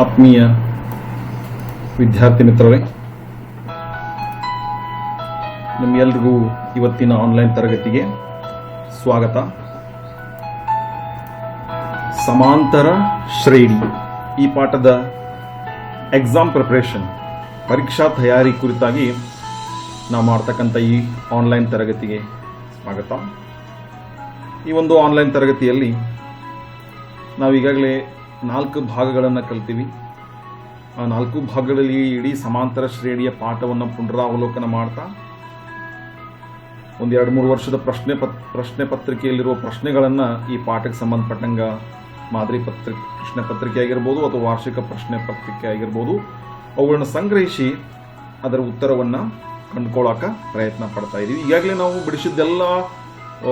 ಆತ್ಮೀಯ ವಿದ್ಯಾರ್ಥಿ ಮಿತ್ರರೇ, ನಿಮ್ಗೆಲ್ರಿಗೂ ಇವತ್ತಿನ ಆನ್ಲೈನ್ ತರಗತಿಗೆ ಸ್ವಾಗತ. ಸಮಾಂತರ ಶ್ರೇಣಿ ಈ ಪಾಠದ ಎಕ್ಸಾಮ್ ಪ್ರಿಪರೇಷನ್, ಪರೀಕ್ಷಾ ತಯಾರಿ ಕುರಿತಾಗಿ ನಾವು ಮಾಡ್ತಕ್ಕಂಥ ಈ ಆನ್ಲೈನ್ ತರಗತಿಗೆ ಸ್ವಾಗತ. ಈ ಒಂದು ಆನ್ಲೈನ್ ತರಗತಿಯಲ್ಲಿ ನಾವು ಈಗಾಗಲೇ 4 ಭಾಗಗಳನ್ನು ಕಲ್ತೀವಿ. ಆ 4 ಭಾಗಗಳಲ್ಲಿ ಇಡೀ ಸಮಾಂತರ ಶ್ರೇಣಿಯ ಪಾಠವನ್ನು ಪುನರಾವಲೋಕನ ಮಾಡ್ತಾ ಒಂದು 2-3 ವರ್ಷದ ಪ್ರಶ್ನೆ ಪತ್ರಿಕೆಯಲ್ಲಿರುವ ಪ್ರಶ್ನೆಗಳನ್ನು ಈ ಪಾಠಕ್ಕೆ ಸಂಬಂಧಪಟ್ಟಂಗ ಮಾದರಿ ಪ್ರಶ್ನೆ ಪತ್ರಿಕೆ ಆಗಿರ್ಬೋದು ಅಥವಾ ವಾರ್ಷಿಕ ಪ್ರಶ್ನೆ ಪತ್ರಿಕೆ ಆಗಿರ್ಬೋದು, ಅವುಗಳನ್ನು ಸಂಗ್ರಹಿಸಿ ಅದರ ಉತ್ತರವನ್ನು ಕಂಡುಕೊಳ್ಳೋಕೆ ಪ್ರಯತ್ನ ಪಡ್ತಾ ಇದ್ದೀವಿ. ಈಗಾಗಲೇ ನಾವು ಬಿಡಿಸಿದ್ದೆಲ್ಲ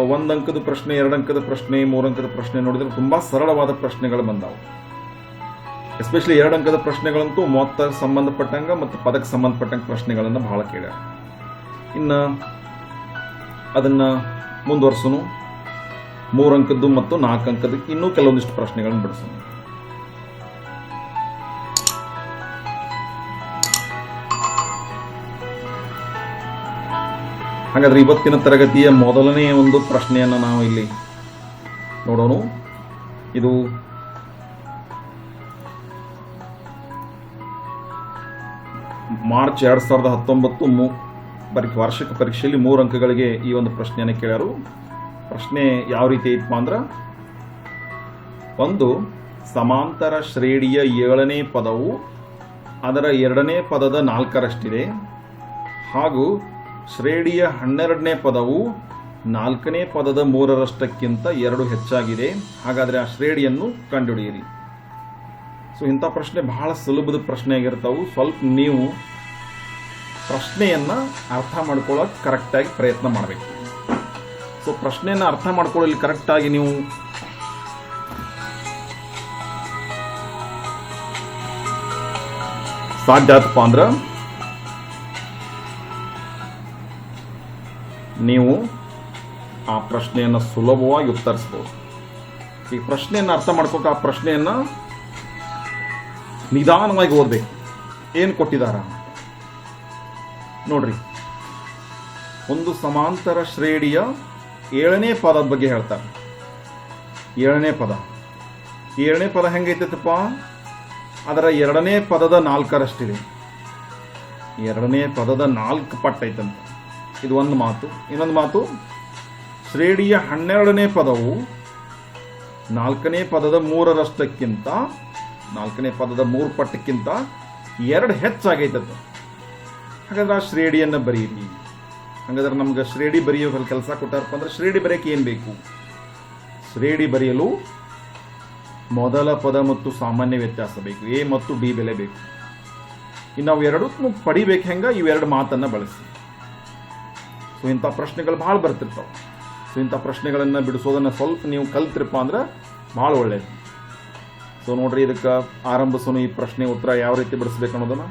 1 ಅಂಕದ ಪ್ರಶ್ನೆ, 2 ಅಂಕದ ಪ್ರಶ್ನೆ, 3 ಅಂಕದ ಪ್ರಶ್ನೆ ನೋಡಿದ್ರೆ ತುಂಬ ಸರಳವಾದ ಪ್ರಶ್ನೆಗಳು ಬಂದಾವು. ಎಸ್ಪೆಷಲಿ 2 ಅಂಕದ ಪ್ರಶ್ನೆಗಳಂತೂ ಮೊತ್ತ ಸಂಬಂಧಪಟ್ಟಂಗ ಮತ್ತು ಪದಕ್ಕೆ ಸಂಬಂಧಪಟ್ಟಂಗ ಪ್ರಶ್ನೆಗಳನ್ನು ಬಹಳ ಕೇಳ್ಯಾರ. ಇನ್ನು ಅದನ್ನು ಮುಂದುವರ್ಸೋನು 3 ಅಂಕದ್ದು ಮತ್ತು 4 ಅಂಕದ ಇನ್ನೂ ಕೆಲವೊಂದಿಷ್ಟು ಪ್ರಶ್ನೆಗಳನ್ನು ಬಿಡಿಸೋಣ. ಹಾಗಾದ್ರೆ ಇವತ್ತಿನ ತರಗತಿಯ ಮೊದಲನೇ ಒಂದು ಪ್ರಶ್ನೆಯನ್ನು ನಾವು ಇಲ್ಲಿ ನೋಡೋಣ. ಇದು ಮಾರ್ಚ್ 2019 ವಾರ್ಷಿಕ ಪರೀಕ್ಷೆಯಲ್ಲಿ 3 ಅಂಕಗಳಿಗೆ ಈ ಒಂದು ಪ್ರಶ್ನೆಯನ್ನು ಕೇಳ್ಯಾರು. ಪ್ರಶ್ನೆ ಯಾವ ರೀತಿ ಐತಪ್ಪ ಅಂದ್ರೆ, ಒಂದು ಸಮಾಂತರ ಶ್ರೇಣಿಯ 7ನೇ ಪದವು ಅದರ 2ನೇ ಪದದ 4ರಷ್ಟಿದೆ, ಹಾಗೂ ಶ್ರೇಣಿಯ 12ನೇ ಪದವು 4ನೇ ಪದದ 3ರಷ್ಟಕ್ಕಿಂತ 2 ಹೆಚ್ಚಾಗಿದೆ. ಹಾಗಾದರೆ ಆ ಶ್ರೇಣಿಯನ್ನು ಕಂಡುಹಿಡಿಯಿರಿ. ಸೊ ಇಂಥ ಪ್ರಶ್ನೆ ಬಹಳ ಸುಲಭದ ಪ್ರಶ್ನೆ ಆಗಿರ್ತಾವೆ. ಸ್ವಲ್ಪ ನೀವು ಪ್ರಶ್ನೆಯನ್ನು ಅರ್ಥ ಮಾಡ್ಕೊಳ್ಳೋಕೆ ಕರೆಕ್ಟಾಗಿ ಪ್ರಯತ್ನ ಮಾಡಬೇಕು. ಸೊ ಪ್ರಶ್ನೆಯನ್ನು ಅರ್ಥ ಮಾಡ್ಕೊಳ್ಳಲಿ ಕರೆಕ್ಟಾಗಿ ನೀವು ಸಾಧ್ಯ ಆತಪ್ಪ ಅಂದ್ರೆ ನೀವು ಆ ಪ್ರಶ್ನೆಯನ್ನು ಸುಲಭವಾಗಿ ಉತ್ತರಿಸ್ಬೋದು. ಈ ಪ್ರಶ್ನೆಯನ್ನು ಅರ್ಥ ಮಾಡ್ಕೋಕೆ ಆ ಪ್ರಶ್ನೆಯನ್ನು ನಿಧಾನವಾಗಿ ಓದಬೇಕು. ಏನು ಕೊಟ್ಟಿದಾರ ನೋಡ್ರಿ. ಒಂದು ಸಮಾಂತರ ಶ್ರೇಣಿಯ 7ನೇ ಪದದ ಬಗ್ಗೆ ಹೇಳ್ತಾರೆ. 7ನೇ ಪದ ಹೆಂಗೈತಪ್ಪ, ಅದರ 2ನೇ ಪದದ 4ರಷ್ಟಿದೆ. 2ನೇ ಪದದ 4 ಪಟ್ಟು ಐತಂತ. ಇದು ಒಂದು ಮಾತು. ಇನ್ನೊಂದು ಮಾತು, ಶ್ರೇಣಿಯ 12ನೇ ಪದವು 4ನೇ ಪದದ 3ರಷ್ಟಕ್ಕಿಂತ 4ನೇ ಪದದ 3 ಪಟ್ಟಕ್ಕಿಂತ 2 ಹೆಚ್ಚಾಗೈತದ. ಹಾಗಾದ್ರೆ ಆ ಶ್ರೇಣಿಯನ್ನು ಬರೀರಿ. ಹಾಗಾದ್ರೆ ನಮ್ಗೆ ಶ್ರೇಣಿ ಬರೆಯೋ ಕೆಲಸ ಕೊಟ್ಟಾರಪ್ಪ ಅಂದ್ರೆ ಶ್ರೇಣಿ ಬರೆಯಕ್ಕೆ ಏನು ಬೇಕು? ಶ್ರೇಣಿ ಬರೆಯಲು ಮೊದಲ ಪದ ಮತ್ತು ಸಾಮಾನ್ಯ ವ್ಯತ್ಯಾಸ ಬೇಕು, ಎ ಮತ್ತು ಡಿ ಬೆಲೆ ಬೇಕು. ಇನ್ನು ನಾವು ಎರಡೂ ಪಡಿಬೇಕು. ಹೆಂಗ? ಇವೆರಡು ಮಾತನ್ನು ಬಳಸಿ. ಸೊ ಇಂಥ ಪ್ರಶ್ನೆಗಳು ಭಾಳ ಬರ್ತಿರ್ತಾವೆ. ಸೊ ಇಂಥ ಪ್ರಶ್ನೆಗಳನ್ನು ಬಿಡಿಸೋದನ್ನು ಸ್ವಲ್ಪ ನೀವು ಕಲ್ತಿರಪ್ಪ ಅಂದ್ರೆ ಭಾಳ ಒಳ್ಳೆಯದು. ಸೊ ನೋಡ್ರಿ, ಇದಕ್ಕೆ ಆರಂಭಿಸೋನು ಈ ಪ್ರಶ್ನೆ ಉತ್ತರ ಯಾವ ರೀತಿ ಬಿಡಿಸ್ಬೇಕು ಅನ್ನೋದನ್ನು.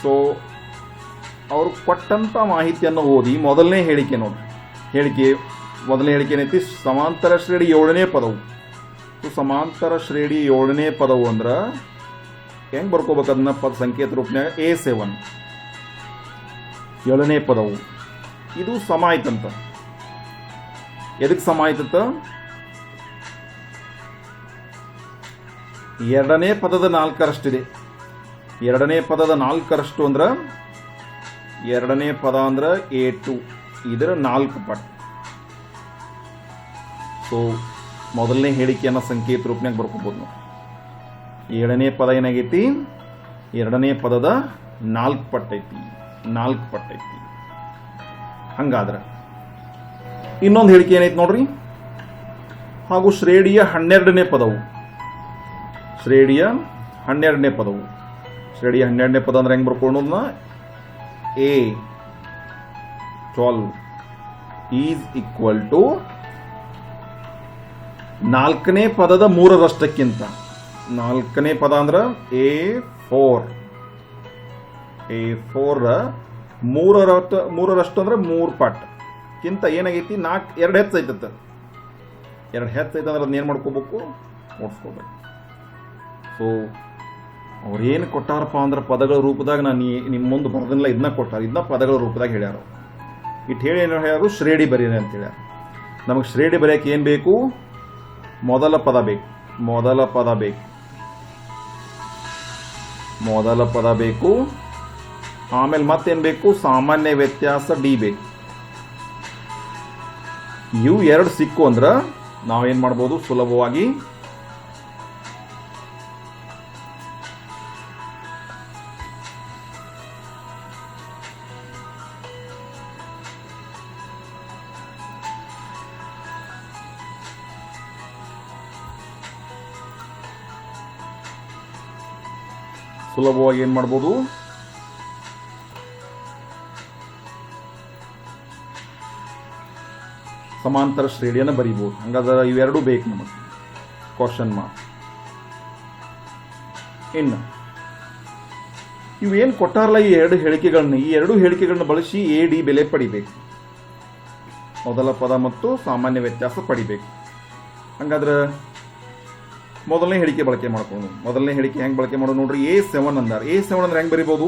ಸೊ ಅವರು ಕೊಟ್ಟಂಥ ಮಾಹಿತಿಯನ್ನು ಓದಿ ಮೊದಲನೇ ಹೇಳಿಕೆ ನೋಡ್ರಿ. ಮೊದಲನೇ ಹೇಳಿಕೆ ಏನೈತಿ? ಸಮಾಂತರ ಶ್ರೇಣಿ 7ನೇ ಪದವು. ಸೊ ಸಮಾಂತರ ಶ್ರೇಣಿ 7ನೇ ಪದವು ಅಂದ್ರೆ ಹೆಂಗೆ ಬರ್ಕೋಬೇಕು ಅದನ್ನ? ಪದ ಸಂಕೇತ ರೂಪನ್ಯಾಗ A7 7ನೇ ಪದವು. ಇದು ಸಮ ಆಯ್ತಂತ. ಎದಕ್ಕೆ ಸಮ ಆಯ್ತಂತ? 2ನೇ ಪದದ 4ರಷ್ಟಿದೆ. 2ನೇ ಪದದ 4ರಷ್ಟು ಅಂದ್ರೆ 2ನೇ ಪದ ಅಂದ್ರೆ A2, ಇದರ 4 ಪಟ್ಟು. ಸೊ ಮೊದಲನೇ ಹೇಳಿಕೆಯನ್ನು ಸಂಕೇತ ರೂಪನಾಗ ಬರ್ಕೋಬಹುದು ನಾವು. 7ನೇ ಪದ ಏನಾಗೈತಿ? 2ನೇ ಪದದ 4 ಪಟ್ಟೈತಿ. 4 ಪಟ್ಟೈತಿ. ಹಂಗಾದ್ರೆ ಇನ್ನೊಂದು ಹೇಳಿಕೆ ಏನೈತಿ ನೋಡ್ರಿ. ಹಾಗೂ ಶ್ರೇಣಿಯ 12ನೇ ಪದವು. ಶ್ರೇಣಿಯ 12ನೇ ಪದವು. ಶ್ರೇಣಿಯ 12ನೇ ಪದ ಅಂದ್ರೆ ಹೆಂಗೆ ಬರ್ಕೊಳ್ಳೋದನ್ನ? A12 ಈಸ್ ಈಕ್ವಲ್ ಟು 4ನೇ ಪದದ 3ರಷ್ಟಕ್ಕಿಂತ. 4ನೇ ಪದ ಅಂದ್ರೆ A4. ಮೂರರಷ್ಟು ಅಂದ್ರೆ 3 ಪಟ್ಟು ಕಿಂತ ಏನಾಗೈತಿ? 2 ಹೆಚ್ಚೈತತ್ತ. 2 ಹೆಚ್ಚೈತೆ ಅಂದ್ರೆ ಅದನ್ನ ಏನು ಮಾಡ್ಕೋಬೇಕು? ಓಡಿಸ್ಕೋಬೇಕು. ಸೊ ಸೊ ಅವ್ರೇನು ಕೊಟ್ಟಾರಪ್ಪ ಅಂದ್ರೆ ಪದಗಳ ರೂಪದಾಗ ನಾನು ನಿಮ್ಮ ಮುಂದೆ ಬರೆದಿಲ್ಲ, ಇದನ್ನ ಕೊಟ್ಟಾರ, ಇದನ್ನ ಪದಗಳ ರೂಪದಾಗ ಹೇಳ್ಯಾರ. ಇಟ್ಟು ಹೇಳಿ ಏನು ಹೇಳ್ಯಾರು, ಶ್ರೇಣಿ ಬರೀರಿ ಅಂತ ಹೇಳ್ಯಾರ. ನಮಗೆ ಶ್ರೇಣಿ ಬರೆಯೋಕೆ ಏನು ಬೇಕು, ಮೊದಲ ಪದ ಬೇಕು, ಮೊದಲ ಪದ ಬೇಕು. ಆಮೇಲೆ ಮತ್ತೇನು ಬೇಕು, ಸಾಮಾನ್ಯ ವ್ಯತ್ಯಾಸ ಡಿ ಬೇಕು. ಇವು ಎರಡು ಸಿಕ್ಕು ಅಂದ್ರೆ ನಾವೇನು ಮಾಡ್ಬೋದು, ಸುಲಭವಾಗಿ ಏನು ಮಾಡ್ಬೋದು, ಸಮಾಂತರ ಶ್ರೇಣಿಯನ್ನು ಬರೀಬಹುದು. ಹಂಗಾದ್ರೆ ಇವೆರಡೂ ಬೇಕು ನಮಗೆ, ಕ್ವಶನ್ ಮಾರ್ಕ್. ಇನ್ನು ಇವೇನು ಕೊಟ್ಟಾರಲ್ಲ ಈ ಎರಡು ಹೇಳಿಕೆಗಳನ್ನ ಬಳಸಿ ಎ ಡಿ ಬೆಲೆ ಪಡಿಬೇಕು. ಮೊದಲ ಪದ ಮತ್ತು ಸಾಮಾನ್ಯ ವ್ಯತ್ಯಾಸ ಪಡಿಬೇಕು. ಹಂಗಾದ್ರೆ ಮೊದಲನೇ ಹೇಳಿಕೆ ಬಳಕೆ ಮಾಡ್ಕೊಂಡು, ಮೊದಲನೇ ಹೇಳಿಕೆ ಹೆಂಗೆ ಬಳಕೆ ಮಾಡೋದು ನೋಡ್ರಿ. A7 ಅಂದಾರ. A7 ಅಂದ್ರೆ ಹೆಂಗೆ ಬರಿಬೋದು,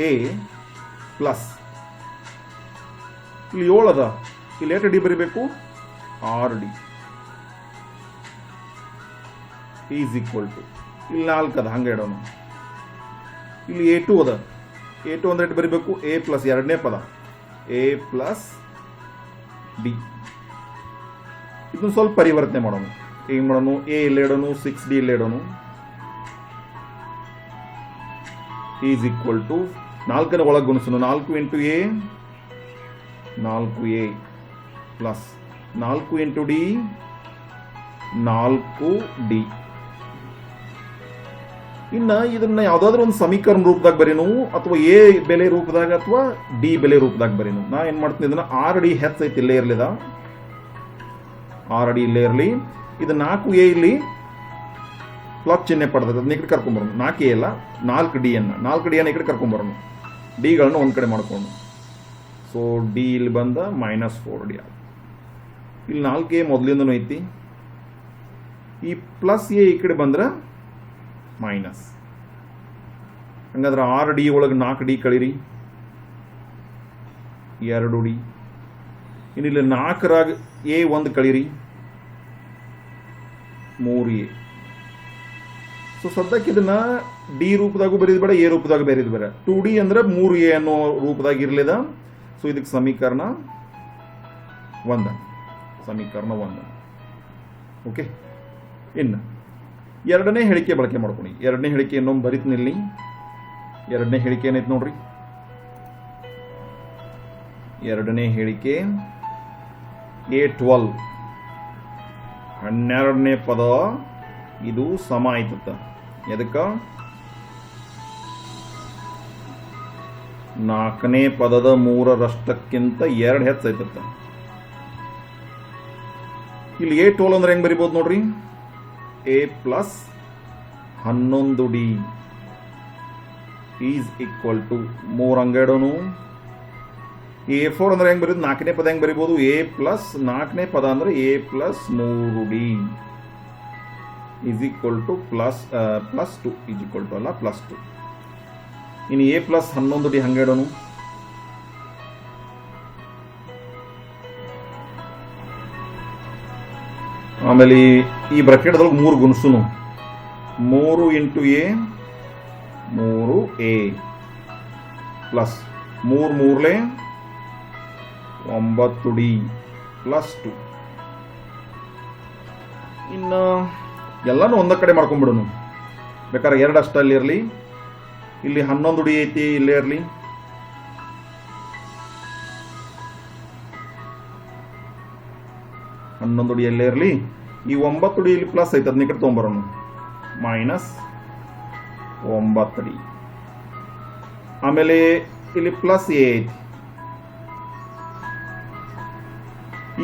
A ಪ್ಲಸ್ ಇಲ್ಲಿ 7 ಅದ, ಇಲ್ಲಿ ಎಷ್ಟು ಡಿ ಬರಿಬೇಕು, 6 ಡಿ ಈಸ್ ಈಕ್ವಲ್ ಟು ಇಲ್ಲಿ 4 ಅದ, ಹಂಗೆ ಇಡೋಣ. ಇಲ್ಲಿ A2 ಅದ. A2 ಅಂದ್ರೆ ಎಷ್ಟು ಬರಿಬೇಕು, A ಪ್ಲಸ್ ಎರಡನೇ ಪದ A ಪ್ಲಸ್ ಡಿ. ಇದನ್ನು ಸ್ವಲ್ಪ ಪರಿವರ್ತನೆ ಮಾಡೋಣ. ಏನು ಮಾಡೋಣ, A ಇಲ್ಲಿ ಇಡೋಣ, 6D ಇಲ್ಲಿ ಇಡೋಣ, ಈಸ್ ಈಕ್ವಲ್ ಟು 4ನ ಒಳಗೆ ಗುಣಿಸೋಣ. 4 into A 4A plus 4 into D 4D. ಇನ್ನು ಇದನ್ನ ಯಾವುದಾದ್ರೂ ಒಂದು ಸಮೀಕರಣ ರೂಪದಾಗ ಬರೀನು, ಅಥವಾ ಎ ಬೆಲೆ ರೂಪದಾಗ ಅಥವಾ ಡಿ ಬೆಲೆ ರೂಪದಾಗ ಬರೀನು. ನಾ ಏನು ಮಾಡ್ತೀನಿ, ಇದನ್ನ 6D ಹೆಚ್ಚೈತಿ ಇಲ್ಲೇ ಇರಲಿದ, 6D ಇಲ್ಲೇ ಇರಲಿ. ಇದು 4A ಇಲ್ಲಿ ಪ್ಲಸ್ ಚಿಹ್ನೆ ಪಡೆದ, ಅದನ್ನ ಈ ಕಡೆ ಕರ್ಕೊಂಬರೋಣ. 4A ಅಲ್ಲ 4D ಅನ್ನ, 4D ಅನ್ನ ಈ ಕಡೆ ಕರ್ಕೊಂಬರೋಣ, ಡಿಗಳನ್ನ ಒಂದು ಕಡೆ ಮಾಡ್ಕೊಂಡು. ಸೊ ಡಿ ಇಲ್ಲಿ ಬಂದ -4D. ಇಲ್ಲಿ 4A ಮೊದಲಿಂದನೂ ಐತಿ. ಈ ಪ್ಲಸ್ ಎ ಈ ಕಡೆ ಬಂದ್ರೆ ಮೈನಸ್. ಹಂಗಾದ್ರೆ 6D ಒಳಗೆ 4D ಕಳೀರಿ, 2D. ಇನ್ನಿಲ್ಲಿ 4ರಾಗ A 1 ಕಳೀರಿ, 3A. So ಸದ್ಯಕ್ಕೆ ಇದನ್ನ ಡಿ ರೂಪದಾಗೂ ಬರೀದ್ ಬೇಡ, ಎ ರೂಪದಾಗ ಬರೀದ್ ಬೇಡ. 2D ಅಂದ್ರೆ 3A ಅನ್ನೋ ರೂಪದಾಗ ಇರ್ಲಿದ. ಸೊ ಇದಕ್ಕೆ ಸಮೀಕರಣ 1. ಓಕೆ. ಇನ್ನು ಎರಡನೇ ಹೇಳಿಕೆ ಬಳಕೆ ಮಾಡ್ಕೊಳ್ಳಿ. ಎರಡನೇ ಹೇಳಿಕೆ ಇನ್ನೊಂದು ಬರೀತೀನಿ ಇಲ್ಲಿ. ಎರಡನೇ ಹೇಳಿಕೆ ಏನೈತೆ ನೋಡ್ರಿ. ಎರಡನೇ ಹೇಳಿಕೆ A12 12ನೇ ಪದ ಇದು ಸಮ ಆಯ್ತತ್ತ. ಎದಕ್ಕ, 4ನೇ ಪದದ 3ರಷ್ಟಕ್ಕಿಂತ 2 ಹೆಚ್ಚೈತತ್ತ. ಇಲ್ಲಿ A12 ಅಂದ್ರೆ ಹೆಂಗ್ ಬರಿಬೋದು ನೋಡ್ರಿ, A plus 11D is equal to 3 ಅಂಗೇಡೋನು. A4 ಅಂದ್ರೆ ಹೆಂಗ್ ಬರೀದು, 4ನೇ ಪದ ಹೆಂಗ್ ಬರಿಬೋದು, A ಪ್ಲಸ್ 4ನೇ ಪದ ಅಂದ್ರೆ A plus 3D is equal to plus 2 is equal to ಅಲ್ಲ ಪ್ಲಸ್ 2. ಇನ್ನು A ಪ್ಲಸ್ 11D ಹಂಗೇಡೋನು. ಆಮೇಲೆ ಈ ಬ್ರಾಕೆಟ್ದೊಳಗೆ 3 ಗುಣಿಸುನು. 3 ಇಂಟು A 3A ಪ್ಲಸ್ 3 3ಲೆ 9D ಪ್ಲಸ್ 2. ಇನ್ನು ಎಲ್ಲಾನು ಒಂದ ಕಡೆ ಮಾಡ್ಕೊಂಡ್ಬಿಡೋನು. ಬೇಕಾದ್ರೆ 2 ಅಷ್ಟಲ್ಲಿ ಇರಲಿ. ಇಲ್ಲಿ 11D ಐತಿ, ಇಲ್ಲೇ ಇರಲಿ. D ಎಲ್ಲೇ ಇರಲಿ. ಈ 9D ಇಲ್ಲಿ ಪ್ಲಸ್ ಐತೆ, ಅದನ್ನ ಈ ಕಡೆ ತೊಗೊಂಬರೋಣ, -9D. ಆಮೇಲೆ ಇಲ್ಲಿ ಪ್ಲಸ್ A ಐತಿ.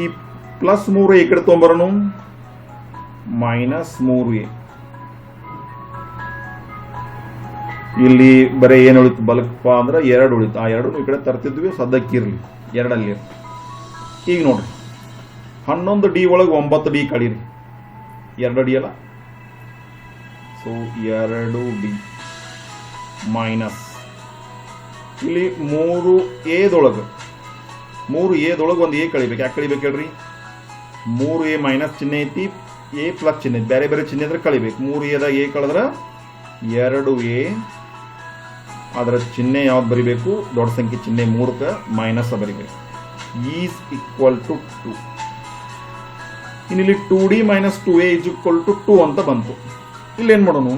ಈ ಪ್ಲಸ್ 3 ಈ ಕಡೆ ತೊಗೊಂಬರೋಣ, -3A. ಇಲ್ಲಿ ಬರೀ ಏನು ಉಳಿತು ಬಲ್ಕಪ್ಪ ಅಂದ್ರೆ 2 ಉಳಿತು. ಆ 2 ಈ ಕಡೆ ತರ್ತಿದ್ವಿ, ಸದ್ಯಕ್ಕಿರ್ಲಿ 2ಅಲ್ಲಿ. ಈಗ ನೋಡ್ರಿ, 11D ಒಳಗೆ 9D ಕಳೀರಿ. 2D ಅಲ್ಲ ಸೊ 2D ಮೈನಸ್ ಇಲ್ಲಿ 3A ಒಂದು ಎ ಕಳಿಬೇಕು. ಯಾಕೆ ಕಳಿಬೇಕು ಹೇಳ್ರಿ? 3A ಮೈನಸ್ ಚಿಹ್ನೆ ಐತಿ, ಎ ಪ್ಲಸ್ ಚಿಹ್ನೆ ಐತಿ, ಬೇರೆ ಬೇರೆ ಚಿಹ್ನೆ ಅಂದ್ರೆ ಕಳಿಬೇಕು. 3Aದಾಗ ಎ ಕಳೆದ್ರೆ 2A, ಅದರ ಚಿಹ್ನೆ ಯಾವ್ದು ಬರಿಬೇಕು? ದೊಡ್ಡ ಸಂಖ್ಯೆ ಚಿಹ್ನೆ 3ಕ್ಕೆ ಮೈನಸ್ ಬರಿಬೇಕು. Is equal to 2. ಇನ್ನಿಲ್ಲಿ 2D minus 2A is equal to 2 ಅಂತ ಬಂತು. ಇಲ್ಲೇನು ಮಾಡೋಣ?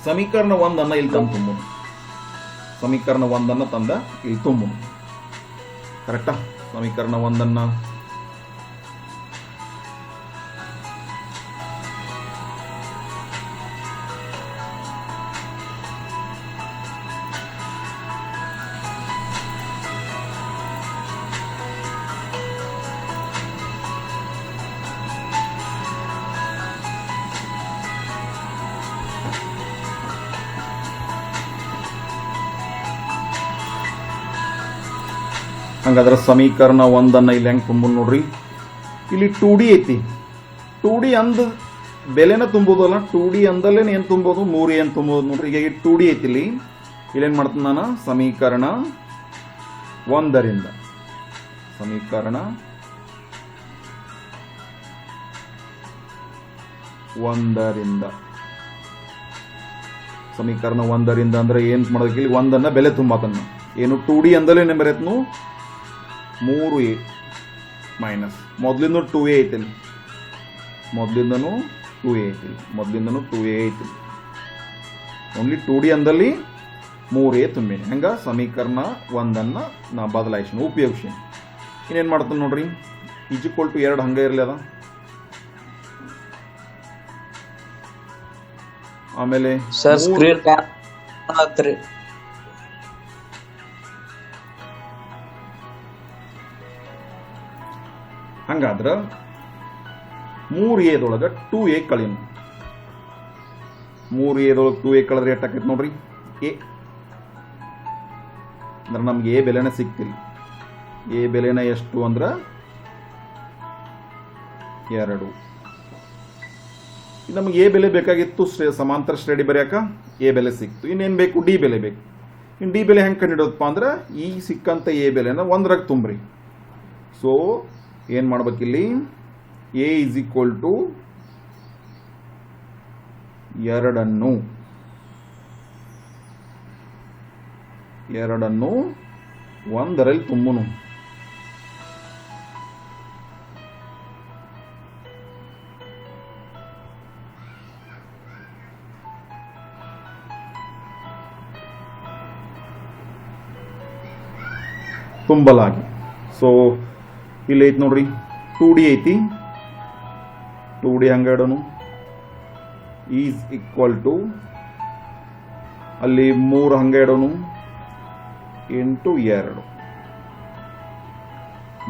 ಸಮೀಕರಣ 1 ಇಲ್ಲಿ ತಂದು ತುಂಬೋಣ. ಸಮೀಕರಣ 1 ತಂದ ಇಲ್ಲಿ ತುಂಬೋಣ. ಕರೆಕ್ಟಾ? ಸಮೀಕರಣ 1 ಹಂಗಾದ್ರೆ ಸಮೀಕರಣ 1 ಇಲ್ಲಿ ಹೆಂಗೆ ತುಂಬ ನೋಡ್ರಿ. ಇಲ್ಲಿ 2D ಐತಿ. 2D ಅಂದ ಬೆಲೆನ ತುಂಬೋದಲ್ಲ. 2D ಅಂದಲ್ಲೇ ಏನು ತುಂಬೋದು? 3A ಏನು ತುಂಬೋದು ನೋಡ್ರಿ. ಈಗ 2D ಐತಿ. ಇಲ್ಲೇನು ಮಾಡ್ತೀನಿ ನಾನು? ಸಮೀಕರಣ 1 ಸಮೀಕರಣ 1 ಸಮೀಕರಣ 1 ಅಂದ್ರೆ ಏನು ಮಾಡೋದಕ್ಕೆ? ಇಲ್ಲಿ 1 ಬೆಲೆ ತುಂಬಾತನ್ನ. ಏನು 2D ಅಂದಲೇ ಏನು ಬರೆಯತ್ನು? 3A ಮೈನಸ್ ಮೊದಲಿಂದ 2A ಐತಿ. ಮೊದಲಿಂದನೂ 2A ಐತಿ. Only 2D ಅಂದಲ್ಲಿ 3A ತುಂಬೇನೆ. ಹಂಗೆ ಸಮೀಕರಣ 1 ನಾ ಬದಲಾಯಿಸಿ ಉಪಯೋಗಿಸಿ ಇನ್ನೇನು ಮಾಡ್ತಾನೆ ನೋಡ್ರಿ. ಈಸ್ ಈಕ್ವಲ್ ಟು 2 ಹಂಗೆ ಇರಲಿ ಅದ. ಆಮೇಲೆ ಹಂಗಾದ್ರೆ 3Aದೊಳಗೆ 2A ಕಳಿನು. 3Aದೊಳಗೆ 2A ಕಳೆದ್ರೆ ಎಷ್ಟಾಕೈತೆ ನೋಡ್ರಿ? ಎ ಅಂದ್ರೆ ನಮ್ಗೆ ಎ ಬೆಲೆನ ಸಿಕ್ತಿಲ್ಲ. ಎ ಬೆಲೆನ ಎಷ್ಟು ಅಂದ್ರೆ 2. ನಮಗೆ ಎ ಬೆಲೆ ಬೇಕಾಗಿತ್ತು ಸಮಾಂತರ ಶ್ರೇಣಿ ಬರೆಯಾಕ. ಎ ಬೆಲೆ ಸಿಕ್ತು. ಇನ್ನೇನು ಬೇಕು? ಡಿ ಬೆಲೆ ಬೇಕು. ಇನ್ನು ಡಿ ಬೆಲೆ ಹೆಂಗೆ ಕಂಡುಹಿಡೋದಪ್ಪ ಅಂದ್ರೆ ಈ ಸಿಕ್ಕಂತ ಎ ಬೆಲೆನ 1ರಾಗ ತುಂಬ್ರಿ. ಸೊ ಏನು ಮಾಡ್ಬೇಕಿಲ್ಲಿ? ಎ ಇಸ್ ಈಕ್ವಲ್ ಟು 2 1ರಲ್ಲಿ ತುಂಬುನು. ತುಂಬಲಾಗಿ. ಸೊ ಇಲ್ಲಿ ಐತಿ ನೋಡ್ರಿ 2D ಐತಿ. 2D ಹಂಗೆ ಇಡೋನು. ಈಸ್ ಈಕ್ವಲ್ ಟು ಅಲ್ಲಿ 3 ಹಂಗೆ ಇಡೋನು ಇಂಟು 2.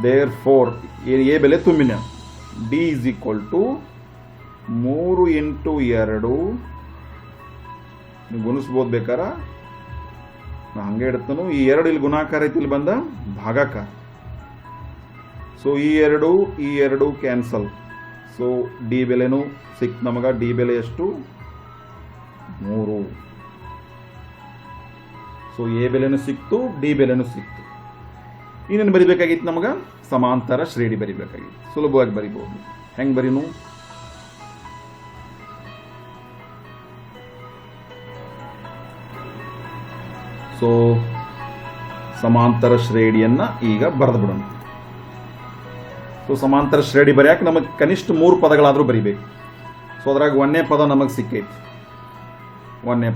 ದೇರ್ ಫೋರ್ ಎ ಬೆಲೆ ತುಂಬಿನ. D is equal to 3 into 2. ನೀವು ಗುಣಿಸ್ಬೋದು ಬೇಕಾರ. ನಾ ಹಂಗೆ ಇಡ್ತಾನು. ಈ 2 ಇಲ್ಲಿ ಗುಣಾಕಾರ ಐತಿ, ಇಲ್ಲಿ ಬಂದ ಭಾಗಾಕಾರ. ಸೊ ಈ 2 ಕ್ಯಾನ್ಸಲ್. ಸೊ ಡಿ ಬೆಲೆನೂ ಸಿಕ್ತು ನಮಗ. ಡಿ ಬೆಲೆ ಎಷ್ಟು? 3. ಸೊ ಎ ಬೆಲೆನೂ ಸಿಕ್ತು, ಡಿ ಬೆಲೆನೂ ಸಿಕ್ತು. ಇನ್ನೇನು ಬರಿಬೇಕಾಗಿತ್ತು ನಮಗ? ಸಮಾಂತರ ಶ್ರೇಣಿ ಬರಿಬೇಕಾಗಿತ್ತು. ಸುಲಭವಾಗಿ ಬರಿಬಹುದು. ಹೆಂಗೆ ಬರೀನು? ಸೊ ಸಮಾಂತರ ಶ್ರೇಣಿಯನ್ನ ಈಗ ಬರೆದು ಬಿಡೋಣ. ಸೊ ಸಮಾಂತರ ಶ್ರೇಣಿ ಬರೆಯಕ್ಕೆ ನಮಗೆ ಕನಿಷ್ಠ 3 ಪದಗಳಾದರೂ ಬರಿಬೇಕು. ಸೊ ಅದ್ರಾಗ 1ನೇ ಪದ ನಮಗೆ ಸಿಕ್ಕೈತಿ. 1ನೇ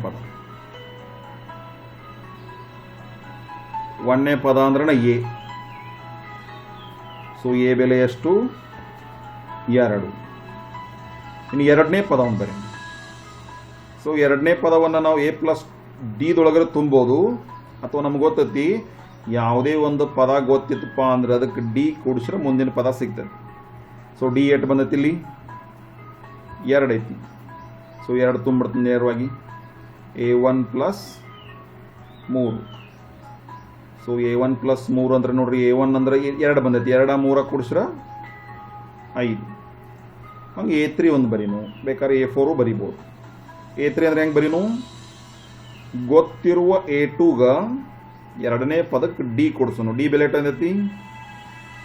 ಪದ ಅಂದ್ರೆ ಎ. ಸೊ ಎ ಬೆಲೆ ಎಷ್ಟು? 2. ಇನ್ನು 2ನೇ ಪದವನ್ನು ಬರೀ. ಸೊ 2ನೇ ಪದವನ್ನು ನಾವು ಎ ಪ್ಲಸ್ ಡಿದೊಳಗಡೆ ತುಂಬೋದು. ಅಥವಾ ನಮ್ಗೆ ಗೊತ್ತೈತಿ ಯಾವುದೇ ಒಂದು ಪದ ಗೊತ್ತಿತ್ತಪ್ಪ ಅಂದ್ರೆ ಅದಕ್ಕೆ ಡಿ ಕೂಡಿಸ್ರೆ ಮುಂದಿನ ಪದ ಸಿಗ್ತದೆ. ಸೊ ಡಿ ಎಷ್ಟು ಬಂದೈತಿ? ಇಲ್ಲಿ 2 ಐತಿ. ಸೊ 2 ತುಂಬಿಡ್ತೀನಿ ನೇರವಾಗಿ. A1 plus 3. So A1 plus 3 ಅಂದ್ರೆ ನೋಡ್ರಿ, A1 ಅಂದ್ರೆ 2 ಬಂದೈತಿ. 2 3 ಕೂಡಿಸ್ರೆ 5. ಹಂಗೆ A3 ಒಂದು ಬರೀನು. ಬೇಕಾದ್ರೆ A4 ಬರಿಬೋದು. A3 ಅಂದ್ರೆ ಹೆಂಗೆ ಬರೀನು, ಗೊತ್ತಿರುವ A2ಗ ಎರಡನೇ ಪದಕ್ಕೆ ಡಿ ಕೊಡ್ಸೋನು. ಡಿ ಬೆಲೆ ಎಷ್ಟು ಬಂದೈತಿ,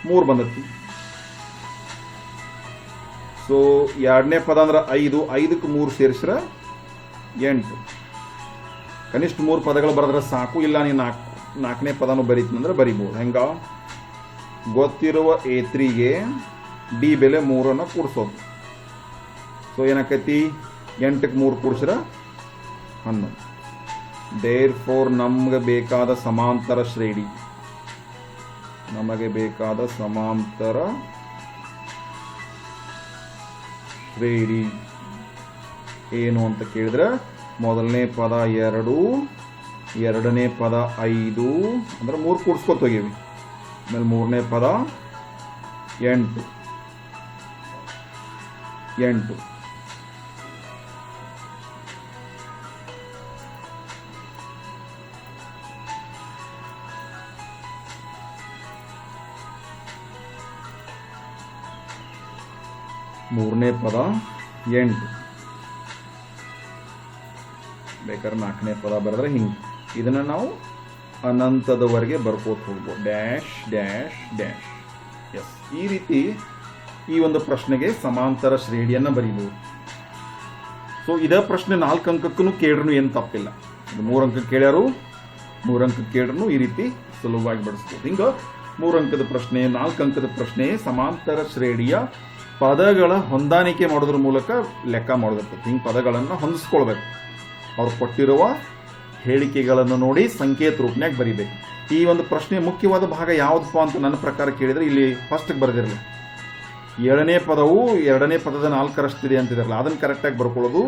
3 ಬಂದೈತಿ. ಸೊ ಎರಡನೇ ಪದ ಅಂದ್ರೆ 5, 5ಕ್ಕೆ 3 ಸೇರಿಸ್ರೆ 8. ಕನಿಷ್ಠ 3 ಪದಗಳು ಬರೆದ್ರೆ ಸಾಕು. ಇಲ್ಲ ನೀನು ನಾಲ್ಕನೇ ಪದನೂ ಬರೀತೀನಂದ್ರೆ ಬರಿಬೋದು. ಹೆಂಗ, ಗೊತ್ತಿರುವ A3ಗೆ ಡಿ ಬೆಲೆ 3 ಕೂಡಿಸೋದು. ಸೊ ಏನಾಕೈತಿ, 8ಕ್ಕೆ 3 ಕೂಡಿಸ್ರೆ 11. ದೇರ್ ಫೋರ್ ನಮಗೆ ಬೇಕಾದ ಸಮಾಂತರ ಶ್ರೇಣಿ, ನಮಗೆ ಬೇಕಾದ ಸಮಾಂತರ ಶ್ರೇಣಿ ಏನು ಅಂತ ಕೇಳಿದ್ರೆ, ಮೊದಲನೇ ಪದ 2, ಎರಡನೇ ಪದ 5 ಅಂದ್ರೆ 3 ಕೂಡಿಸ್ಕೊತ ಹೋಗೀವಿ. ಆಮೇಲೆ ಮೂರನೇ ಪದ 8. ಮೂರನೇ ಪದ 8. ಬೇಕಾದ್ರೆ ನಾಲ್ಕನೇ ಪದ ಬರೆದ್ರೆ ಹಿಂಗೆ. ಇದನ್ನ ನಾವು ಅನಂತದವರೆಗೆ ಬರ್ಕೋತ ಹೋಗ್ಬೋದು. Dash dash dash. ಎಸ್, ಈ ರೀತಿ ಈ ಒಂದು ಪ್ರಶ್ನೆಗೆ ಸಮಾಂತರ ಶ್ರೇಣಿಯನ್ನು ಬರೀಬಹುದು. ಸೊ ಇದೇ ಪ್ರಶ್ನೆ 4 ಅಂಕಕ್ಕೂ ಕೇಳ್ರೂ ಏನು ತಪ್ಪಿಲ್ಲ. 3 ಅಂಕ ಕೇಳ್ಯಾರು, 3 ಅಂಕ ಕೇಳ್ರೂ ಈ ರೀತಿ ಸುಲಭವಾಗಿ ಬಡಿಸ್ಬೋದು. ಹಿಂಗೆ 3 ಅಂಕದ ಪ್ರಶ್ನೆ, 4 ಅಂಕದ ಪ್ರಶ್ನೆ ಸಮಾಂತರ ಶ್ರೇಣಿಯ ಪದಗಳ ಹೊಂದಾಣಿಕೆ ಮಾಡೋದ್ರ ಮೂಲಕ ಲೆಕ್ಕ ಮಾಡೋದಿರ್ತದೆ. ಹಿಂಗೆ ಪದಗಳನ್ನು ಹೊಂದಿಸ್ಕೊಳ್ಬೇಕು. ಅವ್ರು ಕೊಟ್ಟಿರುವ ಹೇಳಿಕೆಗಳನ್ನು ನೋಡಿ ಸಂಕೇತ ರೂಪನ್ಯಾಗ ಬರೀಬೇಕು. ಈ ಒಂದು ಪ್ರಶ್ನೆ ಮುಖ್ಯವಾದ ಭಾಗ ಯಾವುದಪ್ಪ ಅಂತ ನನ್ನ ಪ್ರಕಾರ ಕೇಳಿದರೆ, ಇಲ್ಲಿ ಫಸ್ಟ್ಗೆ ಬರೆದಿರಲ್ಲ, 7ನೇ ಪದವು 2ನೇ ಪದದ 4ರಷ್ಟಿದೆ ಅಂತಿದಾರಲ್ಲ, ಅದನ್ನು ಕರೆಕ್ಟಾಗಿ ಬರ್ಕೊಳ್ಳೋದು.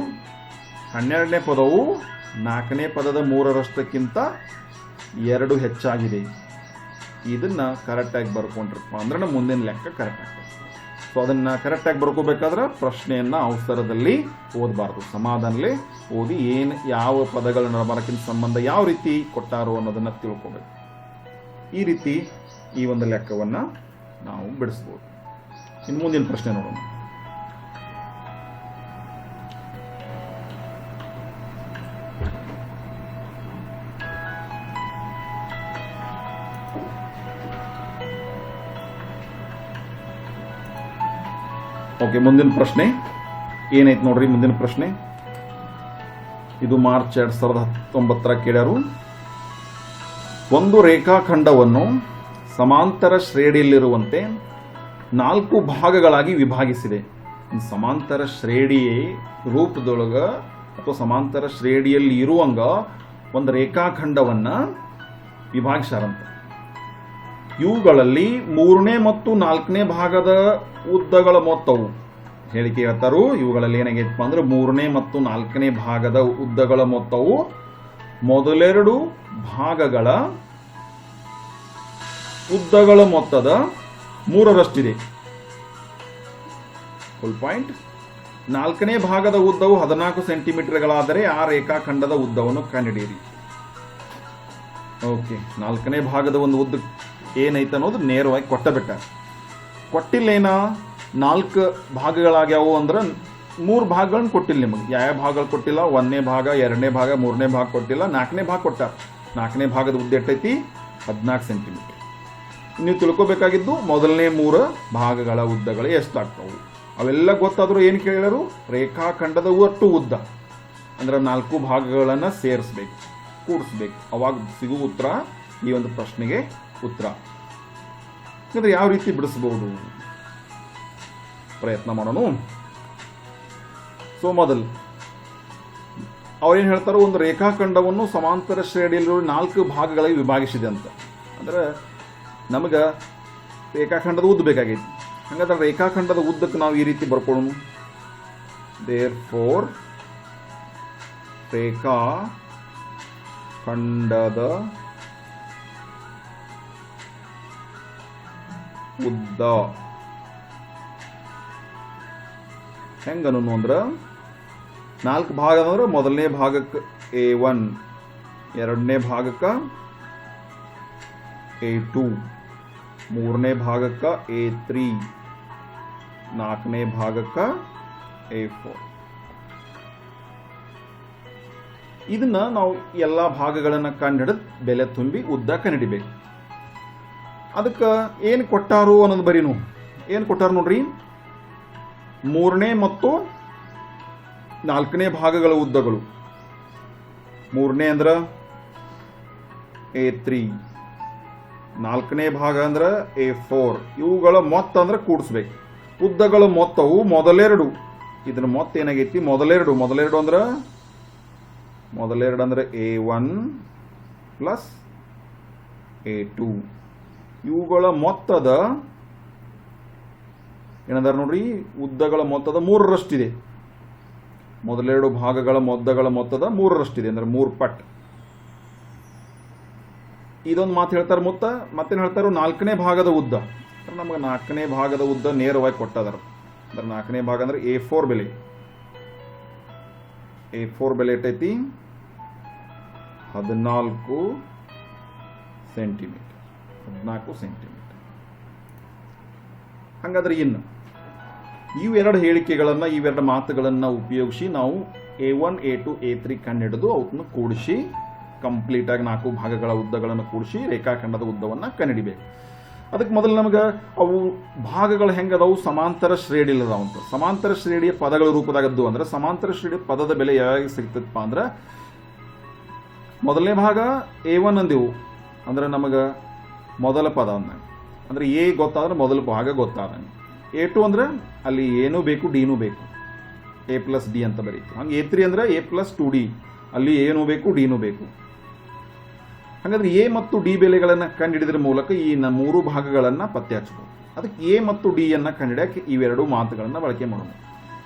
12ನೇ ಪದವು 4ನೇ ಪದದ 3ರಷ್ಟಕ್ಕಿಂತ 2 ಹೆಚ್ಚಾಗಿದೆ. ಇದನ್ನ ಕರೆಕ್ಟಾಗಿ ಬರ್ಕೊಂಡ್ರಪ್ಪ ಅಂದ್ರೆ ಮುಂದಿನ ಲೆಕ್ಕ ಕರೆಕ್ಟ್ ಆಗ್ತದೆ. ಸೊ ಅದನ್ನ ಕರೆಕ್ಟಾಗಿ ಬರ್ಕೋಬೇಕಾದ್ರೆ ಪ್ರಶ್ನೆಯನ್ನ ಅವಸರದಲ್ಲಿ ಓದಬಾರ್ದು, ಸಮಾಧಾನಲೇ ಓದಿ ಯಾವ ಪದಗಳ ನಡಬರಕಿನ ಸಂಬಂಧ ಯಾವ ರೀತಿ ಕೊಟ್ಟಾರೋ ಅನ್ನೋದನ್ನ ತಿಳ್ಕೋಬೇಕು. ಈ ರೀತಿ ಈ ಒಂದು ಲೆಕ್ಕವನ್ನ ನಾವು ಬಿಡಿಸ್ಬೋದು. ಇನ್ನು ಮುಂದಿನ ಪ್ರಶ್ನೆ ನೋಡೋಣ. ಓಕೆ, ಮುಂದಿನ ಪ್ರಶ್ನೆ ಏನೈತೆ ನೋಡ್ರಿ. ಮುಂದಿನ ಪ್ರಶ್ನೆ ಇದು ಮಾರ್ಚ್ 2019 ಕೇಳ್ಯಾರು. ಒಂದು ರೇಖಾಖಂಡವನ್ನು ಸಮಾಂತರ ಶ್ರೇಣಿಯಲ್ಲಿರುವಂತೆ 4 ಭಾಗಗಳಾಗಿ ವಿಭಾಗಿಸಿದೆ. ಸಮಾಂತರ ಶ್ರೇಣಿ ರೂಪದೊಳಗ ಅಥವಾ ಸಮಾಂತರ ಶ್ರೇಣಿಯಲ್ಲಿ ಇರುವಂಗ ಒಂದು ರೇಖಾಖಂಡವನ್ನ ವಿಭಾಗಿಸಾರಂತ. ಇವುಗಳಲ್ಲಿ 3ನೇ ಮತ್ತು 4ನೇ ಭಾಗದ ಉದ್ದಗಳ ಮೊತ್ತವು ಹೇಳಿಕೆ ಹೇಳ್ತಾರು. ಇವುಗಳಲ್ಲಿ ಏನಾಗೈತಪ್ಪ ಅಂದ್ರೆ 3ನೇ ಮತ್ತು 4ನೇ ಭಾಗದ ಉದ್ದಗಳ ಮೊತ್ತವು ಮೊದಲೆರಡು ಭಾಗಗಳ ಉದ್ದಗಳ ಮೊತ್ತದ 3ರಷ್ಟಿದೆ. Full point. 4ನೇ ಭಾಗದ ಉದ್ದವು 14 ಸೆಂಟಿಮೀಟರ್ಗಳಾದರೆ ಆ ರೇಖಾಖಂಡದ ಉದ್ದವನ್ನು ಕಂಡುಹಿಡಿಯಿರಿ. ಓಕೆ, 4ನೇ ಭಾಗದ ಒಂದು ಉದ್ದ ಏನೈತೆ ಅನ್ನೋದು ನೇರವಾಗಿ ಕೊಟ್ಟಬಿಟ್ಟ. ಕೊಟ್ಟಿಲ್ಲೇನ 4 ಭಾಗಗಳಾಗ್ಯಾವು ಅಂದ್ರೆ 3 ಭಾಗಗಳನ್ನ ಕೊಟ್ಟಿಲ್ಲ ನಿಮಗೆ. ಯಾವ ಭಾಗಗಳು ಕೊಟ್ಟಿಲ್ಲ? 1ನೇ ಭಾಗ, 2ನೇ ಭಾಗ, 3ನೇ ಭಾಗ ಕೊಟ್ಟಿಲ್ಲ. 4ನೇ ಭಾಗ ಕೊಟ್ಟಾರ. 4ನೇ ಭಾಗದ ಉದ್ದ ಎಷ್ಟೈತಿ? 14 ಸೆಂಟಿಮೀಟರ್. ನೀವು ತಿಳ್ಕೊಬೇಕಾಗಿದ್ದು ಮೊದಲನೇ 3 ಭಾಗಗಳ ಉದ್ದಗಳು ಎಷ್ಟಾಗ್ತಾವು ಅವೆಲ್ಲ ಗೊತ್ತಾದ್ರು ಏನು ಕೇಳಿದರು? ರೇಖಾಖಂಡದ ಒಟ್ಟು ಉದ್ದ ಅಂದ್ರೆ 4 ಭಾಗಗಳನ್ನು ಸೇರಿಸ್ಬೇಕು, ಕೂಡಿಸ್ಬೇಕು. ಅವಾಗ ಸಿಗುವ ಉತ್ತರ ಈ ಒಂದು ಪ್ರಶ್ನೆಗೆ ಉತ್ತರ. ಅಂದ್ರೆ ಯಾವ ರೀತಿ ಬಿಡಿಸಬಹುದು ಪ್ರಯತ್ನ ಮಾಡೋಣ. ಸೊ ಮೊದಲು ಅವ್ರೇನು ಹೇಳ್ತಾರೋ, ಒಂದು ರೇಖಾಖಂಡವನ್ನು ಸಮಾಂತರ ಶ್ರೇಣಿಯಲ್ಲಿ 4 ಭಾಗಗಳಿಗೆ ವಿಭಾಗಿಸಿದೆ ಅಂತ. ಅಂದ್ರೆ ನಮಗೆ ರೇಖಾಖಂಡದ ಉದ್ದ ಬೇಕಾಗೈತಿ. ಹಾಗಾದ್ರೆ ರೇಖಾಖಂಡದ ಉದ್ದಕ್ಕೆ ನಾವು ಈ ರೀತಿ ಬರ್ಕೊಳ್ಳೋಣ. ದೇರ್ ಫೋರ್ ರೇಖಾಖಂಡದ ಉದ್ದ ಹೆಂಗನು ಅಂದ್ರೆ 4 ಭಾಗ ಅಂದ್ರೆ ಮೊದಲನೇ ಭಾಗಕ್ಕೆ A1, ಎರಡನೇ ಭಾಗಕ್ಕೆ A2, ಮೂರನೇ ಭಾಗಕ್ಕೆ A3, ನಾಲ್ಕನೇ ಭಾಗಕ್ಕೆ A4. ಇದನ್ನ ನಾವು ಎಲ್ಲ ಭಾಗಗಳನ್ನು ಕಂಡಿಡಿದು ಬೆಲೆ ತುಂಬಿ ಉದ್ದ ಕಂಡಿಡಿಬೇಕು. ಅದಕ್ಕೆ ಏನು ಕೊಟ್ಟಾರು ಅನ್ನೋದು ಬರೀನು. ಏನು ಕೊಟ್ಟಾರು ನೋಡ್ರಿ, 3ನೇ ಮತ್ತು 4ನೇ ಭಾಗಗಳ ಉದ್ದಗಳು. 3ನೇ ಅಂದ್ರೆ A3, 4ನೇ ಭಾಗ ಅಂದ್ರೆ A4. ಇವುಗಳ ಮೊತ್ತ ಅಂದ್ರೆ ಕೂಡಿಸ್ಬೇಕು. ಉದ್ದಗಳ ಮೊತ್ತವು ಮೊದಲೆರಡು. ಇದರ ಮೊತ್ತ ಏನಾಗೈತಿ, ಮೊದಲೆರಡು ಅಂದ್ರೆ A1 ಪ್ಲಸ್ A2. ಇವುಗಳ ಮೊತ್ತದ ಏನಂದಾರ ನೋಡ್ರಿ, ಉದ್ದಗಳ ಮೊತ್ತದ 3ರಷ್ಟಿದೆ. ಮೊದಲೆರಡು ಭಾಗಗಳ ಮೊತ್ತದ 3ರಷ್ಟಿದೆ, ಅಂದ್ರೆ 3 ಪಟ್ಟು. ಇದೊಂದು ಮಾತು ಹೇಳ್ತಾರೆ. ಮತ್ತೇನು ಹೇಳ್ತಾರೋ, 4ನೇ ಭಾಗದ ಉದ್ದ. ನಮಗೆ 4ನೇ ಭಾಗದ ಉದ್ದ ನೇರವಾಗಿ ಕೊಟ್ಟದಾರ. ಅಂದ್ರೆ 4ನೇ ಭಾಗ ಅಂದ್ರೆ A4 ಬೆಲೆ. A4 ಬೆಲೆ ಎಷ್ಟೈತಿ, 14 ಸೆಂಟಿಮೀಟರ್. 14 ಸೆಂಟಿಮೀಟರ್. ಹಾಗಾದ್ರೆ ಇನ್ನು ಇವೆರಡು ಹೇಳಿಕೆಗಳನ್ನು, ಇವೆರಡು ಮಾತುಗಳನ್ನು ಉಪಯೋಗಿಸಿ ನಾವು A1, A2, A3 ಕಂಡುಹಿಡಿದು ಅವನ್ನ ಕೂಡಿಸಿ ಕಂಪ್ಲೀಟಾಗಿ 4 ಭಾಗಗಳ ಉದ್ದಗಳನ್ನು ಕೂಡಿಸಿ ರೇಖಾಖಂಡದ ಉದ್ದವನ್ನು ಕಂಡುಹಿಡಿಬೇಕು. ಅದಕ್ಕೆ ಮೊದಲು ನಮಗೆ ಅವು ಭಾಗಗಳು ಹೆಂಗದವು, ಸಮಾಂತರ ಶ್ರೇಣಿಲದಾವ ಅಂತ. ಸಮಾಂತರ ಶ್ರೇಣಿಯ ಪದಗಳ ರೂಪದಾಗದ್ದು ಅಂದ್ರೆ ಸಮಾಂತರ ಶ್ರೇಣಿಯ ಪದದ ಬೆಲೆ ಯಾವಾಗ ಸಿಗ್ತದಪ್ಪ ಅಂದ್ರೆ, ಮೊದಲನೇ ಭಾಗ A1 ಅಂದೆವು ಅಂದ್ರೆ ನಮಗೆ ಮೊದಲ ಪದ ಅಂದಂಗೆ. ಅಂದ್ರೆ A ಗೊತ್ತಾದ್ರೆ ಮೊದಲ ಭಾಗ ಗೊತ್ತಾದಂಗೆ. A2 ಅಂದ್ರೆ ಅಲ್ಲಿ ಏನೂ ಬೇಕು, ಡಿನೂ ಬೇಕು, A ಪ್ಲಸ್ ಡಿ ಅಂತ ಬರೀತೀವಿ. ಹಂಗೆ A3 ಅಂದ್ರೆ A ಪ್ಲಸ್ 2D, ಅಲ್ಲಿ ಏನೂ ಬೇಕು, ಡಿನೂ ಬೇಕು. ಹಾಗಾದ್ರೆ A ಮತ್ತು ಡಿ ಬೆಲೆಗಳನ್ನು ಕಂಡುಹಿಡಿದ್ರ ಮೂಲಕ ಈ 3 ಭಾಗಗಳನ್ನು ಪತ್ತೆ ಹಚ್ಚಬಹುದು. ಅದಕ್ಕೆ A ಮತ್ತು ಡಿ ಅನ್ನ ಕಂಡುಹಿಡಿಯಕ್ಕೆ ಇವೆರಡು ಮಾತುಗಳನ್ನು ಬಳಕೆ ಮಾಡೋಣ.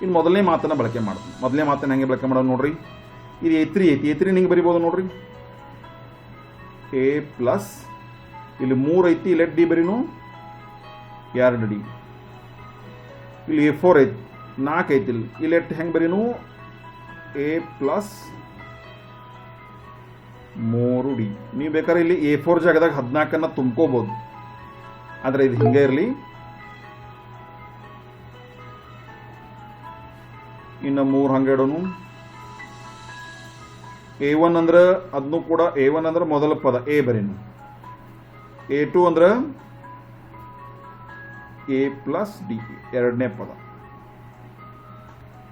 ಇನ್ನು ಮೊದಲನೇ ಮಾತನ್ನ ಬಳಕೆ ಮಾಡೋದು. ಮೊದಲನೇ ಮಾತನ್ನ ಹೆಂಗೆ ಬಳಕೆ ಮಾಡೋದು ನೋಡ್ರಿ, ಇದು A3 ಐತಿ. A3 ನಿಂಗೆ ಬರಿಬೋದು ನೋಡ್ರಿ, A ಪ್ಲಸ್ ಇಲ್ಲಿ 3 ಐತಿ, ಇಲ್ಲಿ ಡಿ ಬರೀನು 2D. ಇಲ್ಲಿ A4 ಐತಿ, 4 ಐತಿ, ಇಲ್ಲಿ ಹೆಂಗೆ ಬರೀನು A ಪ್ಲಸ್ 3D. ನೀವು ಬೇಕಾದ್ರೆ ಇಲ್ಲಿ A4 ಜಾಗದಾಗ 14 ತುಂಬ್ಕೋಬಹುದು. ಆದ್ರೆ ಇದು ಹಿಂಗೆ ಇರಲಿ. ಇನ್ನು 3 ಹಂಗೆ ಇಡೋನು. A1 ಅಂದ್ರೆ ಅದನ್ನು ಕೂಡ A1 ಅಂದ್ರೆ ಮೊದಲ ಪದ A ಬರೀನು. A2 ಅಂದ್ರೆ A ಪ್ಲಸ್ ಡಿ ಎರಡನೇ ಪದ.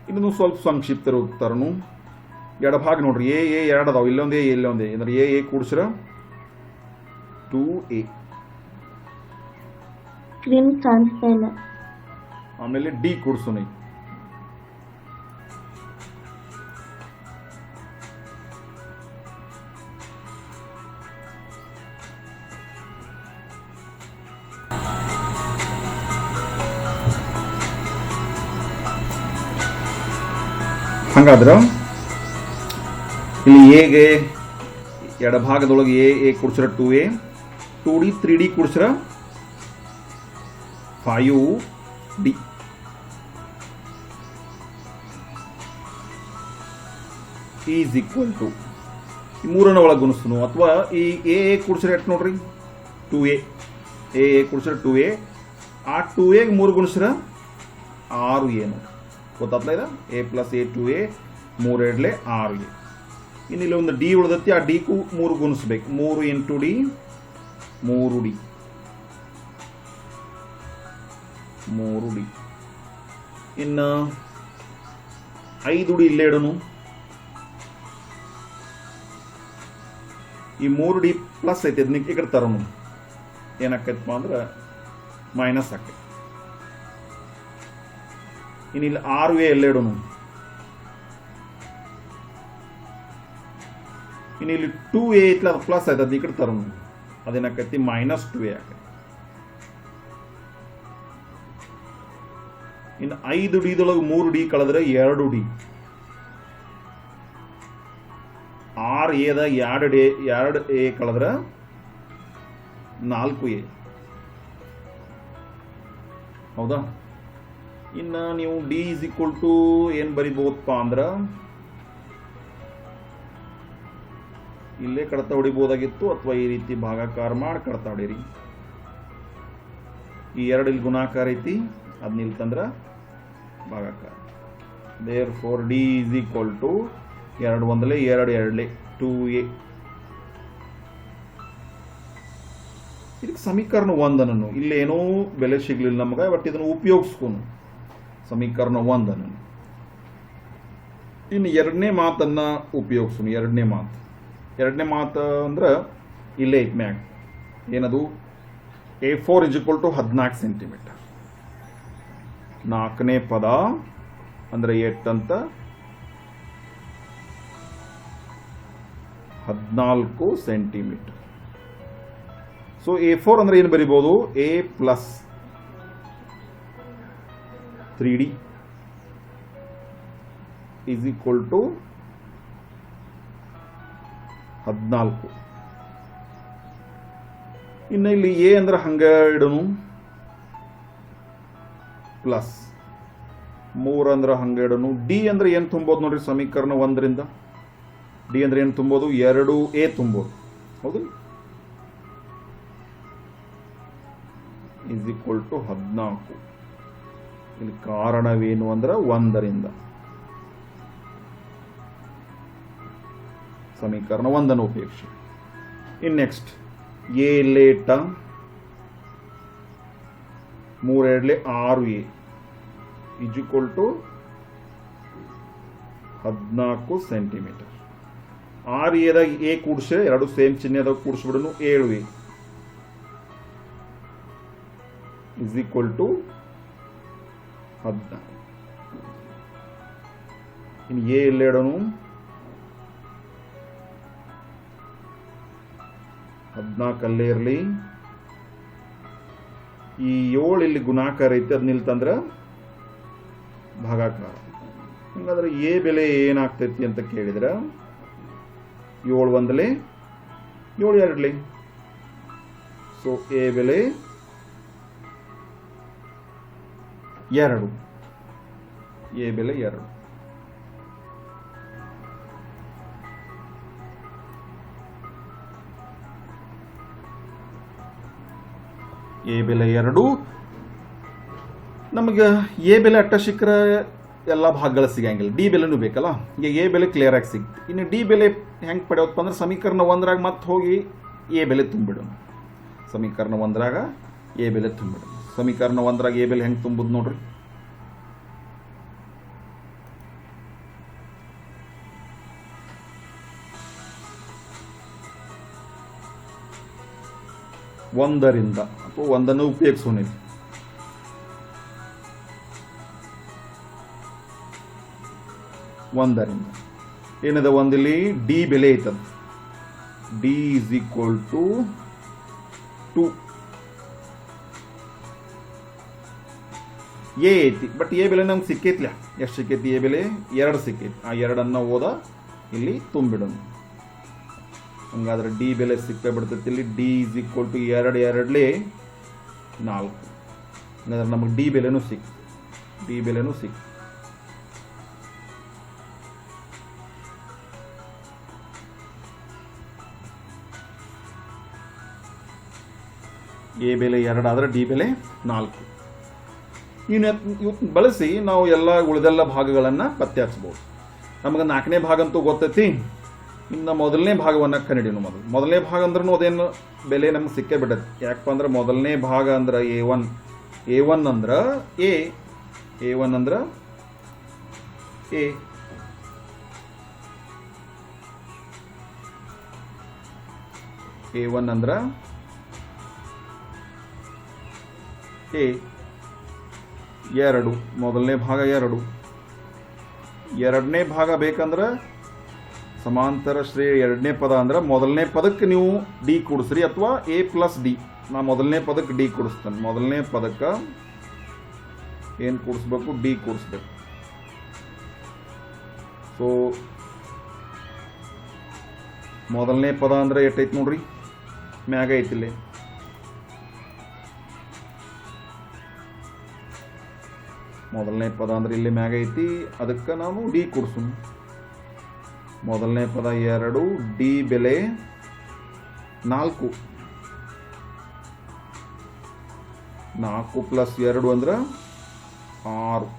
ಇನ್ನು ಸ್ವಲ್ಪ ಸಂಕ್ಷಿಪ್ತ ರೂಪತರನು ಎಡಭಾಗ ನೋಡ್ರಿ, A ಎರಡು ಅದಾವ, ಇಲ್ಲೊಂದೇ ಇಲ್ಲೊಂದೇ. ಅಂದ್ರೆ A ಕೂಡಿಸ್ರ 2A. ಸ್ಕ್ರೀನ್ ಕಾಣಿಸ್ತಾ ಇಲ್ಲ. ಆಮೇಲೆ ಡಿ ಕೂಡಿಸೋಣ. ಹಂಗಾದ್ರ ಇಲ್ಲಿ ಎಗೆ ಎಡಭಾಗದೊಳಗೆ A ಕೂಡಿಸ್ರ 2A, 2D 3D ಕೂಡಿಸ್ರ 5D. ಈಸ್ ಈಕ್ವಲ್ ಟು ಈ 3ನ ಒಳಗೆ ಗುಣಿಸ್ತನು. ಅಥವಾ ಈ A ಕೂಡಿಸ್ರ ಎಷ್ಟು ನೋಡ್ರಿ, 2A. A ಕೂಡಿಸ್ರ 2A, ಆ 2A 3 ಗುಣಿಸ್ರ 6A ನೋಡಿ. ಗೊತ್ತಾಗ್ಲ ಇದೆ. A plus A 2A 3 2 6A. ಇನ್ನಿಲ್ಲಿ ಒಂದು ಡಿ ಉಳಿದತ್ತಿ, ಆ ಡಿ ಗೂ 3 ಗುಣಿಸ್ಬೇಕು. 3 ಇಂಟು ಡಿ 3D. 3D. ಇನ್ನು 5D ಇಲ್ಲೇ ಇಡೋನು. ಈ 3D ಪ್ಲಸ್ ಐತಿ, ಅದನ್ನ ಈ ಕಡೆ ತರೋನು. ಏನಾಕೈತಪ್ಪ ಅಂದ್ರೆ ಮೈನಸ್ ಆಕೈತಿ. ಇನ್ನು ಇಲ್ಲಿ 6A ಎಲ್ಲೇ ಇಡೋನು. ಇನ್ನು ಇಲ್ಲಿ 2A ಐತ್ಲ, ಅದು ಪ್ಲಸ್ ಆಯ್ತು, ಅದು ಈ ಕಡೆ ತರೋನು. ಅದೇನಾಕೈತಿ ಮೈನಸ್ 2A ಆಕೈತಿ. ಇನ್ನು 5Dದೊಳಗೆ 3D ಕಳೆದ್ರೆ 2D. 6Aದ 2A ಕಳೆದ್ರೆ 4A. ಹೌದಾ? ಇನ್ನು ನೀವು ಡಿ ಇಸ್ ಈಕ್ವಲ್ ಟು ಏನು ಬರಿಬೋದಪ್ಪ ಅಂದ್ರೆ, ಇಲ್ಲೇ ಕಡತ ಹೊಡಿಬೋದಾಗಿತ್ತು, ಅಥವಾ ಈ ರೀತಿ ಭಾಗಾಕಾರ ಮಾಡಿ ಕಡತ ಹೊಡೀರಿ. ಈ 2 ಇಲ್ಲಿ ಗುಣಾಕಾರ ಐತಿ, ಅದನ್ನ ಇಲ್ಲಿ ತಂದ್ರೆ ಭಾಗಾಕಾರ. Therefore D is equal to ಎರಡು ಒಂದಲೇ ಎರಡು ಎರಡಲೇ 2a. ಇದಕ್ಕೆ ಸಮೀಕರಣ 1 ಅನ್ನು ಇಲ್ಲೇನೋ ಬೆಲೆ ಸಿಗ್ಲಿಲ್ಲ ನಮಗೆ, ಬಟ್ ಇದನ್ನು ಉಪಯೋಗಿಸ್ಕೊನು ಸಮೀಕರಣ 1 ಅನ್ನು. ಇನ್ನು ಎರಡನೇ ಮಾತನ್ನ ಉಪಯೋಗಿಸೋಣ. ಎರಡನೇ ಮಾತು ಅಂದ್ರೆ ಇಲ್ಲೇ ಐತ್ ಮ್ಯಾಗ್ ಏನದು, A4 = 14 ಸೆಂಟಿಮೀಟರ್. ನಾಲ್ಕನೇ ಪದ ಅಂದ್ರೆ 8 ಅಂತ 14 ಸೆಂಟಿಮೀಟರ್. ಸೊ A4 ಅಂದ್ರೆ ಏನು ಬರಿಬಹುದು, A + 3D = 14. ಇನ್ನು ಇಲ್ಲಿ ಎ ಅಂದ್ರೆ ಹಂಗ ಇಡೋನು, ಪ್ಲಸ್ 3 ಅಂದ್ರೆ ಹಂಗ ಇಡೋನು. ಡಿ ಅಂದ್ರೆ ಏನು ತುಂಬೋದು ನೋಡ್ರಿ ಸಮೀಕರಣ 1ರಿಂದ. ಡಿ ಅಂದ್ರೆ ಏನು ತುಂಬೋದು, 2a ತುಂಬೋದು. ಹೌದು, = 14. ಇಲ್ಲಿ ಕಾರಣವೇನು ಅಂದ್ರೆ 1ರಿಂದ ಸಮೀಕರಣ 1 ಉಪಯೋಗಿಸಿ. ಇನ್ ನೆಕ್ಸ್ಟ್ ಎ ಲೇಟ 3 2 6a = 14 ಸೆಂಟಿಮೀಟರ್. 6a ಎ ಕೂಡಿಸಿ ಎರಡು ಸೇಮ್ ಚಿಹ್ನೆದಾಗ ಕೂಡಿಸ್ಬಿಡೋನು, 7a = 14. ಇನ್ನು ಎ ಎಲ್ಲೇ ಇಡೋನು, 14 ಅಲ್ಲೇ ಇರಲಿ. ಈ 7 ಇಲ್ಲಿ ಗುಣಾಕಾರ ಐತಿ, ಅದ್ ನಿಲ್ತಂದ್ರ ಭಾಗಾಕಾರ. ಹಂಗಾದ್ರೆ ಎ ಬೆಲೆ ಏನಾಗ್ತೈತಿ ಅಂತ ಕೇಳಿದ್ರ 7 1 7 2. ಸೊ ಎ ಬೆಲೆ 2. ಎ ಬೆಲೆ 2. ಎ ಬೆಲೆ 2. ನಮಗೆ ಎ ಬೆಲೆ ಅಟ್ಟ ಸಿಕ್ಕರೆ ಎಲ್ಲ ಭಾಗಗಳು ಸಿಗಂಗಿಲ್ಲ, ಡಿ ಬೆಲೆನೂ ಬೇಕಲ್ಲ. ಈಗ ಎ ಬೆಲೆ ಕ್ಲಿಯರ್ ಆಗಿ ಸಿಗ್ತು. ಇನ್ನು ಡಿ ಬೆಲೆ ಹೆಂಗೆ ಪಡೆಯೋದಪ್ಪ ಅಂದ್ರೆ ಸಮೀಕರಣ 1ರಾಗ ಮತ್ತೆ ಹೋಗಿ ಎ ಬೆಲೆ ತುಂಬಿಡೋಣ. ಸಮೀಕರಣ 1ರಾಗ ಎ ಬೆಲೆ ತುಂಬಿಡೋಣ. ಸಮೀಕರಣ 1ರಾಗ ಎ ಬೆಲೆ ಹೆಂಗೆ ತುಂಬುದು ನೋಡ್ರಿ. ಒಂದರಿಂದ ಅಥವಾ 1 ಉಪಯೋಗಿಸೋಣ. ಒಂದರಿಂದ ಏನದ, ಒಂದಲ್ಲಿ ಡಿ ಬೆಲೆ ಐತದ, ಡಿ = 2. ಎ ಐತಿ, ಬಟ್ ಎ ಬೆಲೆ ನಮ್ಗೆ ಸಿಕ್ಕೈತ್ಲ. ಎಷ್ಟು ಸಿಕ್ಕೈತಿ, ಎ ಬೆಲೆ 2 ಸಿಕ್ಕೈತಿ. ಆ 2 ಓದ ಇಲ್ಲಿ ತುಂಬಿಡೋಣ. ಹಂಗಾದ್ರೆ ಡಿ ಬೆಲೆ ಸಿಕ್ಕ ಬಿಡ್ತೈತಿ. ಇಲ್ಲಿ ಡಿ = 2 2 4. ಹಂಗಾದ್ರೆ ನಮಗೆ ಡಿ ಬೆಲೆನೂ ಸಿಕ್. ಎ ಬೆಲೆ 2 ಆದ್ರೆ ಡಿ ಬೆಲೆ 4. ಇವತ್ತು ಬಳಸಿ ನಾವು ಎಲ್ಲ ಉಳಿದೆಲ್ಲ ಭಾಗಗಳನ್ನು ಪತ್ತೆ ಹಚ್ಚಬಹುದು. ನಮಗೆ 4ನೇ ಭಾಗ ಅಂತೂ ಗೊತ್ತೈತಿ. ಇನ್ನು ಮೊದಲನೇ ಭಾಗವನ್ನು ಕಂಡಿಡಿನು. ಮೊದಲನೇ ಭಾಗ ಅಂದ್ರೂ ಅದೇನು ಬೆಲೆ ನಮ್ಗೆ ಸಿಕ್ಕೇ ಬಿಡತ್ತೆ. ಯಾಕಪ್ಪ ಅಂದ್ರೆ ಮೊದಲನೇ ಭಾಗ ಅಂದ್ರೆ A1 ಅಂದ್ರೆ A1 ಅಂದ್ರೆ A. A1 ಅಂದ್ರೆ A. 2 ಮೊದಲನೇ ಭಾಗ 2. ಎರಡನೇ ಭಾಗ ಬೇಕಂದ್ರೆ ಸಮಾಂತರ ಶ್ರೇಣಿ ಎರಡನೇ ಪದ ಅಂದ್ರೆ ಮೊದಲನೇ ಪದಕ್ಕೆ ನೀವು ಡಿ ಕೂಡಿಸ್ರಿ, ಅಥವಾ A + D. ನಾ ಮೊದಲನೇ ಪದಕ್ಕೆ ಡಿ ಕೂಡಿಸ್ತೇನೆ. ಮೊದಲನೇ ಪದಕ್ಕೆ ಏನು ಕೂಡಿಸ್ಬೇಕು, ಡಿ ಕೂಡಿಸ್ಬೇಕು. ಸೊ ಮೊದಲನೇ ಪದ ಅಂದ್ರೆ ಎಷ್ಟೈತಿ ನೋಡ್ರಿ, ಮ್ಯಾಗ ಐತಿಲ್ಲಿ. ಮೊದಲನೇ ಪದ ಅಂದ್ರೆ ಇಲ್ಲಿ ಮ್ಯಾಗ ಐತಿ, ಅದಕ್ಕೆ ನಾವು ಡಿ ಕೂಡಿಸೋಣ. ಮೊದಲನೇ ಪದ 2, ಡಿ ಬೆಲೆ 4. 4 + 2 ಅಂದ್ರೆ 6.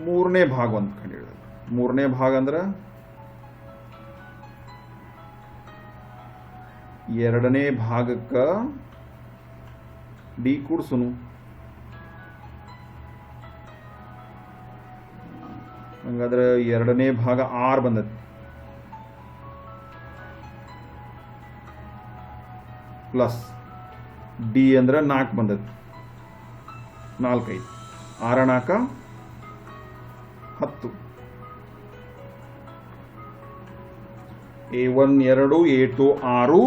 ಮೂರನೇ ಭಾಗ ಅಂತ ಕಂಡು ಮೂರನೇ ಭಾಗ ಅಂದ್ರೆ ಎರಡನೇ ಭಾಗಕ್ಕೆ ಡಿ ಕೂಡ್ಸುನು. ಹಂಗಾದ್ರೆ ಎರಡನೇ ಭಾಗ 6 ಬಂದೈತಿ ಪ್ಲಸ್ ಡಿ ಅಂದ್ರೆ 4 ಬಂದೈತಿ. 4 5 6 4 10. A1 2, A2 6,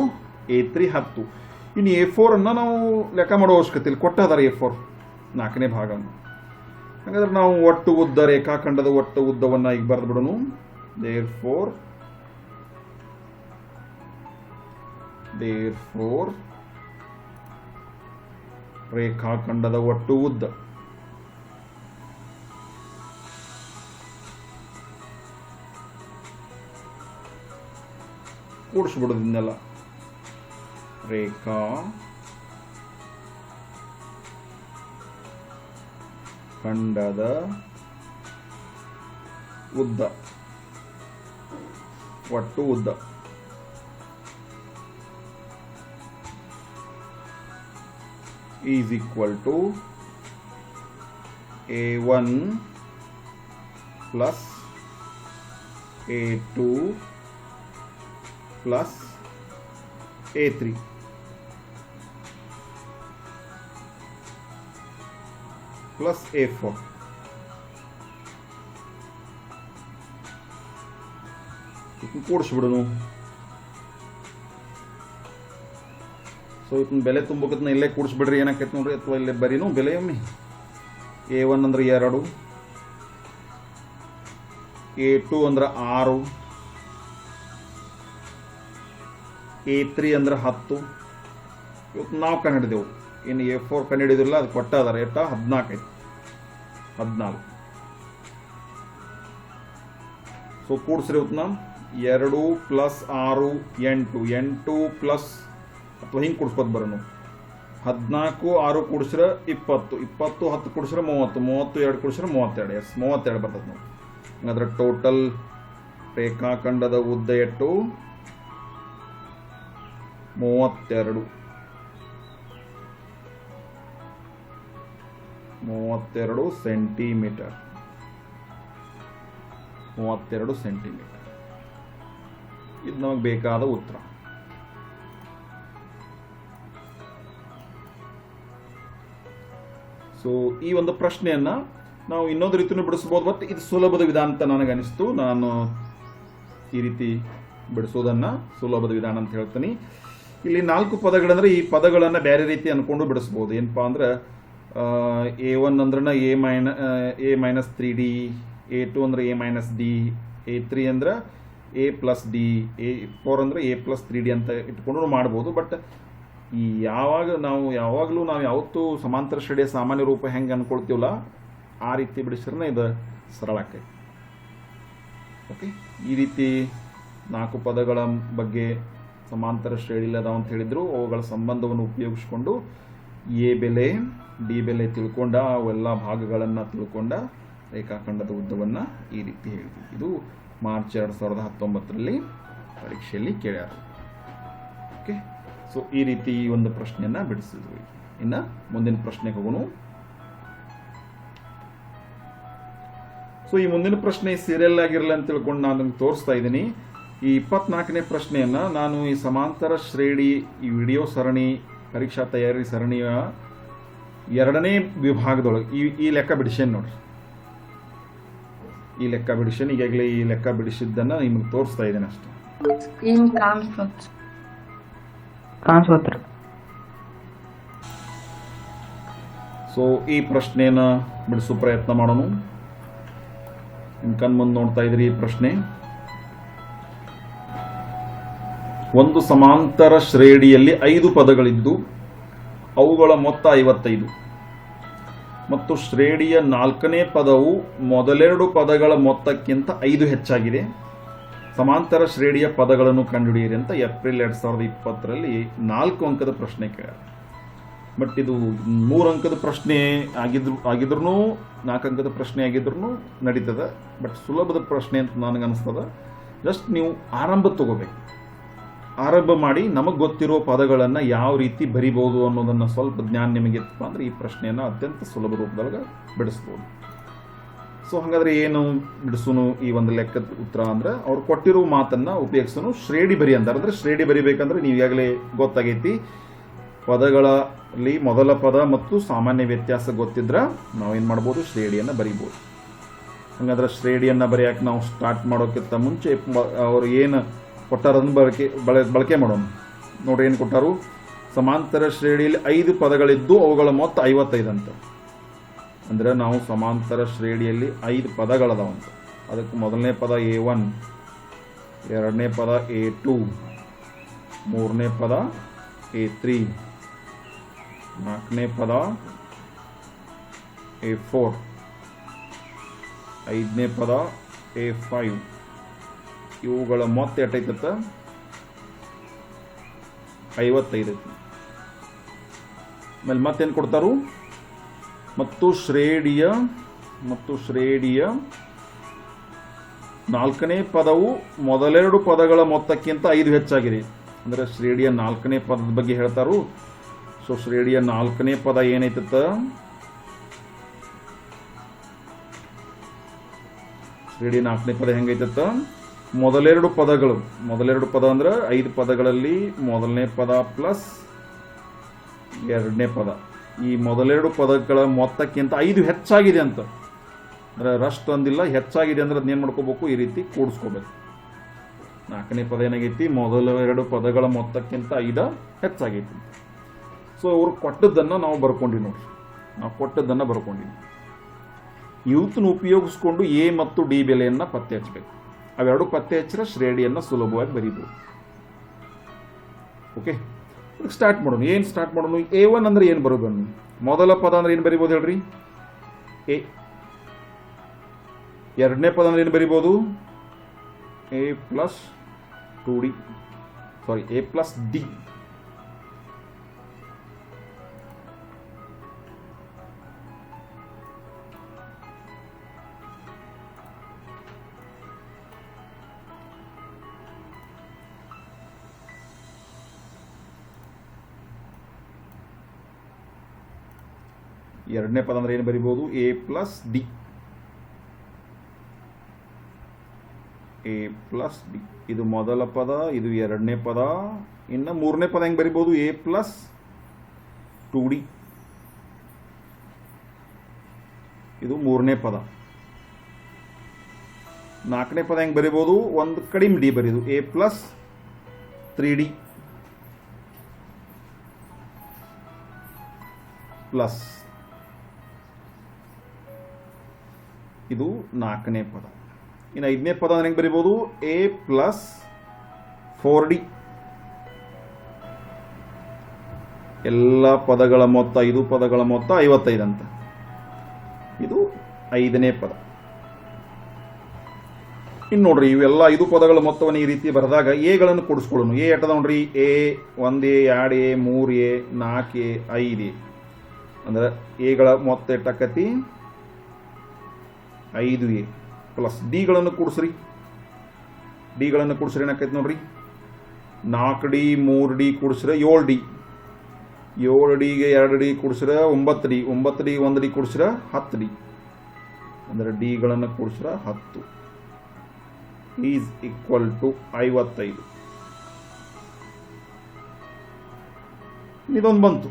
A3 10. ಇನ್ನು A4 ಅನ್ನ ನಾವು ಲೆಕ್ಕ ಮಾಡೋ ಅವಶ್ಯಕತೆ ಇಲ್ಲ, ಕೊಟ್ಟದಾರೆ A4 4ನೇ ಭಾಗ. ಹಾಗಾದ್ರೆ ನಾವು ಒಟ್ಟು ಉದ್ದ ರೇಖಾಖಂಡದ ಒಟ್ಟು ಉದ್ದವನ್ನ ಈಗ ಬರೆದು ಬಿಡೋಣ. therefore ರೇಖಾಖಂಡದ ಒಟ್ಟು ಉದ್ದ ಕೂಡಿಸ್ಬಿಡೋದಿನ್ನೆಲ್ಲ. ರೇಖಾ ಖಂಡದ ಉದ್ದ ಒಟ್ಟು ಉದ್ದ is equal to A1 plus A2 plus A3 plus A4. ಕೂಡಿಸ್ಬಿಡೋನು. ಸೊ ಇದನ್ನ ಬೆಲೆ ತುಂಬಕತ್ನ ಇಲ್ಲೇ ಕೂಡಿಸ್ಬಿಡ್ರಿ, ಏನಾಕೈತೆ ನೋಡ್ರಿ, ಅಥವಾ ಇಲ್ಲೇ ಬರೀನು ಬೆಲೆ ಒಮ್ಮೆ. A1 ಅಂದ್ರೆ 2, A2 ಅಂದ್ರೆ 6, A3 ಅಂದ್ರೆ 10. ಇವತ್ತು ನಾವು ಕಂಡುಹಿಡಿದೆವು. ಇನ್ನು A4 ಕಂಡುಹಿಡಿದಿಲ್ಲ, ಅದು ಕೊಟ್ಟ ಅದಾರ. ಎಟ್ಟ 14 ಐತಿ, 14. ಸೊ ಕೂಡಿಸ್ರಿ ಇವತ್ತು 2 ಪ್ಲಸ್ 6 8, 8 ಪ್ಲಸ್ ಅಥವಾ ಹಿಂಗೆ ಕೂಡಿಸ್ಬೋದು ಬರೋನು. 14 6 ಕೂಡಿಸ್ರೆ 20, 20 10 ಕೂಡಿಸ್ರೆ 30, 30 2 ಕೂಡಿಸ್ರೆ 32. ಎಸ್ 32 ಬರ್ತದೆ ನಾವು. ಹಾಗಾದ್ರೆ ಟೋಟಲ್ ರೇಖಾಖಂಡದ ಉದ್ದ ಎಷ್ಟು? 32 ಸೆಂಟಿಮೀಟರ್. 32 ಸೆಂಟಿಮೀಟರ್. ಇದು ನಮಗೆ ಬೇಕಾದ ಉತ್ತರ. ಸೊ ಈ ಒಂದು ಪ್ರಶ್ನೆಯನ್ನ ನಾವು ಇನ್ನೊಂದು ರೀತಿಯೂ ಬಿಡಿಸಬಹುದು, ಬಟ್ ಇದು ಸುಲಭದ ವಿಧಾನ ಅಂತ ನನಗೆ ಅನಿಸ್ತು. ನಾನು ಈ ರೀತಿ ಬಿಡಿಸೋದನ್ನ ಸುಲಭದ ವಿಧಾನ ಅಂತ ಹೇಳ್ತೀನಿ. ಇಲ್ಲಿ 4 ಪದಗಳಂದ್ರೆ ಈ ಪದಗಳನ್ನ ಬೇರೆ ರೀತಿ ಅನ್ಕೊಂಡು ಬಿಡಿಸ್ಬೋದು. ಏನಪ್ಪಾ ಅಂದ್ರೆ A1 ಅಂದ್ರೆ A ಮೈನಸ್ 3D, A2 ಅಂದ್ರೆ A ಮೈನಸ್ D, A3 ಅಂದ್ರೆ A ಪ್ಲಸ್ D, A4 ಅಂದ್ರೆ A ಪ್ಲಸ್ 3D ಅಂತ ಇಟ್ಕೊಂಡು ಮಾಡ್ಬೋದು. ಬಟ್ ಈ ಯಾವಾಗಲೂ ನಾವು ಯಾವತ್ತೂ ಸಮಾಂತರ ಶ್ರೇಣಿಯ ಸಾಮಾನ್ಯ ರೂಪ ಹೆಂಗೆ ಅನ್ಕೊಳ್ತೀವಲ್ಲ ಆ ರೀತಿ ಬಿಡಿಸಿದ್ರೆ ಇದು ಸರಳ ಆಕೈತಿ. ಓಕೆ, ಈ ರೀತಿ 4 ಪದಗಳ ಬಗ್ಗೆ ಸಮಾಂತರ ಶ್ರೇಣಿಲಿ ಅದಾವ ಅಂತ ಹೇಳಿದ್ರು. ಅವುಗಳ ಸಂಬಂಧವನ್ನು ಉಪಯೋಗಿಸ್ಕೊಂಡು ಎ ಬೆಲೆ ಡಿ ಬೆಲೆ ತಿಳ್ಕೊಂಡ, ಅವೆಲ್ಲ ಭಾಗಗಳನ್ನು ತಿಳ್ಕೊಂಡ ರೇಖಾಖಂಡದ ಉದ್ದವನ್ನು ಈ ರೀತಿ ಹೇಳಿದ್ವಿ. ಇದು ಮಾರ್ಚ್ 2019ರಲ್ಲಿ ಪರೀಕ್ಷೆಯಲ್ಲಿ ಕೇಳ್ಯಾರ. ಓಕೆ, ಸೊ ಈ ರೀತಿ ಈ ಒಂದು ಪ್ರಶ್ನೆಯನ್ನ ಬಿಡಿಸಿದ್ವಿ. ಇನ್ನು ಮುಂದಿನ ಪ್ರಶ್ನೆಗೆ ಹೋಗೋಣ. ಸೊ ಈ ಮುಂದಿನ ಪ್ರಶ್ನೆ ಸೀರಿಯಲ್ ಆಗಿರಲ್ಲ ಅಂತ ತಿಳ್ಕೊಂಡು ನಾನು ನಿಮ್ಗೆ ತೋರಿಸ್ತಾ ಇದ್ದೀನಿ. ಈ 24ನೇ ಪ್ರಶ್ನೆಯನ್ನ ನಾನು ಈ ಸಮಾಂತರ ಶ್ರೇಣಿ ಈ ವಿಡಿಯೋ ಸರಣಿ ಪರೀಕ್ಷಾ ತಯಾರಿ ಸರಣಿಯ 2ನೇ ವಿಭಾಗದೊಳಗೆ ಈ ಲೆಕ್ಕ ಬಿಡಿಸೇನು ನೋಡ್ರಿ. ಈ ಲೆಕ್ಕ ಬಿಡಿಸೇನು ಈಗಾಗಲೇ ಈ ಲೆಕ್ಕ ಬಿಡಿಸಿದ್ದನ್ನ ನಿಮಗೆ ತೋರಿಸ್ತಾ ಇದ್ದೇನೆ ಅಷ್ಟೇ. ಸೊ ಈ ಪ್ರಶ್ನೆಯನ್ನ ಬಿಡಿಸೋ ಪ್ರಯತ್ನ ಮಾಡೋಣ. ನಿಮ್ ಕಣ್ಮುಂದೆ ನೋಡ್ತಾ ಇದ್ರಿ ಈ ಪ್ರಶ್ನೆ. ಒಂದು ಸಮಾಂತರ ಶ್ರೇಣಿಯಲ್ಲಿ 5 ಪದಗಳಿದ್ದು ಅವುಗಳ ಮೊತ್ತ 55 ಮತ್ತು ಶ್ರೇಣಿಯ 4ನೇ ಪದವು ಮೊದಲೆರಡು ಪದಗಳ ಮೊತ್ತಕ್ಕಿಂತ 5 ಹೆಚ್ಚಾಗಿದೆ. ಸಮಾಂತರ ಶ್ರೇಣಿಯ ಪದಗಳನ್ನು ಕಂಡುಹಿಡಿಯಿರಿ ಅಂತ ಏಪ್ರಿಲ್ 2020ರಲ್ಲಿ 4 ಅಂಕದ ಪ್ರಶ್ನೆ ಕೇಳ. ಬಟ್ ಇದು 3 ಅಂಕದ ಪ್ರಶ್ನೆ ಆಗಿದ್ರು 4 ಅಂಕದ ಪ್ರಶ್ನೆ ಆಗಿದ್ರು ನಡೀತದೆ. ಬಟ್ ಸುಲಭದ ಪ್ರಶ್ನೆ ಅಂತ ನನಗನ್ನಿಸ್ತದೆ. ಜಸ್ಟ್ ನೀವು ಆರಂಭ ತಗೋಬೇಕು. ಆರಂಭ ಮಾಡಿ ನಮಗೆ ಗೊತ್ತಿರೋ ಪದಗಳನ್ನು ಯಾವ ರೀತಿ ಬರಿಬೋದು ಅನ್ನೋದನ್ನು ಸ್ವಲ್ಪ ಜ್ಞಾನ ನಿಮಗೆ ಇತ್ತಪ್ಪ ಅಂದರೆ ಈ ಪ್ರಶ್ನೆಯನ್ನು ಅತ್ಯಂತ ಸುಲಭ ರೂಪದೊಳಗೆ ಬಿಡಿಸ್ಬೋದು. ಸೊ ಹಾಗಾದರೆ ಏನು ಬಿಡಿಸೋನು ಈ ಒಂದು ಲೆಕ್ಕದ ಉತ್ತರ ಅಂದರೆ ಅವ್ರು ಕೊಟ್ಟಿರೋ ಮಾತನ್ನು ಉಪಯೋಗಿಸೋನು ಶ್ರೇಣಿ ಬರಿ ಅಂತಾರೆ. ಅಂದರೆ ಶ್ರೇಣಿ ಬರಿಬೇಕಂದ್ರೆ ನೀವು ಈಗಾಗಲೇ ಗೊತ್ತಾಗೈತಿ, ಪದಗಳಲ್ಲಿ ಮೊದಲ ಪದ ಮತ್ತು ಸಾಮಾನ್ಯ ವ್ಯತ್ಯಾಸ ಗೊತ್ತಿದ್ರೆ ನಾವೇನು ಮಾಡ್ಬೋದು, ಶ್ರೇಣಿಯನ್ನು ಬರಿಬೋದು. ಹಾಗಾದ್ರೆ ಶ್ರೇಣಿಯನ್ನು ಬರೆಯೋಕೆ ನಾವು ಸ್ಟಾರ್ಟ್ ಮಾಡೋಕ್ಕಿಂತ ಮುಂಚೆ ಅವರು ಏನು ಕೊಟ್ಟಾರದನ್ನು ಬಳಕೆ ಮಾಡೋಣ. ನೋಡ್ರಿ ಏನು ಕೊಟ್ಟಾರು, ಸಮಾಂತರ ಶ್ರೇಣಿಯಲ್ಲಿ 5 ಪದಗಳಿದ್ದು ಅವುಗಳ ಮೊತ್ತ 55 ಅಂತ. ಅಂದರೆ ನಾವು ಸಮಾಂತರ ಶ್ರೇಣಿಯಲ್ಲಿ 5 ಪದಗಳದಾವಂತ. ಅದಕ್ಕೆ ಮೊದಲನೇ ಪದ A1, ಎರಡನೇ ಪದ A2, ಮೂರನೇ ಪದ A3, ನಾಲ್ಕನೇ ಪದ A4, ಐದನೇ ಪದ A5. ಇವುಗಳ ಮೊತ್ತ ಎಷ್ಟೈತ, 55. ಆಮೇಲೆ ಮತ್ತೇನು ಕೊಡ್ತಾರು, ಮತ್ತು ಶ್ರೇಣಿಯ 4ನೇ ಪದವು ಮೊದಲೆರಡು ಪದಗಳ ಮೊತ್ತಕ್ಕಿಂತ 5 ಹೆಚ್ಚಾಗಿದೆ. ಅಂದರೆ ಶ್ರೇಣಿಯ 4ನೇ ಪದದ ಬಗ್ಗೆ ಹೇಳ್ತಾರು. ಸೊ ಶ್ರೇಣಿಯ 4ನೇ ಪದ ಏನೈತ, ಶ್ರೇಣಿಯ 4ನೇ ಪದ ಹೆಂಗೈತ, ಮೊದಲೆರಡು ಪದ ಅಂದ್ರೆ 5 ಪದಗಳಲ್ಲಿ ಮೊದಲನೇ ಪದ ಪ್ಲಸ್ ಎರಡನೇ ಪದ, ಈ ಮೊದಲೆರಡು ಪದಗಳ ಮೊತ್ತಕ್ಕಿಂತ 5 ಹೆಚ್ಚಾಗಿದೆ ಅಂತ. ಅಂದ್ರೆ ರಷ್ಟು ಅಂದಿಲ್ಲ, ಹೆಚ್ಚಾಗಿದೆ ಅಂದ್ರೆ ಅದನ್ನೇನು ಮಾಡ್ಕೋಬೇಕು, ಈ ರೀತಿ ಕೂಡಿಸ್ಕೋಬೇಕು. 4ನೇ ಪದ ಏನಾಗೈತಿ, ಮೊದಲ 2 ಪದಗಳ ಮೊತ್ತಕ್ಕಿಂತ 5 ಹೆಚ್ಚಾಗೈತಿ. ಸೊ ಅವ್ರು ಕೊಟ್ಟದ್ದನ್ನು ನಾವು ಬರ್ಕೊಂಡಿವಿ ನೋಡ್ರಿ, ನಾವು ಕೊಟ್ಟದ್ದನ್ನು ಬರ್ಕೊಂಡಿವಿ. ಇವತ್ತನ್ನು ಉಪಯೋಗಿಸ್ಕೊಂಡು ಎ ಮತ್ತು ಡಿ ಬೆಲೆಯನ್ನು ಪತ್ತೆ ಹಚ್ಚಬೇಕು. ಅವೆರಡು ಪತ್ತೆ ಹಚ್ಚಿದ್ರೆ ಶ್ರೇಣಿಯನ್ನು ಸುಲಭವಾಗಿ ಬರೀಬೋದು. ಓಕೆ, ಸ್ಟಾರ್ಟ್ ಮಾಡೋಣ. ಏನು ಸ್ಟಾರ್ಟ್ ಮಾಡೋಣ, A1 ಅಂದ್ರೆ ಏನು ಬರೋದು, ಮೊದಲ ಪದ ಅಂದ್ರೆ ಏನು ಬರಿಬೋದು ಹೇಳ್ರಿ, ಎ. ಎರಡನೇ ಪದ ಅಂದ್ರೆ ಏನು ಬರಿಬೋದು, A+2D, ಸಾರಿ A+D. ಎರಡನೇ ಪದ ಅಂದ್ರೆ ಏನು ಬರಿಬೋದು, A+D. ಇದು ಮೊದಲ ಪದ, ಇದು ಎರಡನೇ ಪದ. ಇನ್ನು ಮೂರನೇ ಪದ ಹೆಂಗೆ ಬರಿಬೋದು, A+2D. ಇದು ಮೂರನೇ ಪದ. ನಾಲ್ಕನೇ ಪದ ಹೆಂಗೆ ಬರಿಬೋದು, ಒಂದು ಕಡಿಮೆ ಡಿ ಬರೀದು, A+3D ಪ್ಲಸ್. ಇದು ನಾಲ್ಕನೇ ಪದ. ಇನ್ನು ಐದನೇ ಪದ ಅಂದ್ರೆ ಹೆಂಗೆ ಬರಿಬೋದು, A+4D. ಎಲ್ಲ ಪದಗಳ ಮೊತ್ತ, 5 ಪದಗಳ ಮೊತ್ತ 55 ಅಂತ. ಇದು ಐದನೇ ಪದ. ಇನ್ನು ನೋಡ್ರಿ, ಇವೆಲ್ಲ 5 ಪದಗಳ ಮೊತ್ತವನ್ನು ಈ ರೀತಿ ಬರೆದಾಗ ಎಗಳನ್ನು ಕೊಡಿಸ್ಕೊಳ್ಳೋಣ. ಎ ಎಟ್ಟದ ನೋಡ್ರಿ, A1A, 2A, 3A, 4A, 5A. ಅಂದ್ರೆ ಎಗಳ ಮೊತ್ತ ಎಷ್ಟಾಕತಿ, 5A ಪ್ಲಸ್ ಡಿಗಳನ್ನು ಕೂಡಿಸ್ರಿ. ಏನಾಕೈತಿ ನೋಡ್ರಿ, 4D 3D ಕೂಡಿಸ್ರೆ 7D, 7Dಗೆ 2D ಕೂಡಿಸ್ರೆ 9D, 9D 1D ಕೂಡಿಸ್ರೆ 10D. ಅಂದರೆ ಡಿಗಳನ್ನು ಕೂಡಿಸ್ರೆ 10 ಈಸ್ ಈಕ್ವಲ್ ಟು 55. ಇದೊಂದು ಬಂತು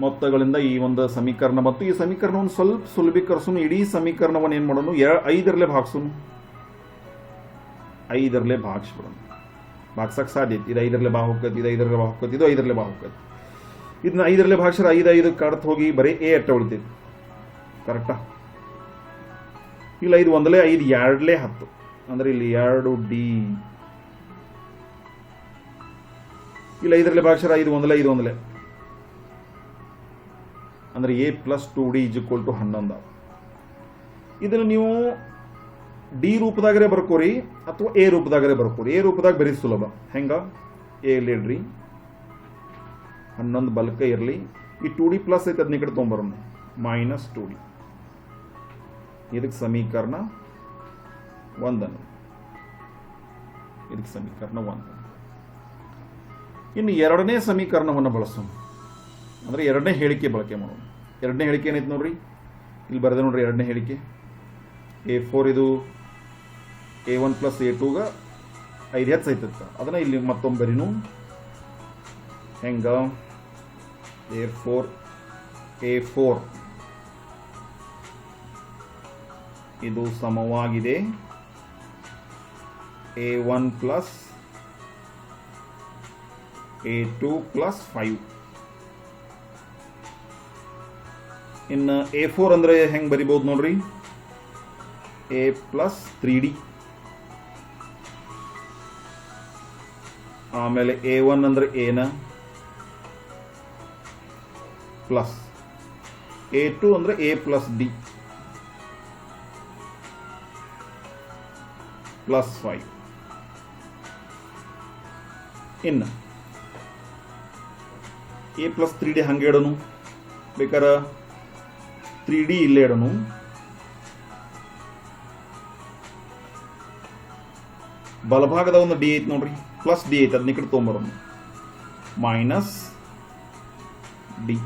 ಮೊತ್ತಗಳಿಂದ ಈ ಒಂದು ಸಮೀಕರಣ ಬಂತು. ಈ ಸಮೀಕರಣವನ್ನು ಸ್ವಲ್ಪ ಸುಲಭೀಕರಿಸೋನು. ಇಡೀ ಸಮೀಕರಣವನ್ನು ಏನು ಮಾಡೋಣ, 5ರಲ್ಲೇ ಭಾಗಿಸೋನು. 5ರಲ್ಲೇ ಭಾಗಿಸ್ಬಿಡೋಣ. ಭಾಗ್ಸಕ್ಕೆ ಸಾಧ್ಯ ಐತಿ. ಇದು 5ರಲ್ಲೇ ಭಾಗ ಹೋಗ್ತೈತಿ, ಇದು 5ರಲ್ಲೇ ಭಾಗ ಹೋಗ್ತೈತಿ, ಇದು 5ರಲ್ಲೇ ಭಾಗ ಹೋಗ್ತೈತಿ. ಇದನ್ನ 5ರಲ್ಲೇ ಭಾಗಿಸ್ರೆ 5 ಕಡ್ತ ಹೋಗಿ ಬರೀ ಎ ಅಟ್ಟ ಉಳಿತೈತಿ. ಕರೆಕ್ಟಾ? ಇಲ್ಲ, ಇದು ಒಂದಲೇ 5, 2ಲೇ 10. ಅಂದ್ರೆ ಇಲ್ಲಿ 2D. ಇಲ್ಲ, 5ರಲ್ಲೇ ಭಾಗಿಸ್ರೆ 5 ಒಂದಲೇ ಅಂದ್ರೆ A+2D = 11. ಇದನ್ನು ನೀವು ಡಿ ರೂಪದಾಗರೆ ಬರ್ಕೋರಿ ಅಥವಾ ಎ ರೂಪದಾಗರೆ ಬರ್ಕೋರಿ. ಎ ರೂಪದಾಗ ಬರೀ ಸುಲಭ. ಹೆಂಗ, ಎ ಇಡ್ರಿ, 11 ಬಲ್ಕ ಇರಲಿ, ಈ 2D ಪ್ಲಸ್ ಐತೆ ಅದನ್ನ ಈ ಕಡೆ ತೊಗೊಂಬರೋಣ ಮೈನಸ್ 2D. ಇದಕ್ಕೆ ಸಮೀಕರಣ 1. ಇದಕ್ಕೆ ಸಮೀಕರಣ 1. ಇನ್ನು ಎರಡನೇ ಸಮೀಕರಣವನ್ನು ಬಳಸೋಣ, ಅಂದರೆ ಎರಡನೇ ಹೇಳಿಕೆ ಬಳಕೆ ಮಾಡೋಣ. ಎರಡನೇ ಹೇಳಿಕೆ ಏನೈತೆ ನೋಡ್ರಿ, ಇಲ್ಲಿ ಬರೆದ ನೋಡ್ರಿ ಎರಡನೇ ಹೇಳಿಕೆ. A4 ಇದು A1 ಪ್ಲಸ್ A2ಗ 5 ಹೆಚ್ಚು ಐತತ್ತ, ಅದನ್ನ ಇಲ್ಲಿ ಮತ್ತೊಮ್ಮೆ ಬರೀನು ಹೆಂಗ. A4 ಇದು ಸಮವಾಗಿದೆ A1 ಪ್ಲಸ್ A2 ಪ್ಲಸ್ 5. ಇನ್ನು A4 ಅಂದ್ರೆ ಹೆಂಗೆ ಬರಿಬಹುದು ನೋಡ್ರಿ, A ಪ್ಲಸ್ 3D. ಆಮೇಲೆ A1 ಅಂದ್ರೆ ಏನ ಪ್ಲಸ್ A2 ಅಂದ್ರೆ A ಪ್ಲಸ್ D ಪ್ಲಸ್ 5. ಇನ್ನು A ಪ್ಲಸ್ 3D ಹಂಗೆ ಇಡೋನು, ಬೇಕಾದ್ರೆ 3D ಇಲ್ಲೇ ಇಡೋನು. ಬಲಭಾಗದ ಒಂದು ಡಿ ಐತೆ ನೋಡ್ರಿ, ಪ್ಲಸ್ ಡಿ ಐತೆ, ಅದನ್ನ ಈ ಕಡೆ ತೊಗೊಂಬರೋನು ಮೈನಸ್ ಡಿ.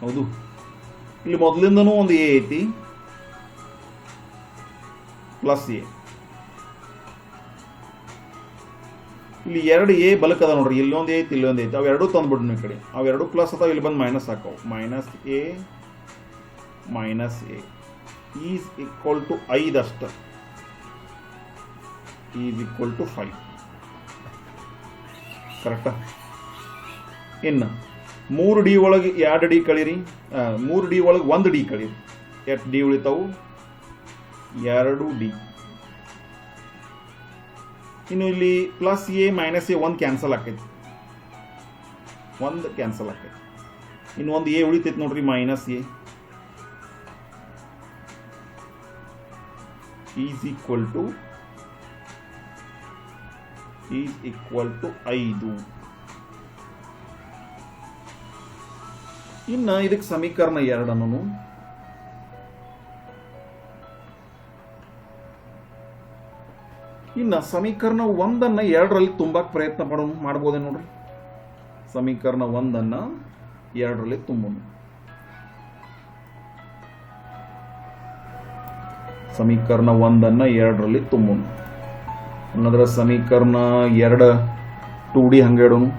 ಹೌದು, ಇಲ್ಲಿ ಮೊದಲಿಂದನೂ ಒಂದು ಎ ಐತಿ ಪ್ಲಸ್ ಎ. ಇಲ್ಲಿ ಎರಡು ಎ ಬಲಕದ ನೋಡ್ರಿ, ಇಲ್ಲೊಂದು ಐತಿ ಇಲ್ಲೊಂದು ಐತಿ, ಅವೆರಡೂ ತಂದ್ಬಿಡ್ನು ಈ ಕಡೆ. ಅವೆರಡು ಪ್ಲಸ್ ಅದಾವ, ಇಲ್ಲಿ ಬಂದು ಮೈನಸ್ ಹಾಕವು. Minus A is equal to 5 ಅಷ್ಟ, ಈಸ್ ಈಕ್ವಲ್ ಟು 5. ಕರೆಕ್ಟಾ? ಇನ್ನು 3D ಒಳಗೆ 2D ಕಳೀರಿ, 3D ಒಳಗೆ 1D ಕಳೀರಿ. ಎಷ್ಟು ಡಿ ಉಳಿತಾವು? 2D. ಇನ್ನು ಇಲ್ಲಿ plus A minus A 1 cancel ಆಕೈತಿ, 1 ಕ್ಯಾನ್ಸಲ್ ಆಕೈತಿ. ಇನ್ನು ಒಂದು ಎ ಉಳಿತೈತಿ ನೋಡ್ರಿ, minus A is equal to 5. ಇನ್ನು ಇದಕ್ಕೆ ಸಮೀಕರಣ 2 ಇನ್ನು ಸಮೀಕರಣ 1 2ರಲ್ಲಿ ತುಂಬಾಕ್ ಪ್ರಯತ್ನ ಮಾಡ್ಬೋದೇ ನೋಡ್ರಿ. ಸಮೀಕರಣ 1 2ರಲ್ಲಿ ತುಂಬೋಣ. ಸಮೀಕರಣ 1 2ರಲ್ಲಿ ತುಂಬೋಣ ಅನ್ನೋದ್ರ ಸಮೀಕರಣ 2 2D ಹಂಗೆ ಇಡೋನು.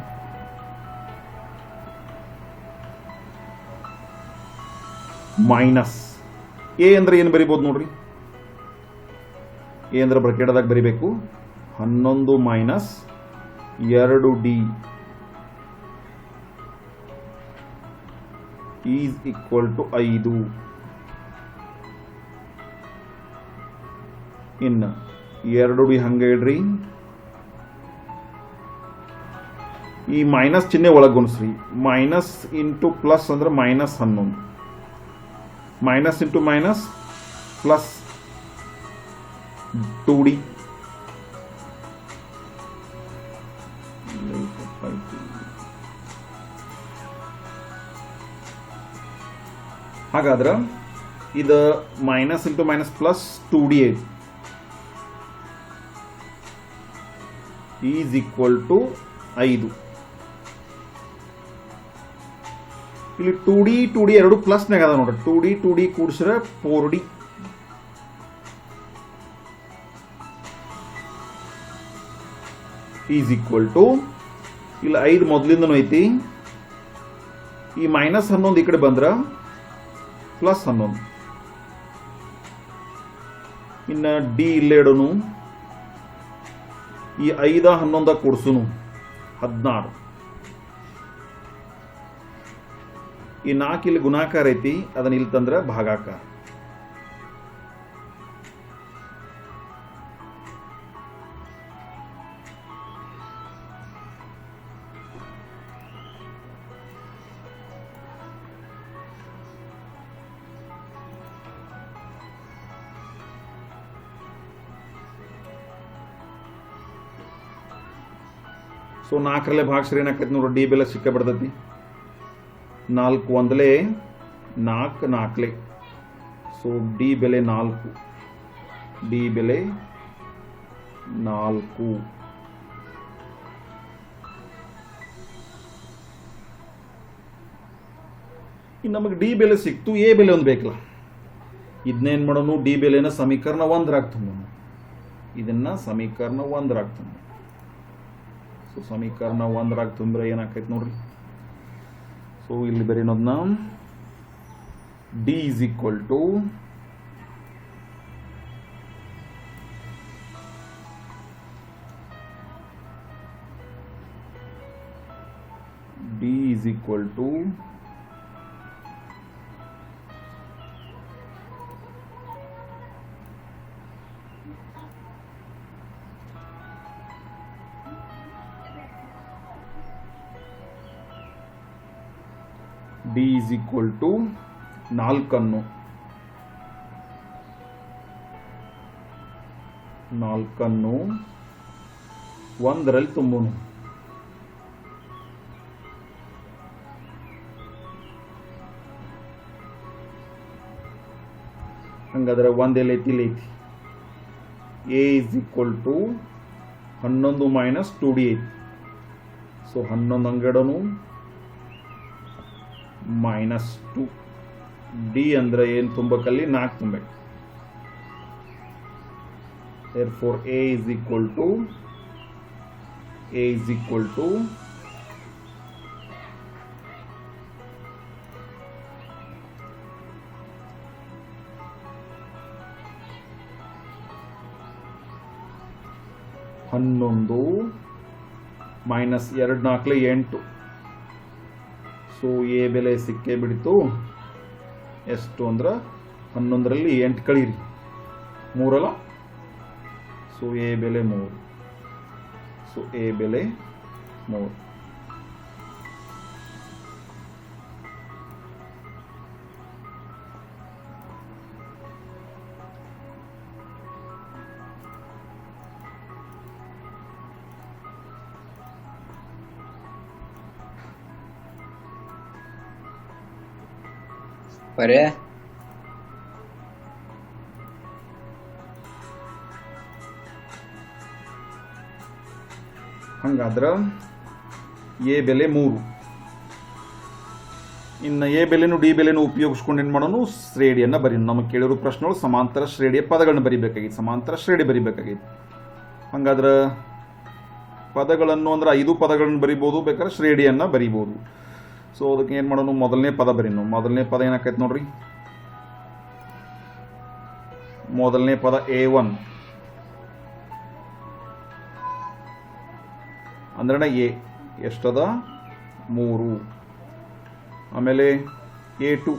ಮೈನಸ್ ಎ ಅಂದ್ರೆ ಏನು ಬರಿಬೋದು ನೋಡ್ರಿ, ಎ ಅಂದ್ರೆ ಬ್ರಕೆಟ್ದಾಗ ಬರಿಬೇಕು 11 minus 2D is equal to 5. ಇನ್ನು 2D ಹಂಗೆ ಇಡ್ರಿ, ಈ ಮೈನಸ್ ಚಿಹ್ನೆ ಒಳಗುಣಿಸ್ರಿ. ಮೈನಸ್ ಇಂಟು ಪ್ಲಸ್ ಅಂದ್ರೆ minus 11, minus into minus plus 2D. ಹಾಗಾದ್ರೆ ಇದು minus into minus plus 2D is equal to 5. ಇಲ್ಲಿ 2D ಎರಡು ಪ್ಲಸ್ನಾಗ ಅದ ನೋಡ್ರಿ, 2D ಕೂಡಿಸ್ರೆ 4D. Is equal to ಇಲ್ಲಿ 5 ಮೊದಲಿಂದನೂ ಐತಿ, ಈ ಮೈನಸ್ 11 ಈ ಕಡೆ ಬಂದ್ರ ಪ್ಲಸ್ 11. ಇನ್ನು ಡಿ ಇಲ್ಲೇ ಇಡೋನು, ಈ 5 11 ಕೂಡ್ಸುನು 16. ಈ 4 ಇಲ್ಲಿ ಗುಣಾಕಾರ ಐತಿ, ಅದನ್ನ ಇಲ್ಲಿ ತಂದ್ರೆ ಭಾಗಾಕಾರ. ಸೊ 4ರಲ್ಲೇ ಭಾಗಿಸ್ರಿ ಏನಾಕೈತಿ ನೋಡ್ರಿ, ಡಿ ಬೆಲೆ ಸಿಕ್ಕ ಬಿಡ್ತೈತಿ. ನಾಲ್ಕು ಒಂದಲೇ ನಾಲ್ಕು ನಾಲ್ಕಲೆ. ಸೊ ಡಿ ಬೆಲೆ 4. ಡಿ ಬೆಲೆ 4. ಇನ್ನು ನಮಗೆ ಡಿ ಬೆಲೆ ಸಿಕ್ತು, ಎ ಬೆಲೆ ಒಂದು ಬೇಕಲ್ಲ. ಇದನ್ನೇನು ಮಾಡೋನು, ಡಿ ಬೆಲೆನ ಸಮೀಕರಣ 1 ತುಂಬೋಣ. ಇದನ್ನ ಸಮೀಕರಣ 1 ತುಂಬ. ಸೊ ಸಮೀಕರಣ 1 ತುಂಬ್ರೆ ಏನಾಕೈತೆ ನೋಡ್ರಿ. ಸೊ ಇಲ್ಲಿ ಬರೀನೋದನ್ನ D is equal to D is equal to D is equal to 4 1ರಲ್ಲಿ ತುಂಬೋನು. ಹಂಗಾದ್ರೆ 1 ಎಲ್ಲೈತಿ, ಇಲ್ಲೈತಿ. A is equal to 11 minus 2D ಐತಿ. ಸೊ 11 ಅಂಗಡನು -2. ಡಿ ಅಂದ್ರೆ ಏನು ತುಂಬಕಲ್ಲಿ 4 ತುಂಬಬೇಕು. therefore a is equal to 11 minus 2 4 8. So A ಬೆಲೆ ಸಿಕ್ಕೇ ಬಿಡ್ತು. ಎಷ್ಟು ಅಂದ್ರೆ 11ರಲ್ಲಿ 8 ಕಳೀರಿ, 3 ಅಲ್ಲ. ಸೊ ಎ ಬೆಲೆ 3. ಸೊ ಎ ಬೆಲೆ 3. ಬರೇ ಹಂಗಾದ್ರೆ ಎ ಬೆಲೆ 3. ಇನ್ನು ಎ ಬೆಲೆನು ಡಿ ಬೆಲೆನು ಉಪಯೋಗಿಸ್ಕೊಂಡು ಏನು ಮಾಡೋನು, ಶ್ರೇಣಿಯನ್ನು ಬರೀನು. ನಮಗೆ ಕೇಳಿರೋ ಪ್ರಶ್ನೆಗಳು ಸಮಾಂತರ ಶ್ರೇಣಿಯ ಪದಗಳನ್ನ ಬರಿಬೇಕಾಗಿತ್ತು, ಸಮಾಂತರ ಶ್ರೇಣಿ ಬರಿಬೇಕಾಗಿತ್ತು. ಹಂಗಾದ್ರೆ ಪದಗಳನ್ನು ಅಂದ್ರೆ 5 ಪದಗಳನ್ನು ಬರಿಬೋದು, ಬೇಕಾದ್ರೆ ಶ್ರೇಣಿಯನ್ನು ಬರಿಬೋದು. ಸೊ ಅದಕ್ಕೆ ಏನು ಮಾಡೋನು, ಮೊದಲನೇ ಪದ ಬರೀನು. ಮೊದಲನೇ ಪದ ಏನಾಕೈತೆ ನೋಡ್ರಿ. ಮೊದಲನೇ ಪದ A1 ಅಂದ್ರೆ ಎ ಎಷ್ಟದ 3. ಆಮೇಲೆ A2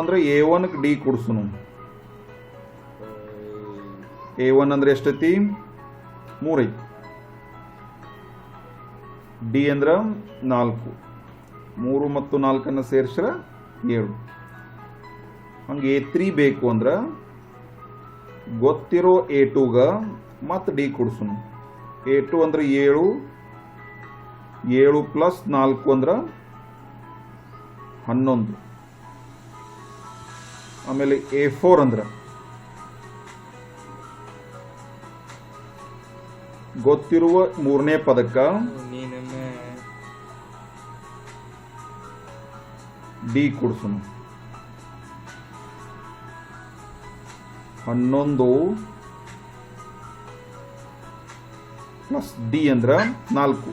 ಅಂದ್ರೆ A1 ಡಿ ಕೊಡ್ಸುನು. A1 ಅಂದ್ರೆ ಎಷ್ಟೈತಿ, 3 ಐತಿ. ಡಿ ಅಂದ್ರೆ 4. 3 ಮತ್ತು 4 ಸೇರಿಸ್ರೆ 7. ಹಂಗೆ A3 ಬೇಕು ಅಂದ್ರೆ ಗೊತ್ತಿರೋ A2ಗ ಮತ್ತು ಡಿ ಕೊಡ್ಸುನು. A2 ಅಂದ್ರೆ 7, 7 ಪ್ಲಸ್ 4 ಅಂದ್ರೆ 11. ಆಮೇಲೆ A4 ಅಂದ್ರೆ ಗೊತ್ತಿರುವ 3ನೇ ಪದಕ್ಕ ಡಿ ಕೊಡ್ಸುನು. 11 ಪ್ಲಸ್ ಡಿ ಅಂದ್ರೆ 4.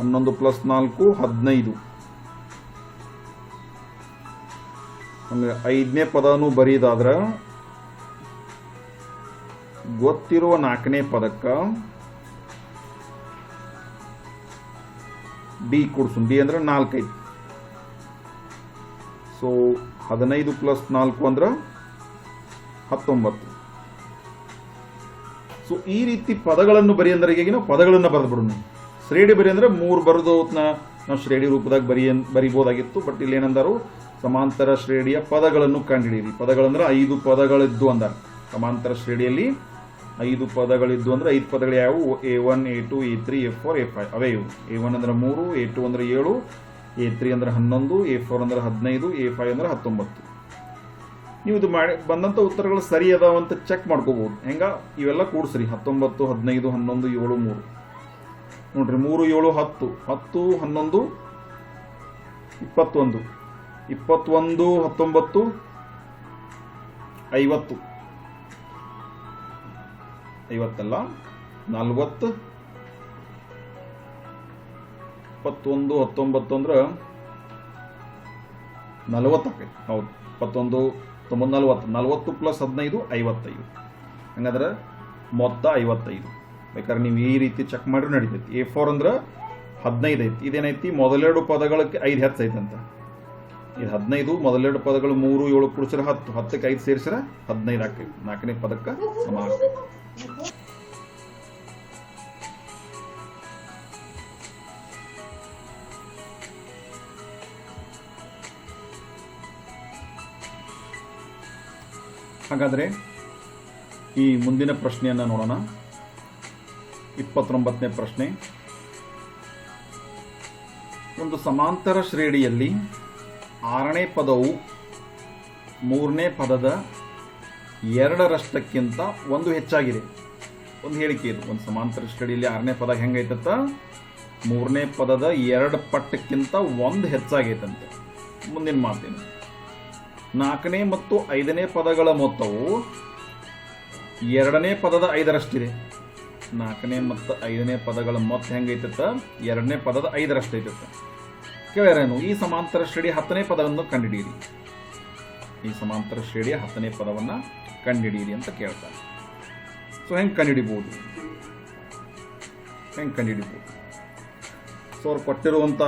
11 ಪ್ಲಸ್ 4 15. ಹಂಗೆ 5ನೇ ಪದನು ಬರೀದಾದ್ರೆ ಗೊತ್ತಿರುವ 4ನೇ ಪದಕ್ಕ ಡಿ ಕೊಡ್ಸು. ಡಿ ಅಂದ್ರೆ 4 ಐತಿ. ಸೊ 15 ಪ್ಲಸ್ 4 ಅಂದ್ರೆ 19. ಸೊ ಈ ರೀತಿ ಪದಗಳನ್ನು ಬರಿ ಅಂದ್ರೆ ಈಗ ನಾವು ಪದಗಳನ್ನು ಬರೆದ್ಬಿಡೋಣ. ಶ್ರೇಣಿ ಬರಿ ಅಂದ್ರೆ 3 ಬರೆದು ನಾವು ಶ್ರೇಣಿ ರೂಪದಾಗ ಬರಿಬೋದಾಗಿತ್ತು. ಬಟ್ ಇಲ್ಲಿ ಏನಂದಾರು, ಸಮಾಂತರ ಶ್ರೇಣಿಯ ಪದಗಳನ್ನು ಕಂಡುಹಿಡಿಯಿರಿ. ಪದಗಳಂದ್ರೆ 5 ಪದಗಳಿದ್ದು ಅಂದಾರ. ಸಮಾಂತರ ಶ್ರೇಣಿಯಲ್ಲಿ 5 ಪದಗಳಿದ್ದು ಅಂದರೆ 5 ಪದಗಳು ಯಾವುವು? A1 A2 A3 A4 A5 ಅವೇ ಇವು. A1 ಅಂದ್ರೆ 3, A2 ಅಂದ್ರೆ 7, A3 ಅಂದ್ರೆ 11, A4 ಅಂದ್ರೆ 15, A5 ಅಂದ್ರೆ 19. ನೀವು ಇದು ಮಾಡಿ ಬಂದಂಥ ಉತ್ತರಗಳು ಸರಿ ಅದಾವ ಅಂತ ಚೆಕ್ ಮಾಡ್ಕೋಬಹುದು. ಹೆಂಗ ಇವೆಲ್ಲ ಕೂಡಿಸ್ರಿ. 19 15 11 7 3 ನೋಡ್ರಿ. 3 7 10 10 11 21 21 19 50 50 ಅಲ್ಲ 40 21 19 ಅಂದ್ರೆ 40 ಆಕೈತಿ. ಹೌದು 21 40 40 ಪ್ಲಸ್ 15 55. ಹಂಗಂದ್ರೆ ಮೊತ್ತ 55. ಬೇಕಾದ್ರೆ ನೀವು ಈ ರೀತಿ ಚೆಕ್ ಮಾಡಿದ್ರೆ ನಡೀತೈತಿ. A4 ಅಂದ್ರೆ 15 ಐತಿ. ಇದೇನೈತಿ? ಮೊದಲೆರಡು ಪದಗಳಿಗೆ 5 ಹೆಚ್ಚೈತಂತ. ಇದು 15, ಮೊದಲೆರಡು ಪದಗಳು 3 7 ಕೂಡಿಸಿದ್ರೆ 10, 10ಕ್ಕೆ 5 ಸೇರಿಸಿದ್ರೆ 15 ಆಕೈತಿ. 4ನೇ ಪದಕ್ಕೆ ಸಮ ಆಗ್ತೈತಿ. ಹಾಗಾದರೆ ಈ ಮುಂದಿನ ಪ್ರಶ್ನೆಯನ್ನು ನೋಡೋಣ. 29ನೇ ಪ್ರಶ್ನೆ. ಒಂದು ಸಮಾಂತರ ಶ್ರೇಣಿಯಲ್ಲಿ 6ನೇ ಪದವು 3ನೇ ಪದದ 2ರಷ್ಟಕ್ಕಿಂತ 1 ಹೆಚ್ಚಾಗಿದೆ. ಒಂದು ಹೇಳಿಕೆ ಇದು. ಒಂದು ಸಮಾಂತರ ಶ್ರೇಣಿಯಲ್ಲಿ 6ನೇ ಪದ ಹೆಂಗೈತತ್ತ? 3ನೇ ಪದದ 2 ಪಟ್ಟಕ್ಕಿಂತ 1 ಹೆಚ್ಚಾಗೈತಂತೆ. ಮುಂದಿನ ಮಾತೇನು? 4ನೇ ಮತ್ತು 5ನೇ ಪದಗಳ ಮೊತ್ತವು 2ನೇ ಪದದ 5ರಷ್ಟಿದೆ. 4ನೇ ಮತ್ತು 5ನೇ ಪದಗಳ ಮೊತ್ತ ಹೆಂಗೈತತ್ತ? 2ನೇ ಪದದ 5ರಷ್ಟೈತತ್ತ. ಕೇಳ್ಯಾರೇನು? ಈ ಸಮಾಂತರ ಶ್ರೇಣಿಯ 10ನೇ ಪದವನ್ನು ಕಂಡುಹಿಡಿಯಿರಿ. ಈ ಸಮಾಂತರ ಶ್ರೇಣಿಯ 10ನೇ ಪದವನ್ನು ಕಂಡುಹಿಡಿಯಿರಿ ಅಂತ ಕೇಳ್ತಾರೆ. ಸೊ ಹೆಂಗೆ ಕಂಡುಹಿಡಿಬಹುದು? ಸೊ ಅವ್ರು ಕೊಟ್ಟಿರುವಂಥ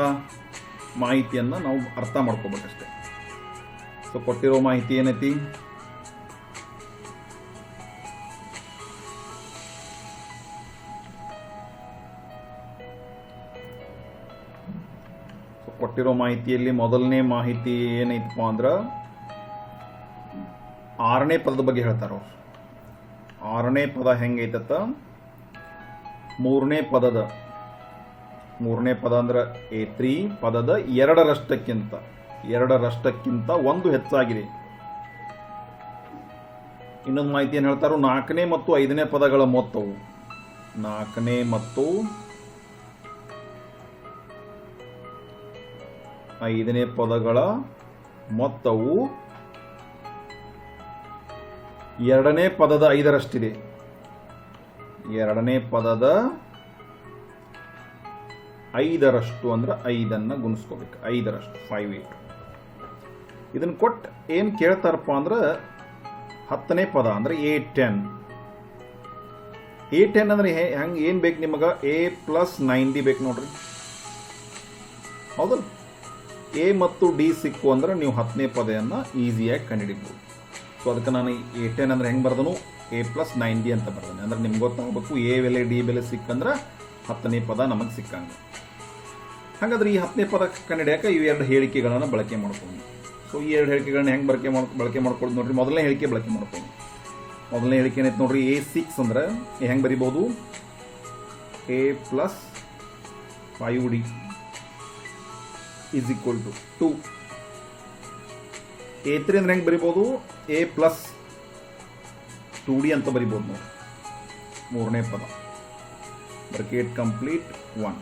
ಮಾಹಿತಿಯನ್ನು ನಾವು ಅರ್ಥ ಮಾಡ್ಕೋಬೇಕಷ್ಟೆ. ಸೊ ಕೊಟ್ಟಿರೋ ಮಾಹಿತಿ ಏನೈತಿ? ಕೊಟ್ಟಿರೋ ಮಾಹಿತಿಯಲ್ಲಿ ಮೊದಲನೇ ಮಾಹಿತಿ ಏನೈತಪ್ಪ ಅಂದ್ರೆ 6ನೇ ಪದದ ಬಗ್ಗೆ ಹೇಳ್ತಾರ ಅವ್ರು. 6ನೇ ಪದ ಹೆಂಗೈತತ್ತ? 3ನೇ ಪದ ಅಂದ್ರೆ A3 ಪದದ 2ರಷ್ಟಕ್ಕಿಂತ 1 ಹೆಚ್ಚಾಗಿದೆ. ಇನ್ನೊಂದು ಮಾಹಿತಿ ಏನು ಹೇಳ್ತಾರೋ? 4ನೇ ಮತ್ತು 5ನೇ ಪದಗಳ ಮೊತ್ತವು 4ನೇ ಮತ್ತು 5ನೇ ಪದಗಳ ಮೊತ್ತವು 2ನೇ ಪದದ 5ರಷ್ಟಿದೆ. 2ನೇ ಪದದ 5ರಷ್ಟು ಅಂದ್ರೆ 5ಅನ್ನು ಗುಣಿಸ್ಕೋಬೇಕು. 5ರಷ್ಟು 5 8. ಇದನ್ನು ಕೊಟ್ಟು ಏನು ಕೇಳ್ತಾರಪ್ಪ ಅಂದ್ರೆ 10ನೇ ಪದ ಅಂದ್ರೆ A10. A10 ಅಂದ್ರೆ ಹೆಂಗೆ? ಏನು ಬೇಕು ನಿಮಗೆ? A+9D ಬೇಕು ನೋಡ್ರಿ. ಹೌದಲ್ಲ? A ಮತ್ತು D ಸಿಕ್ಕು ಅಂದ್ರೆ ನೀವು 10ನೇ ಪದವನ್ನು ಈಸಿಯಾಗಿ ಕಂಡುಹಿಡಿಬಹುದು. ಸೊ ಅದಕ್ಕೆ ನಾನು A10 ಅಂದ್ರೆ ಹೆಂಗೆ ಬರ್ದನು? A+9D ಅಂತ ಬರ್ದಾನೆ. ಅಂದ್ರೆ ನಿಮ್ಗೆ ಗೊತ್ತಾಗಬೇಕು A ಬೆಲೆ D ಬೆಲೆ ಸಿಕ್ಕಂದ್ರೆ 10ನೇ ಪದ ನಮಗೆ ಸಿಕ್ಕಂಗೆ. ಹಾಗಾದ್ರೆ ಈ 10ನೇ ಪದ ಕಂಡುಹಿಡಿಯಕ್ಕೆ ಇವು 2 ಹೇಳಿಕೆಗಳನ್ನು ಬಳಕೆ ಮಾಡ್ಕೊಂಡು. ಸೊ ಈ 2 ಹೇಳಿಕೆಗಳನ್ನ ಹೆಂಗೆ ಬಳಕೆ ಮಾಡ್ಕೊಳ್ಳೋದು ನೋಡ್ರಿ. ಮೊದಲನೇ ಹೇಳಿಕೆ ಬಳಕೆ ಮಾಡ್ಕೊಂಡು. ಮೊದಲನೇ ಹೇಳಿಕೆ ಏನೈತೆ ನೋಡ್ರಿ? A6 ಅಂದ್ರೆ ಹೆಂಗೆ ಬರಿಬೋದು? A+5D is equal to 2. A3 ಅಂದ್ರೆ ಹೆಂಗೆ ಬರಿಬೋದು? A+2D ಅಂತ ಬರಿಬೋದು ನೋಡಿ. 3ನೇ ಪದ ಬ್ರಾಕೆಟ್ ಕಂಪ್ಲೀಟ್ 1.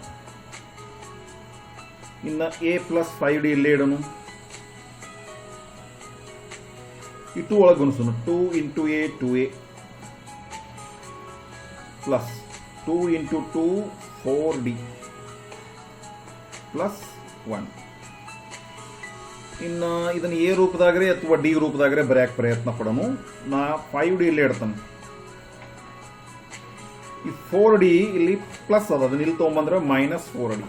ಇನ್ನು A+5D ಇಲ್ಲೇ ಇಡೋನು. ಈ 2 ಒಳಗೆ ಗುಣಿಸೋನು. 2 into A 2A plus 2 into 2 4D plus 1. ಇನ್ನು ಇದನ್ನು A ರೂಪದಾಗ್ರೆ ಅಥವಾ D ರೂಪದಾಗ್ರೆ ಬರೆಯಕ್ಕೆ ಪ್ರಯತ್ನ ಪಡೋನು. ನಾ 5D ಇಲ್ಲೇ ಇಡ್ತಾನೆ. ಈ 4D ಇಲ್ಲಿ ಪ್ಲಸ್ ಅದ, ಅದನ್ನ ಇಲ್ಲಿ ತೊಗೊಂಬಂದ್ರೆ -4D.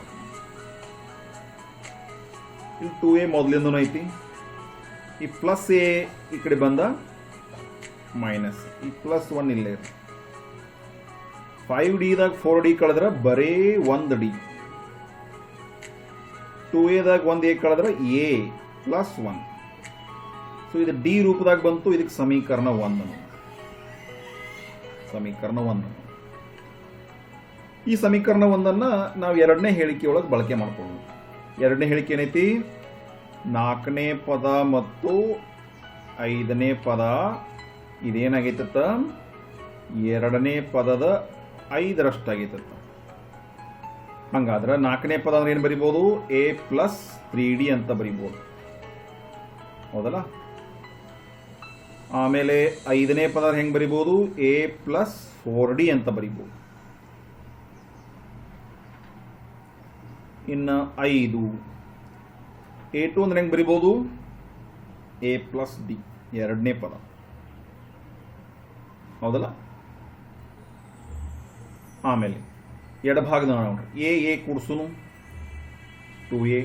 ಇಲ್ಲಿ 2A ಮೊದಲಿಂದನೂ ಐತಿ. ಈ ಪ್ಲಸ್ A ಈ ಕಡೆ ಬಂದ ಮೈನಸ್, ಈ +1 ಇಲ್ಲೇ ಇರುತ್ತೆ. 5Dದಾಗ 4D ಕಳೆದ್ರೆ ಬರೇ 1D. 2Aದಾಗ 1A ಕಳೆದ್ರೆ A+1. ಸೊ ಇದು D ರೂಪದಾಗ ಬಂತು. ಇದಕ್ಕೆ ಸಮೀಕರಣ 1. ಸಮೀಕರಣ 1. ಈ ಸಮೀಕರಣ 1 ನಾವು ಎರಡನೇ ಹೇಳಿಕೆಯೊಳಗೆ ಬಳಕೆ ಮಾಡ್ಕೊಳ್ಳೋದು. ಎರಡನೇ ಹೇಳಿಕೆ ಏನೈತಿ? 4ನೇ ಪದ ಮತ್ತು 5ನೇ ಪದ ಇದೇನಾಗೈತತ್ತ? ಎರಡನೇ ಪದದ 5ರಷ್ಟಾಗೈತತ್ತ. ಹಂಗಾದ್ರೆ 4ನೇ ಪದ ಅಂದ್ರೆ ಏನು ಬರಿಬೋದು? a ಪ್ಲಸ್ 3d ಅಂತ ಬರಿಬೋದು, ಹೌದಲ್ಲ? ಆಮೇಲೆ 5ನೇ ಪದ ಹೆಂಗೆ ಬರಿಬೋದು? a ಪ್ಲಸ್ 4d ಅಂತ ಬರಿಬೋದು. ಇನ್ನು 5 a2 ಅಂದ್ರೆ ಹೆಂಗೆ ಬರಿಬೋದು? a ಪ್ಲಸ್ d, ಎರಡನೇ ಪದ, ಹೌದಲ್ಲ? ಆಮೇಲೆ ಎಡಭಾಗದ ನೋಡ್ರಿ, ಎ ಕೂಡ್ಸುನು 2a,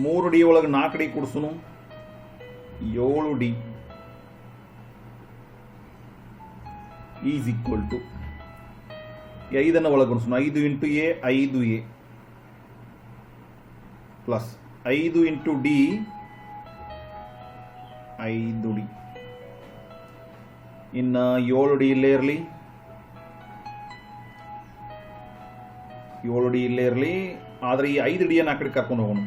3d ಒಳಗೆ 4d ಕೂಡ್ಸುನು 7d ಈಸ್ ಈಕ್ವಲ್ ಟು 5 ಒಳಗುಣಿಸೋಣ. 5 into A 5a plus 5 into D 5d. ಇನ್ನು 7d ಇಲ್ಲೇ ಇರಲಿ, 7d ಇಲ್ಲೇ ಇರಲಿ. ಆದರೆ ಈ 5d ಆ ಕಡೆ ಕರ್ಕೊಂಡು ಹೋಗೋಣ.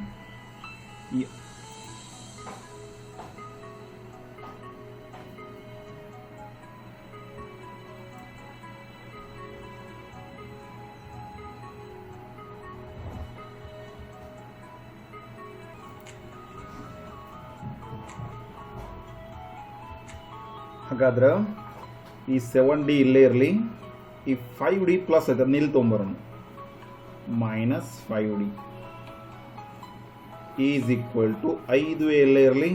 ಹಾಗಾದ್ರೆ ಈ 7d ಇಲ್ಲೇ ಇರಲಿ. ಈ 5d ಪ್ಲಸ್ ಐತೆ ನಿಲ್ ತೊಗೊಂಬರೋಣ, minus 5d is equal to 5a ಎಲ್ಲೇ ಇರಲಿ.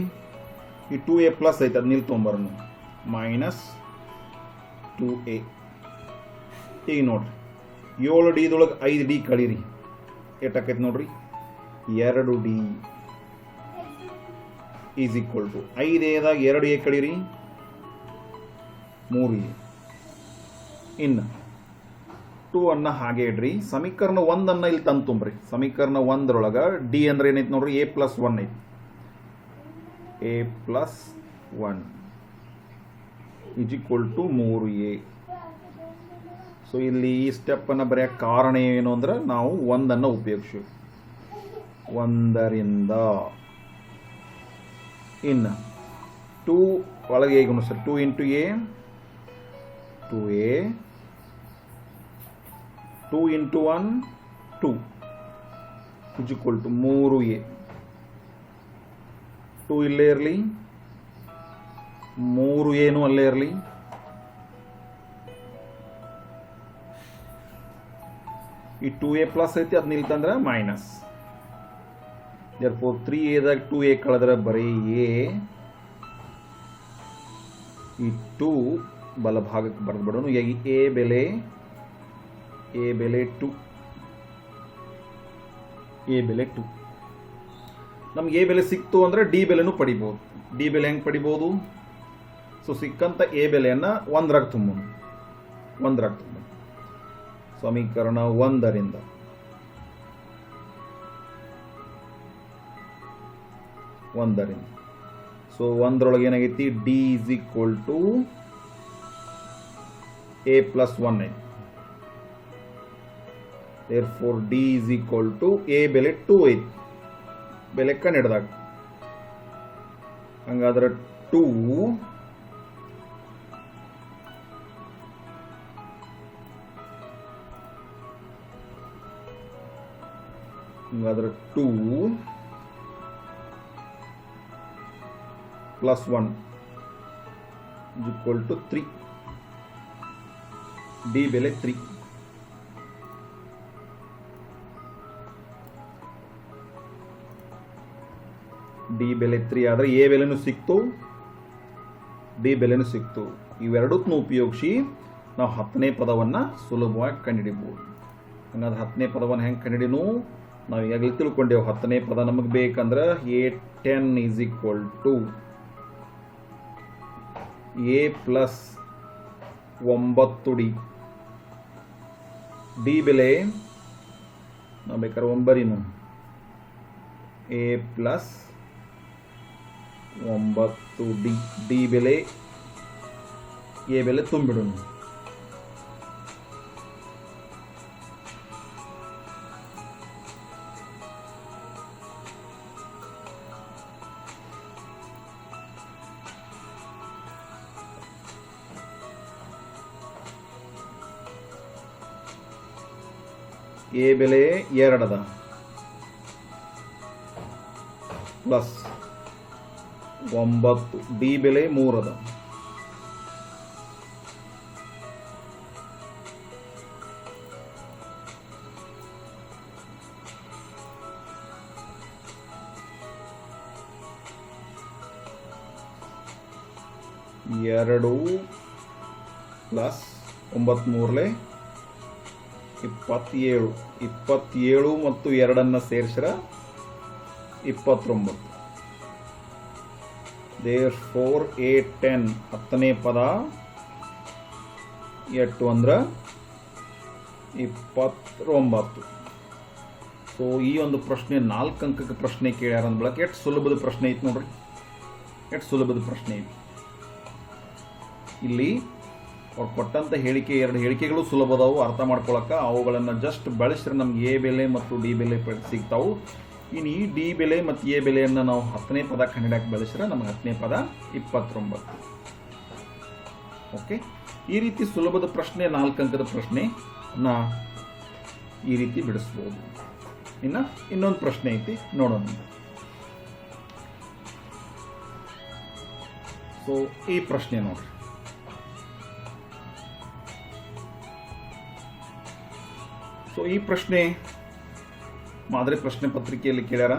ಈ 2a ಪ್ಲಸ್ ಐತೆ ಅದು ನಿಲ್ ತೊಗೊಂಬರೋಣ, ಮೈನಸ್ 2a. ಈಗ ನೋಡ್ರಿ 7d ಇದೊಳಗೆ 5d ಕಳೀರಿ, ಎಷ್ಟಾಕೈತೆ ನೋಡ್ರಿ? 2d ಈಸ್ ಈಕ್ವಲ್ ಟು 5aದಾಗ 2a ಕಳೀರಿ 3a. ಇನ್ನು 2 ಅನ್ನ ಹಾಗೆ ಇಡ್ರಿ. ಸಮೀಕರಣ 1 ಇಲ್ಲಿ ತಂದು ತುಂಬ್ರಿ. ಸಮೀಕರಣ 1 ಡಿ ಅಂದ್ರೆ ಏನೈತಿ ನೋಡ್ರಿ? a ಪ್ಲಸ್ 1 ಐತಿ. a plus 1 is equal to 3a. So ಇಲ್ಲಿ ಈ ಸ್ಟೆಪ್ ಅನ್ನ ಬರೆಯಕ್ಕೆ ಕಾರಣ ಏನು ಅಂದ್ರೆ ನಾವು 1 ಉಪಯೋಗಿಸಿ 1ರಿಂದ ಇನ್ನು 2 ಒಳಗೆ ಹೇಗೆ ಗುಣಿಸ್ತಾರೆ? 2 into A 2a, 2 into 1 2 is equal to 3a. 2 ಇಲ್ಲೇ ಇರಲಿ, 3a ಅಲ್ಲೇ ಇರಲಿ. ಈ 2a ಪ್ಲಸ್ ಐತಿ, ಅದನ್ನ ನಿಲ್ತಂದ್ರೆ ಮೈನಸ್. therefore 3aದಾಗ 2a ಕಳೆದ್ರೆ ಬರೀ a. ಈ 2 ಬಲಭಾಗಕ್ಕೆ ಬರೆದ್ಬಿಡೋಣ. ಈಗ a ಬೆಲೆ 2, a ಬೆಲೆ 2. ನಮ್ಗೆ a ಬೆಲೆ ಸಿಕ್ತು ಅಂದ್ರೆ ಡಿ ಬೆಲೆನೂ ಪಡಿಬೋದು. ಡಿ ಬೆಲೆ ಹೆಂಗೆ ಪಡಿಬೋದು? ಸೊ ಸಿಕ್ಕಂತ a ಬೆಲೆಯನ್ನು 1ರಾಗ ತುಂಬೋಣ. ಸಮೀಕರಣ 1ರಿಂದ ಸೊ 1ರೊಳಗೆ ಏನಾಗೈತಿ? D is equal to a plus 1 ಐತಿ. therefore d is equal to a ಬೆಲೆ 2 ಐತಿ, ಬೆಲೆ ಕಣ್ಣಿಡ್ದಾಗ. ಹಂಗಾದ್ರೆ 2 plus 1 is equal to 3. D ಬೆಲೆ 3. ಡಿ ಬೆಲೆ 3 ಆದರೆ ಎ ಬೆಲೆನೂ ಸಿಕ್ತು, ಡಿ ಬೆಲೆನೂ ಸಿಕ್ತು. ಇವೆರಡನ್ನೂ ಉಪಯೋಗಿಸಿ ನಾವು 10ನೇ ಪದವನ್ನು ಸುಲಭವಾಗಿ ಕಂಡುಹಿಡಿಬಹುದು. ಹಂಗಾದ್ರೆ 10ನೇ ಪದವನ್ನು ಹೆಂಗೆ ಕಂಡುಹಿಡಿನು? ನಾವು ಈಗಾಗಲೇ ತಿಳ್ಕೊಂಡೇವು. 10ನೇ ಪದ ನಮಗೆ ಬೇಕಂದ್ರೆ a10 is equal to a plus 9d. D ಬೆಲೆ ನಾವು ಬೇಕಾದ್ರೆ 9 a ಪ್ಲಸ್ 9d. ಡಿ ಬೆಲೆ ಎ ಬೆಲೆ ತುಂಬಿಡೋಣ. ಎ ಬೆಲೆ 2 ಅದ ಪ್ಲಸ್ 9, ಡಿ ಬೆಲೆ 3 ಅದ. ಎರಡು ಪ್ಲಸ್ 9 27. 27 ಮತ್ತು 2 ಸೇರಿಸಿರ 29. therefore A10 10ನೇ ಪದ 8 ಅಂದ್ರೆ 29. ಸೊ ಈ ಒಂದು ಪ್ರಶ್ನೆ 4 ಅಂಕಕ್ಕೆ ಪ್ರಶ್ನೆ ಕೇಳ್ಯಾರ ಅಂದ ಬಳಕ ಎಷ್ಟು ಸುಲಭದ ಪ್ರಶ್ನೆ ಐತಿ ನೋಡ್ರಿ, ಎಷ್ಟು ಸುಲಭದ ಪ್ರಶ್ನೆ ಐತಿ. ಇಲ್ಲಿ ಅವ್ರು ಕೊಟ್ಟಂತ ಹೇಳಿಕೆ 2 ಹೇಳಿಕೆಗಳು ಸುಲಭ ಅದಾವು ಅರ್ಥ ಮಾಡ್ಕೊಳಕ. ಅವುಗಳನ್ನು ಜಸ್ಟ್ ಬಳಸಿದ್ರೆ ನಮ್ಗೆ ಎ ಬೆಲೆ ಮತ್ತು ಡಿ ಬೆಲೆ ಸಿಗ್ತಾವು. ಇನ್ನು ಈ ಡಿ ಬೆಲೆ ಮತ್ತು ಎ ಬೆಲೆಯನ್ನು ನಾವು 10ನೇ ಪದ ಕಂಡಿಡಕ್ಕೆ ಬಳಸಿದ್ರೆ ನಮ್ಗೆ 10ನೇ ಪದ 29. ಓಕೆ, ಈ ರೀತಿ ಸುಲಭದ ಪ್ರಶ್ನೆ 4 ಅಂಕದ ಪ್ರಶ್ನೆ ನಾ ಈ ರೀತಿ ಬಿಡಿಸ್ಬೋದು. ಇನ್ನೊಂದು ಪ್ರಶ್ನೆ ಐತಿ ನೋಡೋಣ. ಸೊ ಈ ಪ್ರಶ್ನೆ ನೋಡ್ರಿ, ಸೊ ಈ ಪ್ರಶ್ನೆ ಮಾದರಿ ಪ್ರಶ್ನೆ ಪತ್ರಿಕೆಯಲ್ಲಿ ಕೇಳ್ಯಾರ.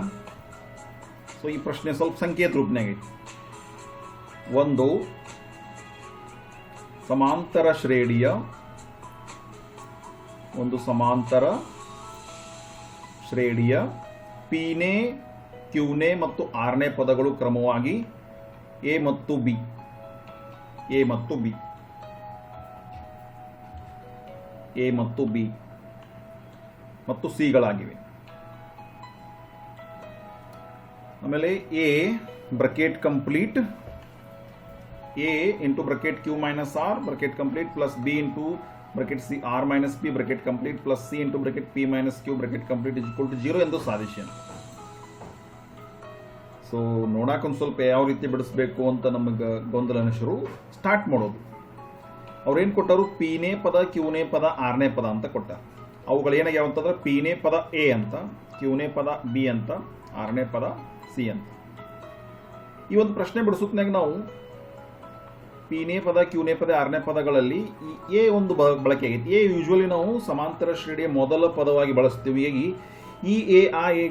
ಸೊ ಈ ಪ್ರಶ್ನೆ ಸ್ವಲ್ಪ ಸಂಕೇತ ರೂಪನಾಗ ಐತಿ. ಒಂದು ಸಮಾಂತರ ಶ್ರೇಣಿಯ ಪಿನೇ, ಕ್ಯೂನೇ ಮತ್ತು ಆರನೇ ಪದಗಳು ಕ್ರಮವಾಗಿ ಎ ಮತ್ತು ಬಿ ಮತ್ತು ಸಿಗಳಾಗಿವೆ. ಆಮೇಲೆ A bracket complete, A into bracket Q minus R bracket complete plus B into bracket C R minus P bracket complete plus C into bracket P minus Q bracket complete is equal to 0 ಎಂದು ಸಾಧಿಸಿ. So ನೋಡಾಕ ಒಂದು ಸ್ವಲ್ಪ ಯಾವ ರೀತಿ ಬಿಡಿಸ್ಬೇಕು ಅಂತ ನಮಗೆ ಗೊಂದಲ ಶುರು ಸ್ಟಾರ್ಟ್ ಮಾಡೋದು. ಅವ್ರೇನು ಕೊಟ್ಟರು, ಪಿನೇ ಪದ, ಕ್ಯೂನೇ ಪದ, ಆರನೇ ಪದ ಅಂತ ಕೊಟ್ಟಾರ. ಅವುಗಳು ಏನಾಗ್ಯಾವ ಅಂತಂದ್ರೆ ಪಿನೇ ಪದ ಎ ಅಂತ, ಕ್ಯೂನೇ ಪದ ಬಿ ಅಂತ, ಆರನೇ ಪದ ಸಿ ಅಂತ. ಈ ಒಂದು ಪ್ರಶ್ನೆ ಬಿಡಿಸೋತ್ನಾಗ ನಾವು ಪಿನೇ ಪದ, ಕ್ಯೂನೇ ಪದ, ಆರನೇ ಪದಗಳಲ್ಲಿ ಎ ಒಂದು ಬಳಕೆ ಆಗೈತಿ. ಎ ಯೂಶ್ವಲಿ ನಾವು ಸಮಾಂತರ ಶ್ರೇಣಿಯ ಮೊದಲ ಪದವಾಗಿ ಬಳಸ್ತೀವಿ. ಹೀಗಾಗಿ ಈ ಎ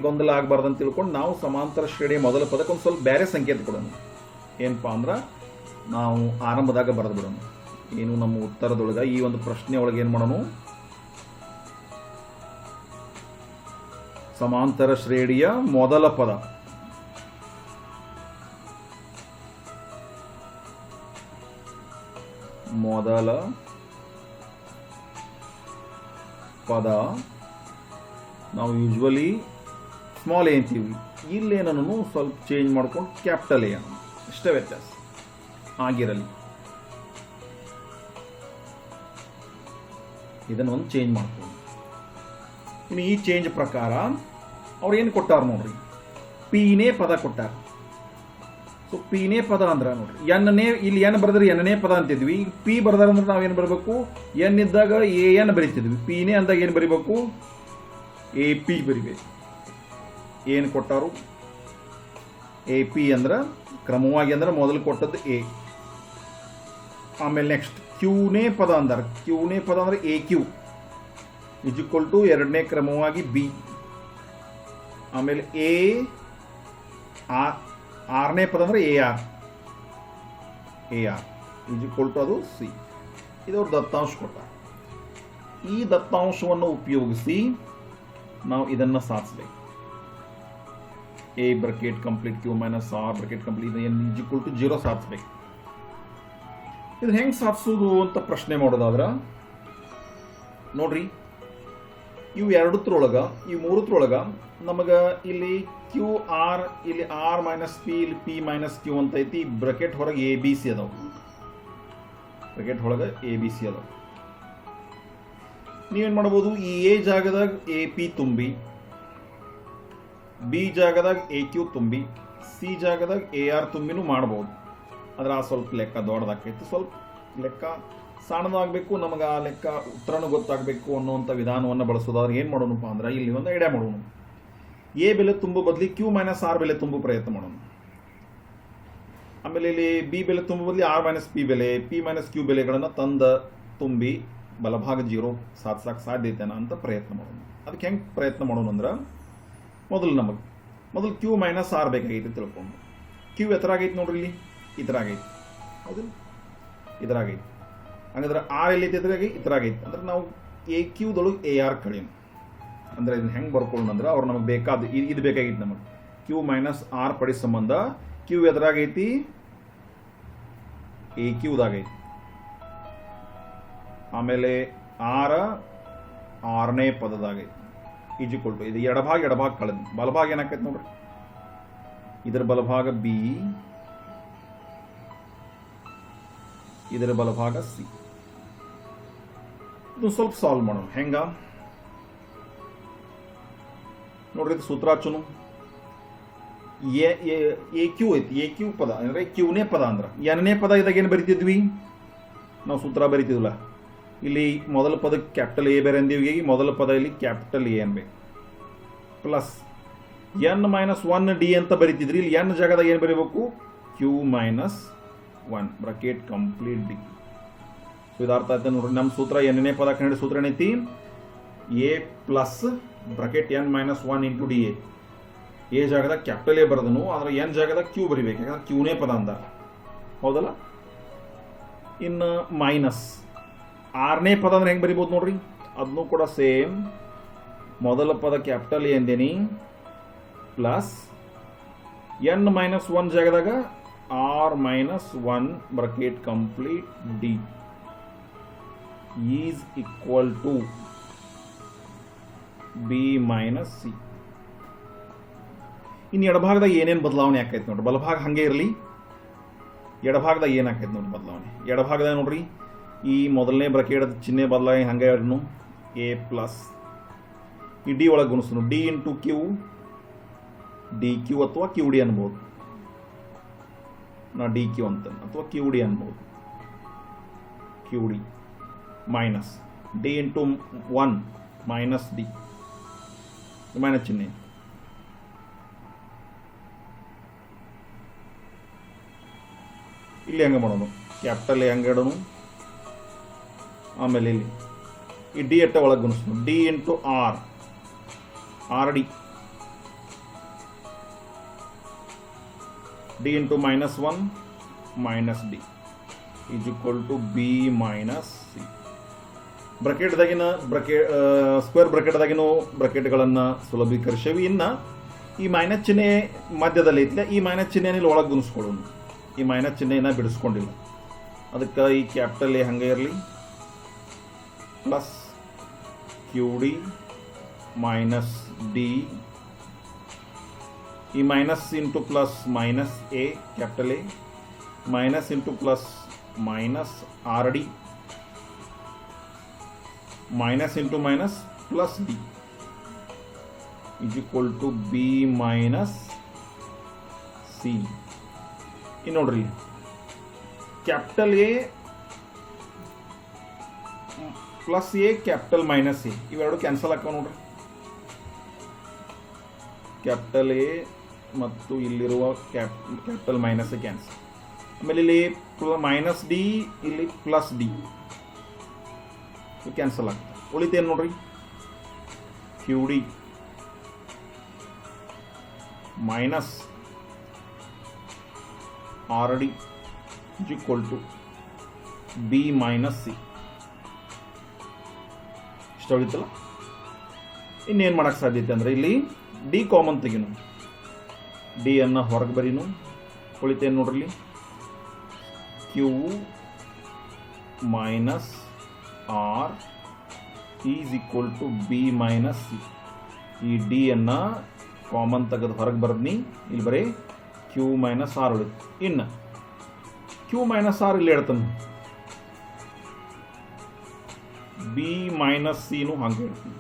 ಗೊಂದಲ ಆಗಬಾರ್ದು ಅಂತ ತಿಳ್ಕೊಂಡು ನಾವು ಸಮಾಂತರ ಶ್ರೇಣಿಯ ಮೊದಲ ಪದಕ್ಕೆ ಒಂದು ಸ್ವಲ್ಪ ಬೇರೆ ಸಂಕೇತ ಕೊಡೋಣ. ಏನಪ್ಪಾ ಅಂದ್ರೆ ನಾವು ಆರಂಭದಾಗ ಬರೆದು ಬಿಡೋಣ. ಏನು ನಮ್ಮ ಉತ್ತರದೊಳಗೆ ಈ ಒಂದು ಪ್ರಶ್ನೆ ಒಳಗೆ ಏನು ಮಾಡೋಣ, ಸಮಾಂತರ ಶ್ರೇಣಿಯ ಮೊದಲ ಪದ ನಾವು ಯೂಶ್ವಲಿ ಸ್ಮಾಲ್ ಎ ಅಂತೀವಿ. ಇಲ್ಲೇನೂ ಸ್ವಲ್ಪ ಚೇಂಜ್ ಮಾಡ್ಕೊಂಡು ಕ್ಯಾಪಿಟಲ್ ಎ ಅನ್ನೋದು, ಇಷ್ಟೇ ವ್ಯತ್ಯಾಸ ಆಗಿರಲಿ. ಇದನ್ನು ಒಂದು ಚೇಂಜ್ ಮಾಡ್ಕೊಂಡು ಇನ್ನು ಈ ಚೇಂಜ್ ಪ್ರಕಾರ ಅವ್ರು ಏನು ಕೊಟ್ಟಾರ ನೋಡ್ರಿ, ಪಿನೇ ಪದ ಕೊಟ್ಟಾರ. ಸೊ ಪಿನೇ ಪದ ಅಂದ್ರೆ ನೋಡ್ರಿ, ಇಲ್ಲಿ ಎನ್ ಬರೆದ್ರೆ ಎನ್ನೇ ಪದ ಅಂತಿದ್ವಿ. ಈಗ ಪಿ ಬರ್ದಾರ ಅಂದ್ರೆ ನಾವೇನು ಬರಬೇಕು, ಎನ್ ಇದ್ದಾಗ ಎನ್ ಬರಿತಿದ್ವಿ. ಪಿನೇ ಅಂದಾಗ ಏನು ಬರಿಬೇಕು, ಎ ಪಿ ಬರಿಬೇಕು. ಏನು ಕೊಟ್ಟಾರು, ಎ ಪಿ ಅಂದ್ರೆ ಕ್ರಮವಾಗಿ ಅಂದ್ರೆ ಮೊದಲು ಕೊಟ್ಟದ್ದು ಎ. ಆಮೇಲೆ ನೆಕ್ಸ್ಟ್ ಕ್ಯೂನೇ ಪದ ಅಂದಾರ. ಕ್ಯೂನೇ ಪದ ಅಂದ್ರೆ A Q is equal to ಎರಡನೇ ಕ್ರಮವಾಗಿ ಬಿ. ಆಮೇಲೆ ಆರನೇ ಪದ ಅಂದ್ರೆ A R is equal to ಅದು ಸಿ. ಇದವ್ರು ದತ್ತಾಂಶ ಕೊಟ್ಟ. ಈ ದತ್ತಾಂಶವನ್ನು ಉಪಯೋಗಿಸಿ ನಾವು ಇದನ್ನು ಸಾಧಿಸಬೇಕು. A bracket complete Q minus R bracket complete is equal to 0 ಸಾಧಿಸಬೇಕು. ಇದು ಹೆಂಗೆ ಸಾಧಿಸೋದು ಅಂತ ಪ್ರಶ್ನೆ ಮಾಡೋದಾದ್ರ ನೋಡ್ರಿ, ಇವು ಎರಡತ್ರೊಳಗ ಇವು ಮೂರತ್ರೊಳಗ ನಮಗೆ ಇಲ್ಲಿ ಕ್ಯೂ ಆರ್, ಇಲ್ಲಿ ಆರ್ ಮೈನಸ್ ಪಿ, ಇಲ್ಲಿ ಪಿ ಮೈನಸ್ ಕ್ಯೂ ಅಂತ ಐತಿ. ಬ್ರಕೆಟ್ ಹೊರಗೆ ಎ ಬಿ ಸಿ ಅದಾವ. ಬ್ರಾಕೆಟ್ ಒಳಗೆ ಎ ಬಿ ಸಿ ಅದ. ನೀವೇನು ಮಾಡ್ಬೋದು, ಈ ಎ ಜಾಗದಾಗ ಎ ಪಿ ತುಂಬಿ, ಬಿ ಜಾಗದಾಗ ಎ ಕ್ಯೂ ತುಂಬಿ, ಸಿ ಜಾಗದಾಗ ಎ ಆರ್ ತುಂಬಿನೂ ಮಾಡ್ಬೋದು. ಆದ್ರೆ ಆ ಸ್ವಲ್ಪ ಲೆಕ್ಕ ದೊಡ್ಡದಾಕೈತಿ, ಸ್ವಲ್ಪ ಲೆಕ್ಕ ಸಣ್ಣದಾಗಬೇಕು, ನಮಗೆ ಆ ಲೆಕ್ಕ ಉತ್ತರನೂ ಗೊತ್ತಾಗಬೇಕು ಅನ್ನುವಂಥ ವಿಧಾನವನ್ನು ಬಳಸೋದಾದ್ರೆ ಏನು ಮಾಡೋಣಪ್ಪ ಅಂದ್ರೆ ಇಲ್ಲಿ ಒಂದು ಐಡಿಯಾ ಮಾಡೋಣ. ಎ ಬೆಲೆ ತುಂಬೋ ಬದಲಿ ಕ್ಯೂ ಮೈನಸ್ ಆರ್ ಬೆಲೆ ತುಂಬೋ ಪ್ರಯತ್ನ ಮಾಡೋಣ. ಆಮೇಲೆ ಇಲ್ಲಿ ಬಿ ಬೆಲೆ ತುಂಬೋ ಬದಲಿ ಆರ್ ಮೈನಸ್ ಪಿ ಬೆಲೆ, ಪಿ ಮೈನಸ್ ಕ್ಯೂ ಬೆಲೆಗಳನ್ನು ತುಂಬಿ ಬಲಭಾಗ 0 ಸಾಧಿಸಕ್ಕೆ ಸಾಧ್ಯತೆನಾ ಅಂತ ಪ್ರಯತ್ನ ಮಾಡೋಣ. ಅದಕ್ಕೆ ಹೆಂಗೆ ಪ್ರಯತ್ನ ಮಾಡೋಣ ಅಂದ್ರೆ ಮೊದಲು ಕ್ಯೂ ಮೈನಸ್ ಆರ್ ಬೇಕಾಗೈತೆ ತಿಳ್ಕೊಂಡು. ಕ್ಯೂ ಎತ್ತರ ಆಗೈತೆ ನೋಡ್ರಿ, ಇಲ್ಲಿ ಈ ಥರ ಆಗೈತೆ, ಹೌದು ಈ ಥರ ಆಗೈತೆ. ಹಂಗಂದ್ರೆ ಆರ್ ಎಲ್ಲಿ ಐತೆ ಈ ಥರ ಆಗೈತೆ ಅಂದ್ರೆ ನಾವು ಎ ಕ್ಯೂದೊಳಗೆ ಎ ಆರ್ ಕಡಿಮೆ ಅಂದ್ರೆ ಇದನ್ನ ಹೆಂಗೆ ಬರ್ಕೊಳ್ಳೋಣ ಅಂದ್ರೆ ಅವ್ರು ನಮಗೆ ಬೇಕಾದ ಇದು ಬೇಕಾಗಿತ್ತು ನಮಗೆ. ಕ್ಯೂ ಮೈನಸ್ ಆರ್ ಪಡಿ ಸಂಬಂಧ ಕ್ಯೂ ಎದುರಾಗೈತಿ ಎ ಕ್ಯೂದಾಗೈತಿ. ಆಮೇಲೆ ಆರನೇ ಪದದಾಗೈತಿ ಈಜಿಕೊಳ್ತು. ಇದು ಎಡಭಾಗ ಕಳೆದು ಬಲಭಾಗ ಏನಾಕೈತಿ ನೋಡ್ರಿ, ಇದರ ಬಲಭಾಗ ಬಿ, ಇದರ ಬಲಭಾಗ ಸಿ. ಇದು ಸ್ವಲ್ಪ ಸಾಲ್ವ್ ಮಾಡೋಣ. ಹೆಂಗ ನೋಡ್ರಿ, ಇದು ಸೂತ್ರ ಹಚ್ಚುನು. ಎ ಕ್ಯೂ ಐತಿ, ಎ ಕ್ಯೂ ಪದ ಅಂದ್ರೆ ಕ್ಯೂನೇ ಪದ ಅಂದ್ರೆ ಎನ್ನೇ ಪದ ಇದಾಗ ಏನು ಬರಿತಿದ್ವಿ ನಾವು, ಸೂತ್ರ ಬರಿತಿದ್ವಲ್ಲ. ಇಲ್ಲಿ ಮೊದಲ ಪದಕ್ಕೆ ಕ್ಯಾಪಿಟಲ್ ಎ ಬೇರೆ ಅಂದೀವಿ, ಮೊದಲ ಪದ ಇಲ್ಲಿ ಕ್ಯಾಪಿಟಲ್ ಎ ಅನ್ಬೇಕು, ಪ್ಲಸ್ ಎನ್ ಮೈನಸ್ 1 ಡಿ ಅಂತ ಬರಿತಿದ್ರಿ. ಇಲ್ಲಿ ಎನ್ ಜಾಗದಾಗ ಏನು ಬರೀಬೇಕು, Q minus 1 bracket complete D. So ಇದಾರ್ಥ ಆಯ್ತು ನೋಡ್ರಿ. ನಮ್ಮ ಸೂತ್ರ ಎನ್ನೇ ಪದ ಕಂಡು ಸೂತ್ರ ಏನೈತಿ, A plus bracket N minus 1 into D A. A ಜಾಗದಾಗ ಕ್ಯಾಪಿಟಲ್ ಎ ಬರೆದನು, ಆದ್ರೆ ಎನ್ ಜಾಗದಾಗ ಕ್ಯೂ ಬರಿಬೇಕು, ಯಾಕಂದ್ರೆ ಕ್ಯೂನೇ ಪದ ಅಂದ, ಹೌದಲ್ಲ. ಇನ್ನು ಮೈನಸ್ ಆರನೇ ಪದ ಅಂದ್ರೆ ಹೆಂಗೆ ಬರಿಬೋದು ನೋಡ್ರಿ, ಅದನ್ನು ಕೂಡ ಸೇಮ್. ಮೊದಲ ಪದ ಕ್ಯಾಪಿಟಲ್ ಎ ಅಂದೇನಿ, ಪ್ಲಸ್ ಎನ್ ಮೈನಸ್ 1 ಜಾಗದಾಗ R minus 1 bracket complete D is equal to B minus C. ಇನ್ನು ಎಡಭಾಗದಾಗ ಏನೇನು ಬದಲಾವಣೆ ಆಕೈತೆ ನೋಡ್ರಿ, ಬಲಭಾಗ ಹಂಗೆ ಇರಲಿ, ಎಡಭಾಗದಾಗ ಏನಾಕೈತೆ ನೋಡ್ರಿ ಬದಲಾವಣೆ. ಎಡಭಾಗದಾಗ ನೋಡ್ರಿ, ಈ ಮೊದಲನೇ ಬ್ರಾಕೆಟ್ ಚಿಹ್ನೆ ಬದಲಾವಣೆ ಹಂಗೆ ಇರನು, ಎ ಪ್ಲಸ್ ಈ ಡಿ ಒಳಗೆ ಗುಣಿಸ್ನು, D into Q, D Q ಅಥವಾ ಕ್ಯೂ ಡಿ ಅನ್ಬೋದು, ನಾ ಡಿ ಕ್ಯೂ ಅಂತ ಅಥವಾ ಕ್ಯೂ ಡಿ ಅನ್ಬೋದು, Q D minus D into 1 minus D, minus ಚಿಹ್ನೆ. ಇಲ್ಲಿ ಹಂಗೆ ಮಾಡೋದು, ಕ್ಯಾಪಿಟಲ್ ಎ ಹಂಗೆ ಇಡೋನು. ಆಮೇಲೆ ಇಲ್ಲಿ ಈ ಡಿ ಅಟ್ಟ ಒಳಗೆ ಗುಣಿಸ್ನು, D into R, R D, D into minus 1 minus D is equal to B minus C. ಬ್ರಾಕೆಟ್ದಾಗಿನ ಸ್ಕ್ವೇರ್ ಬ್ರಾಕೆಟ್ದಾಗಿನ ಬ್ರಾಕೆಟ್ಗಳನ್ನು ಸುಲಭೀಕರಿಸೇವಿ. ಇನ್ನು ಈ ಮೈನಸ್ ಚಿಹ್ನೆ ಮಧ್ಯದಲ್ಲಿ ಐತಿಲ್ಲ, ಈ ಮೈನಸ್ ಚಿಹ್ನೆ ಇಲ್ಲಿ ಒಳಗೆ ಗುಣಿಸ್ಕೊಳ್ಳೋಣ. ಈ ಮೈನಸ್ ಚಿಹ್ನೆಯನ್ನು ಬಿಡಿಸ್ಕೊಂಡಿಲ್ಲ, ಅದಕ್ಕೆ ಈ ಕ್ಯಾಪಿಟಲ್ ಎ ಹಂಗೆ ಇರಲಿ, plus Q D minus D, ಈ minus into plus minus A capital A, minus into plus minus R D, minus into minus plus D is equal to B minus C. ಇನ್ನು ನೋಡ್ರಿ, capital A plus A capital minus A ಇವೆರಡು cancel ಆಗ್ತಾವ ನೋಡ್ರಿ. Capital A ಮತ್ತು ಇಲ್ಲಿರುವ capital minus A cancel. ಆಮೇಲೆ ಇಲ್ಲಿ minus D, ಇಲ್ಲಿ ಪ್ಲಸ್ ಡಿ ಕ್ಯಾನ್ಸಲ್ ಆಗ್ತದೆ. ಉಳಿತೇನು ನೋಡ್ರಿ, Q D minus R D is equal to B minus C. ಇಷ್ಟ ಉಳಿತಲ್ಲ. ಇನ್ನೇನು ಮಾಡೋಕ್ಕೆ ಸಾಧ್ಯತೆ ಅಂದರೆ ಇಲ್ಲಿ ಡಿ ಕಾಮನ್ ತೆಗಿನು, ಡಿ ಅನ್ನು ಹೊರಗೆ ಬರೀನು. ಉಳಿತೇನು ನೋಡ್ರಿ, Q minus R is equal to B minus C. ಈ ಡಿ ಅನ್ನು ಕಾಮನ್ ತೆಗೆದು ಹೊರಗೆ ಬರ್ದ್ನಿ, ಇಲ್ಲಿ ಬರೀ ಕ್ಯೂ ಮೈನಸ್ ಆರ್ ಉಳಿತು. ಇನ್ನು ಕ್ಯೂ ಮೈನಸ್ ಆರ್ ಇಲ್ಲಿ ಹೇಳ್ತಾನೆ, ಬಿ ಮೈನಸ್ ಸಿನೂ ಹಂಗೆ ಇಡ್ತೀವಿ.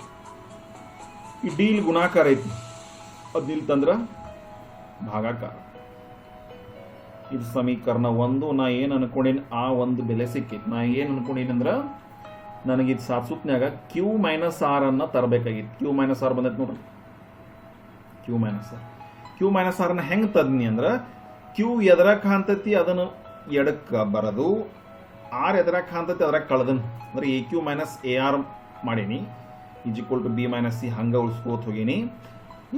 ಈ ಡಿ ಇಲ್ಲಿ ಗುಣಾಕಾರ ಐತಿ, ಅದು ಇಲ್ಲಿ ತಂದ್ರೆ ಭಾಗಾಕಾರ. ಇದು ಸಮೀಕರಣ 1. ನಾ ಏನು ಅನ್ಕೊಂಡೇನಿ ಆ ಒಂದು ಬೆಲೆ ಸಿಕ್ಕೈತಿ. ನಾ ಏನು ಅನ್ಕೊಂಡೇನಿ ಅಂದ್ರೆ ನನಗೆ ಇದು ಸಾತ್ಸುತ್ನ್ಯಾಗ ಕ್ಯೂ ಮೈನಸ್ ಆರ್ ಅನ್ನ ತರಬೇಕಾಗಿತ್ತು. ಕ್ಯೂ ಮೈನಸ್ ಆರ್ ಬಂದೈತೆ ನೋಡ್ರಿ. ಕ್ಯೂ ಮೈನಸ್ ಆರ್ ಅನ್ನ ಹೆಂಗೆ ತದ್ನಿ ಅಂದ್ರೆ ಕ್ಯೂ ಎದರ ಕಾಣ್ತೈತಿ ಅದನ್ನು ಎಡಕ್ಕೆ ಬರೋದು, ಆರ್ ಎದರ ಕಾಣ್ತೈತಿ ಅದ್ರಾಗ ಕಳೆದನ್ ಅಂದ್ರೆ A Q minus A R ಮಾಡೀನಿ is equal to B minus C ಹಂಗೆ ಉಳಿಸ್ಕೋತ ಹೋಗೀನಿ.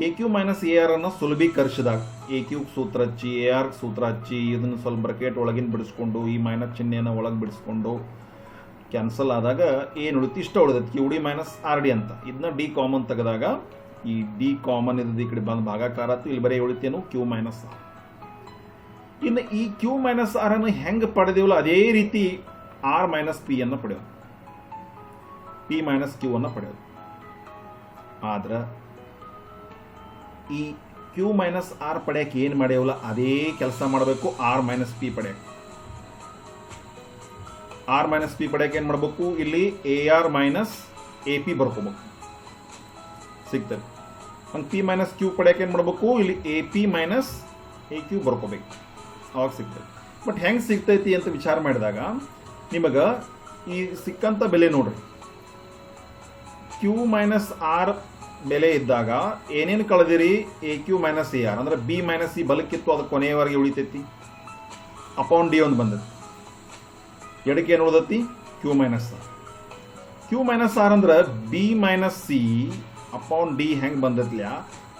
A Q minus A R ಅನ್ನ ಸುಲಭೀಕರಿಸಿದಾಗ ಎ ಕ್ಯೂ ಸೂತ್ರ ಹಚ್ಚಿ ಎ ಆರ್ ಸೂತ್ರ ಹಚ್ಚಿ ಇದನ್ನು ಸ್ವಲ್ಪ ಬ್ರಕೆಟ್ ಒಳಗಿನ ಬಿಡಿಸ್ಕೊಂಡು ಈ ಮೈನಸ್ ಚಿಹ್ನೆಯನ್ನು ಒಳಗೆ ಬಿಡಿಸ್ಕೊಂಡು ಕ್ಯಾನ್ಸಲ್ ಆದಾಗ ಏನು ಉಳಿತು ಇಷ್ಟ ಉಳಿದೈತಿ Q D minus R D ಅಂತ. ಇದನ್ನ ಡಿ ಕಾಮನ್ ತೆಗೆದಾಗ ಈ ಡಿ ಕಾಮನ್ ಇದ್ದದ್ದು ಈ ಕಡೆ ಬಂದು ಭಾಗಾಕಾರ ಆಯ್ತು. ಇಲ್ಲಿ ಬರೀ ಉಳಿತೇನು ಕ್ಯೂ ಮೈನಸ್ ಆರ್. ಇನ್ನು ಈ ಕ್ಯೂ ಮೈನಸ್ ಆರ್ ಅನ್ನು ಹೆಂಗೆ ಪಡೆದೇವಲ್ಲ ಅದೇ ರೀತಿ ಆರ್ ಮೈನಸ್ ಪಿ ಅನ್ನು ಪಡೆಯೋದು, ಪಿ ಮೈನಸ್ ಕ್ಯೂ ಅನ್ನು ಪಡೆಯೋದು. ಆದ್ರೆ ಈ ಕ್ಯೂ ಮೈನಸ್ ಆರ್ ಪಡೆಯಕ್ಕೆ ಏನು ಮಾಡ್ಯಾವಲ್ಲ ಅದೇ ಕೆಲಸ ಮಾಡಬೇಕು ಆರ್ ಮೈನಸ್ ಪಿ ಪಡೆಯಕ್ಕೆ. ಆರ್ ಮೈನಸ್ ಪಿ ಪಡೆಯಕ್ಕೆ ಏನು ಮಾಡಬೇಕು, ಇಲ್ಲಿ A R minus A P ಬರ್ಕೋಬೇಕು, ಸಿಗ್ತದೆ. ಹಂಗೆ ಪಿ ಮೈನಸ್ ಕ್ಯೂ ಪಡೆಯಕ್ಕೆ ಏನು ಮಾಡಬೇಕು, ಇಲ್ಲಿ A P minus A Q ಬರ್ಕೋಬೇಕು, ಅವಾಗ ಸಿಗ್ತದೆ. ಬಟ್ ಹೆಂಗೆ ಸಿಗ್ತೈತಿ ಅಂತ ವಿಚಾರ ಮಾಡಿದಾಗ ನಿಮಗೆ ಈ ಸಿಕ್ಕಂಥ ಬೆಲೆ ನೋಡ್ರಿ, ಕ್ಯೂ ಮೈನಸ್ ಆರ್ ಬೆಲೆ ಇದ್ದಾಗ ಏನೇನು ಕಳೆದಿರಿ, A Q minus A R ಅಂದ್ರೆ ಬಿ ಮೈನಸ್ ಸಿ ಬಲಕ್ಕಿತ್ತು, ಅದು ಕೊನೆಯವರೆಗೆ ಉಳಿತೈತಿ. ಅಪೌಂಡ್ ಡಿ ಒಂದು ಬಂದೈತಿ, ಎಡಕ್ಕೆ ಏನು ಉಳಿದೈತಿ Q minus R. Q minus R ಅಂದ್ರೆ B minus C upon D ಹೆಂಗೆ ಬಂದೈತ್ಲ್ಯಾ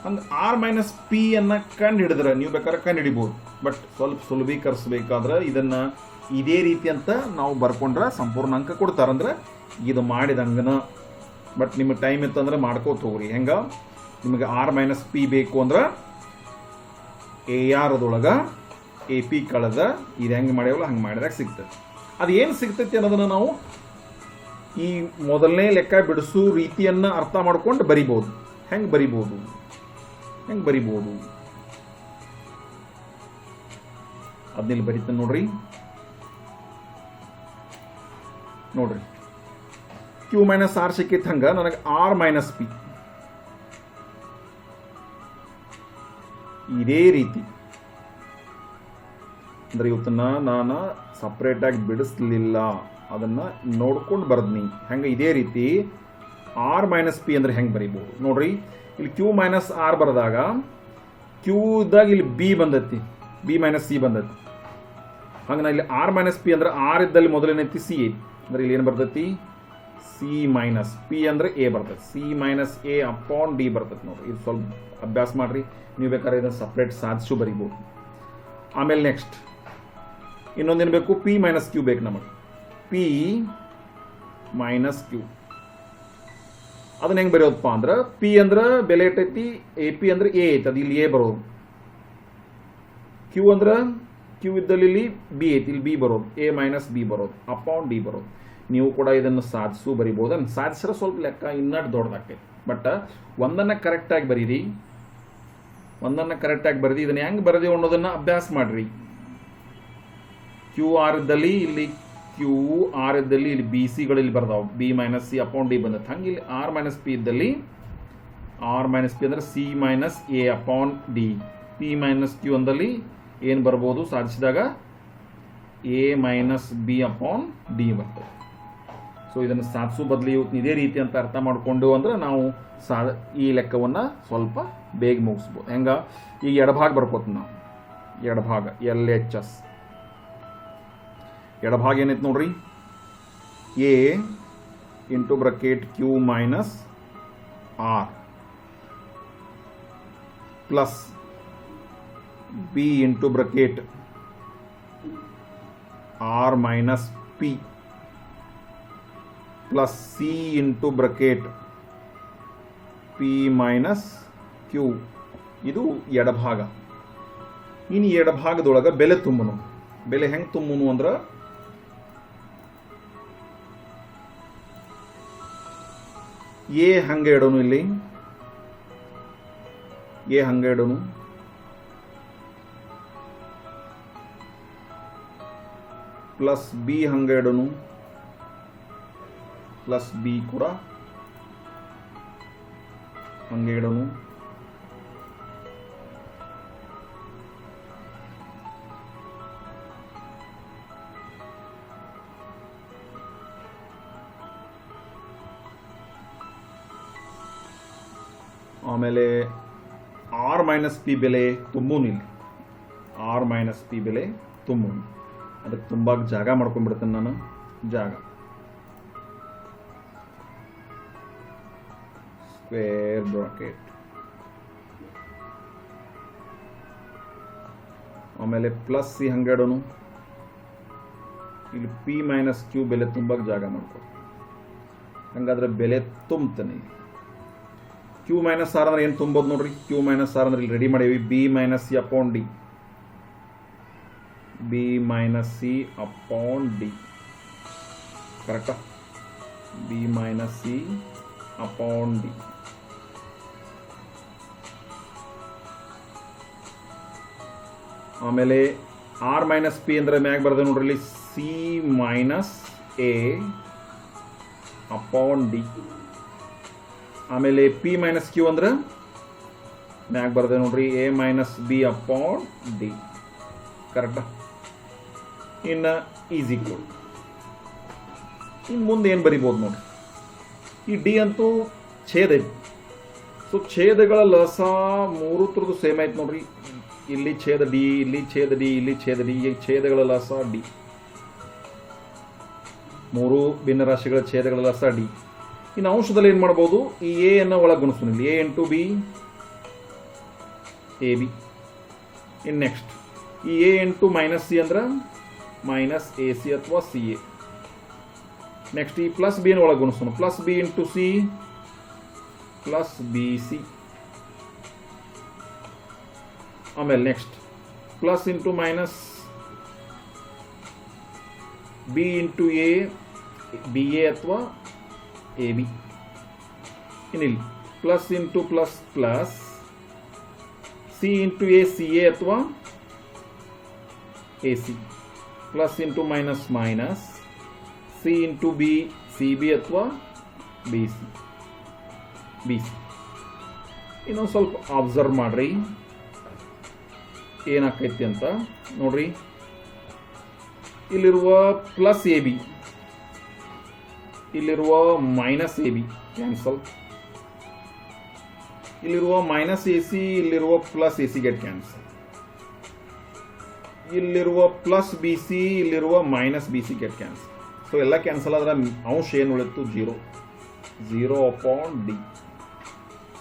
ಹಂಗೆ ಆರ್ ಮೈನಸ್ ಪಿ ಅನ್ನ ಕಂಡು ಹಿಡಿದ್ರೆ ನೀವು ಬೇಕಾದ್ರೆ ಕಂಡು ಹಿಡಿಬೋದು. ಬಟ್ ಸ್ವಲ್ಪ ಸುಲಭೀಕರಿಸಬೇಕಾದ್ರೆ ಇದನ್ನ ಇದೇ ರೀತಿ ಅಂತ ನಾವು ಬರ್ಕೊಂಡ್ರೆ ಸಂಪೂರ್ಣ ಅಂಕ ಕೊಡ್ತಾರಂದ್ರೆ ಇದು ಮಾಡಿದಂಗನ. ಬಟ್ ನಿಮಗೆ ಟೈಮ್ ಇತ್ತಂದ್ರೆ ಮಾಡ್ಕೋತ ಹೋಗ್ರಿ. ಹೆಂಗ ನಿಮಗೆ ಆರ್ ಮೈನಸ್ ಪಿ ಬೇಕು ಅಂದ್ರೆ ಎ ಆರ್ ಅದೊಳಗೆ ಎ ಪಿ ಕಳೆದ ಇದು ಹೆಂಗೆ ಮಾಡ್ಯಾವಲ್ಲ ಹಂಗೆ ಮಾಡಿದಾಗ ಸಿಗ್ತದೆ. ಅದು ಏನು ಸಿಗ್ತೈತಿ ಅನ್ನೋದನ್ನ ನಾವು ಈ ಮೊದಲನೇ ಲೆಕ್ಕ ಬಿಡಿಸೋ ರೀತಿಯನ್ನ ಅರ್ಥ ಮಾಡ್ಕೊಂಡು ಬರಿಬೋದು. ಹೆಂಗೆ ಬರಿಬೋದು ಅದನ್ನೆಲ್ಲಿ ಬರೀತಾನೆ ನೋಡ್ರಿ ಕ್ಯೂ ಮೈನಸ್ ಆರ್ ಸಿಕ್ಕಿತ್ತು ಹಂಗ ನನಗೆ ಆರ್ ಮೈನಸ್ ಪಿ ಇದೇ ರೀತಿ ಅಂದ್ರೆ ಇವತ್ತನ್ನ ನಾನು ಸಪ್ರೇಟ್ ಆಗಿ ಬಿಡಿಸ್ಲಿಲ್ಲ, ಅದನ್ನ ನೋಡ್ಕೊಂಡು ಬರ್ದ್ನಿ. ಹೆಂಗೆ ಇದೇ ರೀತಿ ಆರ್ ಮೈನಸ್ ಪಿ ಅಂದ್ರೆ ಹೆಂಗೆ ಬರೀಬಹುದು ನೋಡ್ರಿ. ಇಲ್ಲಿ ಕ್ಯೂ ಮೈನಸ್ ಆರ್ ಬರೆದಾಗ ಕ್ಯೂ ಇದ್ದಾಗ ಇಲ್ಲಿ ಬಿ ಬಂದೈತಿ, ಬಿ ಮೈನಸ್ ಸಿ ಬಂದೈತಿ. ಹಂಗೆ ನಾ ಇಲ್ಲಿ ಆರ್ ಮೈನಸ್ ಪಿ ಅಂದ್ರೆ ಆರ್ ಇದ್ದಲ್ಲಿ ಮೊದಲೇನೈತಿ ಸಿ ಐತಿ, ಅಂದ್ರೆ ಇಲ್ಲಿ ಏನು ಬರ್ತೈತಿ ಸಿ ಮೈನಸ್ ಪಿ ಅಂದ್ರೆ ಎ ಬರ್ತೈತಿ, C minus A upon D ಬರ್ತೈತಿ. ನೋಡ್ರಿ ಇದು ಸ್ವಲ್ಪ ಅಭ್ಯಾಸ ಮಾಡ್ರಿ, ನೀವು ಬೇಕಾದ್ರೆ ಇದನ್ನು ಸಪ್ರೇಟ್ ಸಾಧಿಸು ಬರಿಬೋದು. ಆಮೇಲೆ ನೆಕ್ಸ್ಟ್ ಇನ್ನೊಂದೇನು ಬೇಕು, ಪಿ ಮೈನಸ್ ಕ್ಯೂ ಬೇಕು ನಮಗೆ. ಪಿ ಮೈನಸ್ ಕ್ಯೂ ಅದನ್ನ ಹೆಂಗೆ ಬರೆಯೋದಪ್ಪ ಅಂದ್ರೆ ಪಿ ಅಂದ್ರೆ ಬೆಲೆ ಇಟ್ಟೈತಿ, ಎ ಪಿ ಅಂದ್ರೆ ಎ ಐತಿ, ಅದು ಇಲ್ಲಿ ಎ ಬರೋದು. ಕ್ಯೂ ಅಂದ್ರೆ ಕ್ಯೂ ಇದ್ದಲ್ಲಿ ಇಲ್ಲಿ ಬಿ ಐತಿ, ಇಲ್ಲಿ ಬಿ ಬರೋದು, ಎ ಮೈನಸ್ ಬಿ ಬರೋದು ಅಪಾನ್ ಡಿ ಬರೋದು. ನೀವು ಕೂಡ ಇದನ್ನು ಸಾಧಿಸು ಬರಿಬೋದು. ಅದನ್ನು ಸಾಧಿಸಿದ್ರೆ ಸ್ವಲ್ಪ ಲೆಕ್ಕ ಇನ್ನಷ್ಟು ದೊಡ್ಡದಾಗ್ತೈತಿ. ಬಟ್ ಒಂದನ್ನು ಕರೆಕ್ಟಾಗಿ ಬರೀರಿ, ಇದನ್ನು ಹೆಂಗೆ ಬರೆದೇವು ಅನ್ನೋದನ್ನ ಅಭ್ಯಾಸ ಮಾಡ್ರಿ. ಕ್ಯೂ ಆರ್ ಇದ್ದಲ್ಲಿ ಇಲ್ಲಿ ಕ್ಯೂ ಆರ್ ಇದ್ದಲ್ಲಿ ಇಲ್ಲಿ ಬಿ ಸಿಗಳಲ್ಲಿ ಬರ್ದಾವೆ, B minus C upon D ಬಂದತ್ತೆ. ಹಂಗೆ ಇಲ್ಲಿ ಆರ್ ಮೈನಸ್ ಪಿ ಇದ್ದಲ್ಲಿ ಆರ್ ಮೈನಸ್ ಪಿ ಅಂದ್ರೆ C minus A upon D, P minus Q ಅಂದಲ್ಲಿ ಏನು ಬರ್ಬೋದು ಸಾಧಿಸಿದಾಗ A minus B upon D ಬರ್ತದೆ. ಸೊ ಇದನ್ನು ಸಾಧಿಸೋ ಬದಲು ಇದೇ ರೀತಿ ಅಂತ ಅರ್ಥ ಮಾಡಿಕೊಂಡು ಅಂದ್ರೆ ನಾವು ಈ ಲೆಕ್ಕವನ್ನು ಸ್ವಲ್ಪ ಬೇಗ ಮುಗಿಸ್ಬೋದು. ಹೆಂಗ ಈಗ ಎಡಭಾಗ ಬರ್ಕೋತೀವಿ ನಾವು, ಎಡಭಾಗ ಎಲ್ ಎಚ್ ಎಸ್ ಎಡಭಾಗ ಏನೈತೆ ನೋಡ್ರಿ, A into bracket Q minus R plus B into bracket R minus P plus C into bracket P minus Q. ಇದು ಎಡಭಾಗ. ಇನ್ನು ಎಡಭಾಗದೊಳಗೆ ಬೆಲೆ ತುಂಬನು. ಬೆಲೆ ಹೆಂಗೆ ತುಂಬನು ಅಂದ್ರೆ ಎ ಹಂಗೆ ಇಡೋನು, ಇಲ್ಲಿ ಎ ಹಂಗೆ ಇಡೋನು, ಪ್ಲಸ್ ಬಿ ಹಂಗೆ ಇಡೋನು, ಪ್ಲಸ್ ಬಿ ಕೂಡ ಹಂಗೆ ಇಡೋನು. ಆಮೇಲೆ ಆರ್ ಮೈನಸ್ ಪಿ ಬೆಲೆ ತುಂಬೂನು ಇಲ್ಲಿ ಆರ್ ಮೈನಸ್ ಪಿ ಬೆಲೆ ತುಂಬೂನು. ಅದಕ್ಕೆ ತುಂಬಾಕ್ ಜಾಗ ಮಾಡ್ಕೊಂಡ್ಬಿಡ್ತೇನೆ ನಾನು. ಜಾಗ ಸ್ಕ್ವೇರ್ ಬ್ರಾಕೆಟ್, ಆಮೇಲೆ ಪ್ಲಸ್ ಸಿ ಹಂಗೆಡೋನು. ಇಲ್ಲಿ ಪಿ ಮೈನಸ್ ಕ್ಯೂ ಬೆಲೆ ತುಂಬಾಕ್ ಜಾಗ ಮಾಡ್ಕೊ. ಹಂಗಾದ್ರೆ ಬೆಲೆ ತುಂಬತಾನೆ. ಕ್ಯೂ ಮೈನಸ್ ಆರ್ ಅಂದ್ರೆ ಏನು ತುಂಬೋದು ನೋಡ್ರಿ. ಕ್ಯೂ ಮೈನಸ್ ಆರ್ ಅಂದ್ರೆ ಇಲ್ಲಿ ರೆಡಿ ಮಾಡೀವಿ. B minus C upon D, B minus C upon D, ಕರೆಕ್ಟಾ? B minus C upon D. ಆಮೇಲೆ ಆರ್ ಮೈನಸ್ ಪಿ ಅಂದ್ರೆ ಮ್ಯಾಗ ಬರ್ತದೆ ನೋಡ್ರಿ ಇಲ್ಲಿ C minus A upon D. ಆಮೇಲೆ ಪಿ ಮೈನಸ್ ಕ್ಯೂ ಅಂದ್ರೆ ಮ್ಯಾಗ ಬರ್ತದೆ ನೋಡ್ರಿ A minus B upon D, ಕರೆಕ್ಟಾ? ಇನ್ನು ಈಸ್ ಈಕ್ವಲ್. ಇನ್ನು ಮುಂದೆ ಏನು ಬರಿಬೋದು ನೋಡ್ರಿ. ಈ ಡಿ ಅಂತೂ ಛೇದ ಐತಿ. ಸೊ ಛೇದಗಳ ಲಸ ಮೂರು ಥರದ್ದು ಸೇಮ್ ಐತೆ ನೋಡ್ರಿ. ಇಲ್ಲಿ ಛೇದ ಡಿ, ಇಲ್ಲಿ ಛೇದ ಡಿ, ಇಲ್ಲಿ ಛೇದ ಡಿ. ಈ ಛೇದಗಳ ಲಸ ಡಿ. ಮೂರು ಭಿನ್ನ ರಾಶಿಗಳ ಛೇದಗಳ ಲಸ ಡಿ. ಇನ್ನು ಅಂಶದಲ್ಲಿ ಏನು ಮಾಡ್ಬೋದು? ಈ ಎ ಅನ್ನು ಒಳಗೆ ಗುಣಿಸ್ತೀನಿ. ಇಲ್ಲಿ A into B A B. ಇನ್ನು ನೆಕ್ಸ್ಟ್ ಈ ಎ ಇಂಟು ಮೈನಸ್ ಸಿ ಅಂದ್ರೆ ಮೈನಸ್ ಎ ಸಿ ಅಥವಾ ಸಿ ಎ. ನೆಕ್ಸ್ಟ್ ಈ ಪ್ಲಸ್ ಬಿ ಅನ್ನು ಒಳಗೆ ಗುಣಿಸೋಣ. Plus B into C plus B C. ಆಮೇಲೆ next plus into minus B into A B A ಅಥವಾ ಎ ಬಿ. ಇನ್ನಿಲ್ಲಿ plus into plus plus C into A C A ಅಥವಾ A C. Plus into minus minus C into B C B ಅಥವಾ B C B C. ಇನ್ನೊಂದು ಸ್ವಲ್ಪ observe ಮಾಡ್ರಿ ಏನಾಕೈತಿ ಅಂತ ನೋಡ್ರಿ. ಇಲ್ಲಿರುವ ಪ್ಲಸ್ ಎ ಬಿ, ಇಲ್ಲಿರುವ ಮೈನಸ್ ಎ ಬಿ ಕ್ಯಾನ್ಸಲ್. ಇಲ್ಲಿರುವ ಮೈನಸ್ ಎ ಸಿ, ಇಲ್ಲಿರುವ plus A C get cancel. ಇಲ್ಲಿರುವ ಪ್ಲಸ್ ಬಿ ಸಿ, ಇಲ್ಲಿರುವ minus B C get cancel. So ಎಲ್ಲ ಕ್ಯಾನ್ಸಲ್ ಆದ್ರೆ ಅಂಶ ಏನು ಉಳಿತು? Zero. Zero upon D.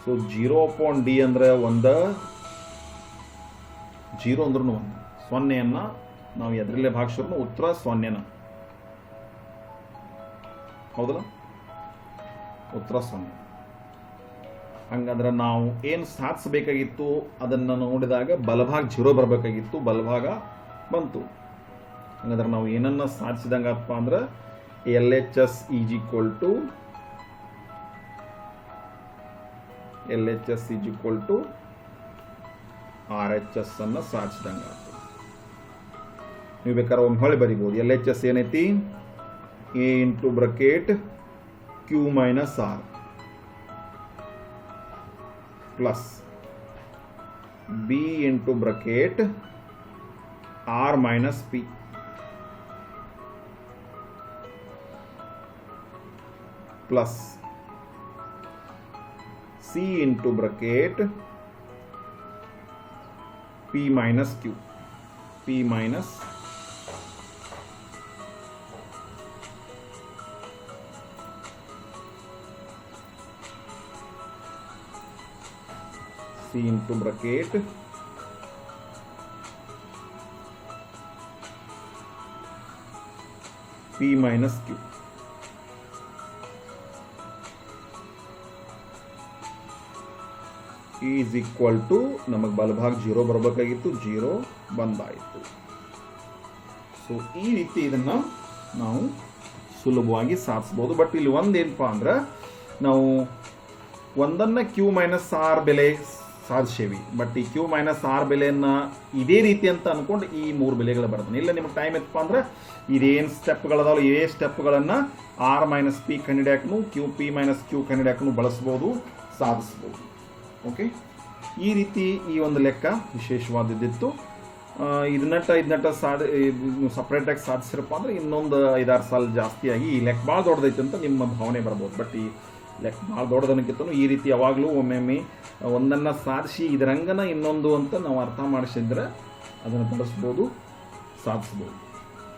So zero upon D ಅಂದ್ರೆ ಒಂದು, ಜೀರೋ ಅಂದ್ರೂ ಒಂದು. ಸೊನ್ನೆಯನ್ನ ನಾವು ಎದರಲ್ಲೇ ಭಾಗಿಸಿದ್ರು ಉತ್ತರ ಸೊನ್ನೆನ, ಹೌದಲ್ಲ? ಉತ್ತರ ಸೊನ್ನೆ. ಹಂಗಂದ್ರೆ ನಾವು ಏನು ಸಾಧಿಸಬೇಕಾಗಿತ್ತು ಅದನ್ನು ನೋಡಿದಾಗ ಬಲಭಾಗ ಜೀರೋ ಬರಬೇಕಾಗಿತ್ತು, ಬಲಭಾಗ ಬಂತು. ಹಂಗಂದ್ರೆ ನಾವು ಏನನ್ನ ಸಾಧಿಸಿದಂಗಪ್ಪ ಅಂದ್ರೆ L H S is equal to R H S ಅನ್ನ ಸಾಧಿಸಿದಂಗ. ನೀವು ಬೇಕಾದ್ರೆ ಒಂದು ಹೊಳೆ ಬರಿಬೋದು. ಎಲ್ ಎಚ್ ಎಸ್ ಏನೈತಿ? A into bracket Q minus R plus B into bracket R minus P plus C into bracket P minus Q, P minus C into bracket P minus Q is equal to ನಮಗೆ ಬಲಭಾಗ 0 ಬರಬೇಕಾಗಿತ್ತು, 0 ಬಂದಾಯಿತು. So ಈ ರೀತಿ ಇದನ್ನ ನಾವು ಸುಲಭವಾಗಿ ಸಾಧಿಸಬಹುದು. But ಇಲ್ಲಿ ಒಂದೇನಪ್ಪ ಅಂದ್ರೆ ನಾವು ಒಂದನ್ನ Q ಮೈನಸ್ ಆರ್ ಬೆಲೆ ಸಾಧಿಸೇವಿ. ಬಟ್ ಈ ಕ್ಯೂ ಮೈನಸ್ ಆರ್ ಬೆಲೆಯನ್ನು ಇದೇ ರೀತಿ ಅಂತ ಅಂದ್ಕೊಂಡು ಈ 3 ಬೆಲೆಗಳು ಬರ್ತದೆ. ಇಲ್ಲ ನಿಮಗೆ ಟೈಮ್ ಎತ್ತಪ್ಪ ಅಂದ್ರೆ ಇದೇನು ಸ್ಟೆಪ್ಗಳದಾವಲ್ಲ ಇದೇ ಸ್ಟೆಪ್ಗಳನ್ನು ಆರ್ ಮೈನಸ್ ಪಿ ಕಂಡಿಡ್ಯಾಕನು ಕ್ಯೂ ಪಿ ಮೈನಸ್ ಕ್ಯೂ ಕಂಡಿಡ್ಯಾಕನು ಬಳಸ್ಬೋದು, ಸಾಧಿಸ್ಬೋದು. ಓಕೆ, ಈ ರೀತಿ ಈ ಒಂದು ಲೆಕ್ಕ ವಿಶೇಷವಾದದ್ದಿತ್ತು. ಇದನ್ನಟ್ಟ ಸಪ್ರೇಟಾಗಿ ಸಾಧಿಸಿರಪ್ಪ ಅಂದ್ರೆ ಇನ್ನೊಂದು 5-6 ಸಾಲ ಜಾಸ್ತಿಯಾಗಿ ಈ ಲೆಕ್ಕ ಭಾಳ ದೊಡ್ಡದೈತೆ ಅಂತ ನಿಮ್ಮ ಭಾವನೆ ಬರ್ಬೋದು. ಬಟ್ ಈ ಲೆಕ್ಕ ಭಾಳ ದೊಡ್ಡದನ್ನಕ್ಕಿಂತನೂ ಈ ರೀತಿ ಯಾವಾಗಲೂ ಒಮ್ಮೊಮ್ಮೆ ಒಂದನ್ನು ಸಾಧಿಸಿ ಇದರಂಗನ ಇನ್ನೊಂದು ಅಂತ ನಾವು ಅರ್ಥ ಮಾಡಿಸಿದ್ರೆ ಅದನ್ನು ಬಳಸ್ಬೋದು, ಸಾಧಿಸ್ಬೋದು.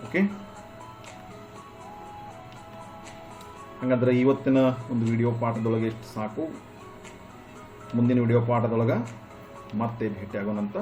ಓಕೆ, ಹಾಗಾದ್ರೆ ಇವತ್ತಿನ ಒಂದು ವಿಡಿಯೋ ಪಾಠದೊಳಗೆ ಎಷ್ಟು ಸಾಕು. ಮುಂದಿನ ವಿಡಿಯೋ ಪಾಠದೊಳಗೆ ಮತ್ತೆ ಭೇಟಿಯಾಗೋಣಂತ.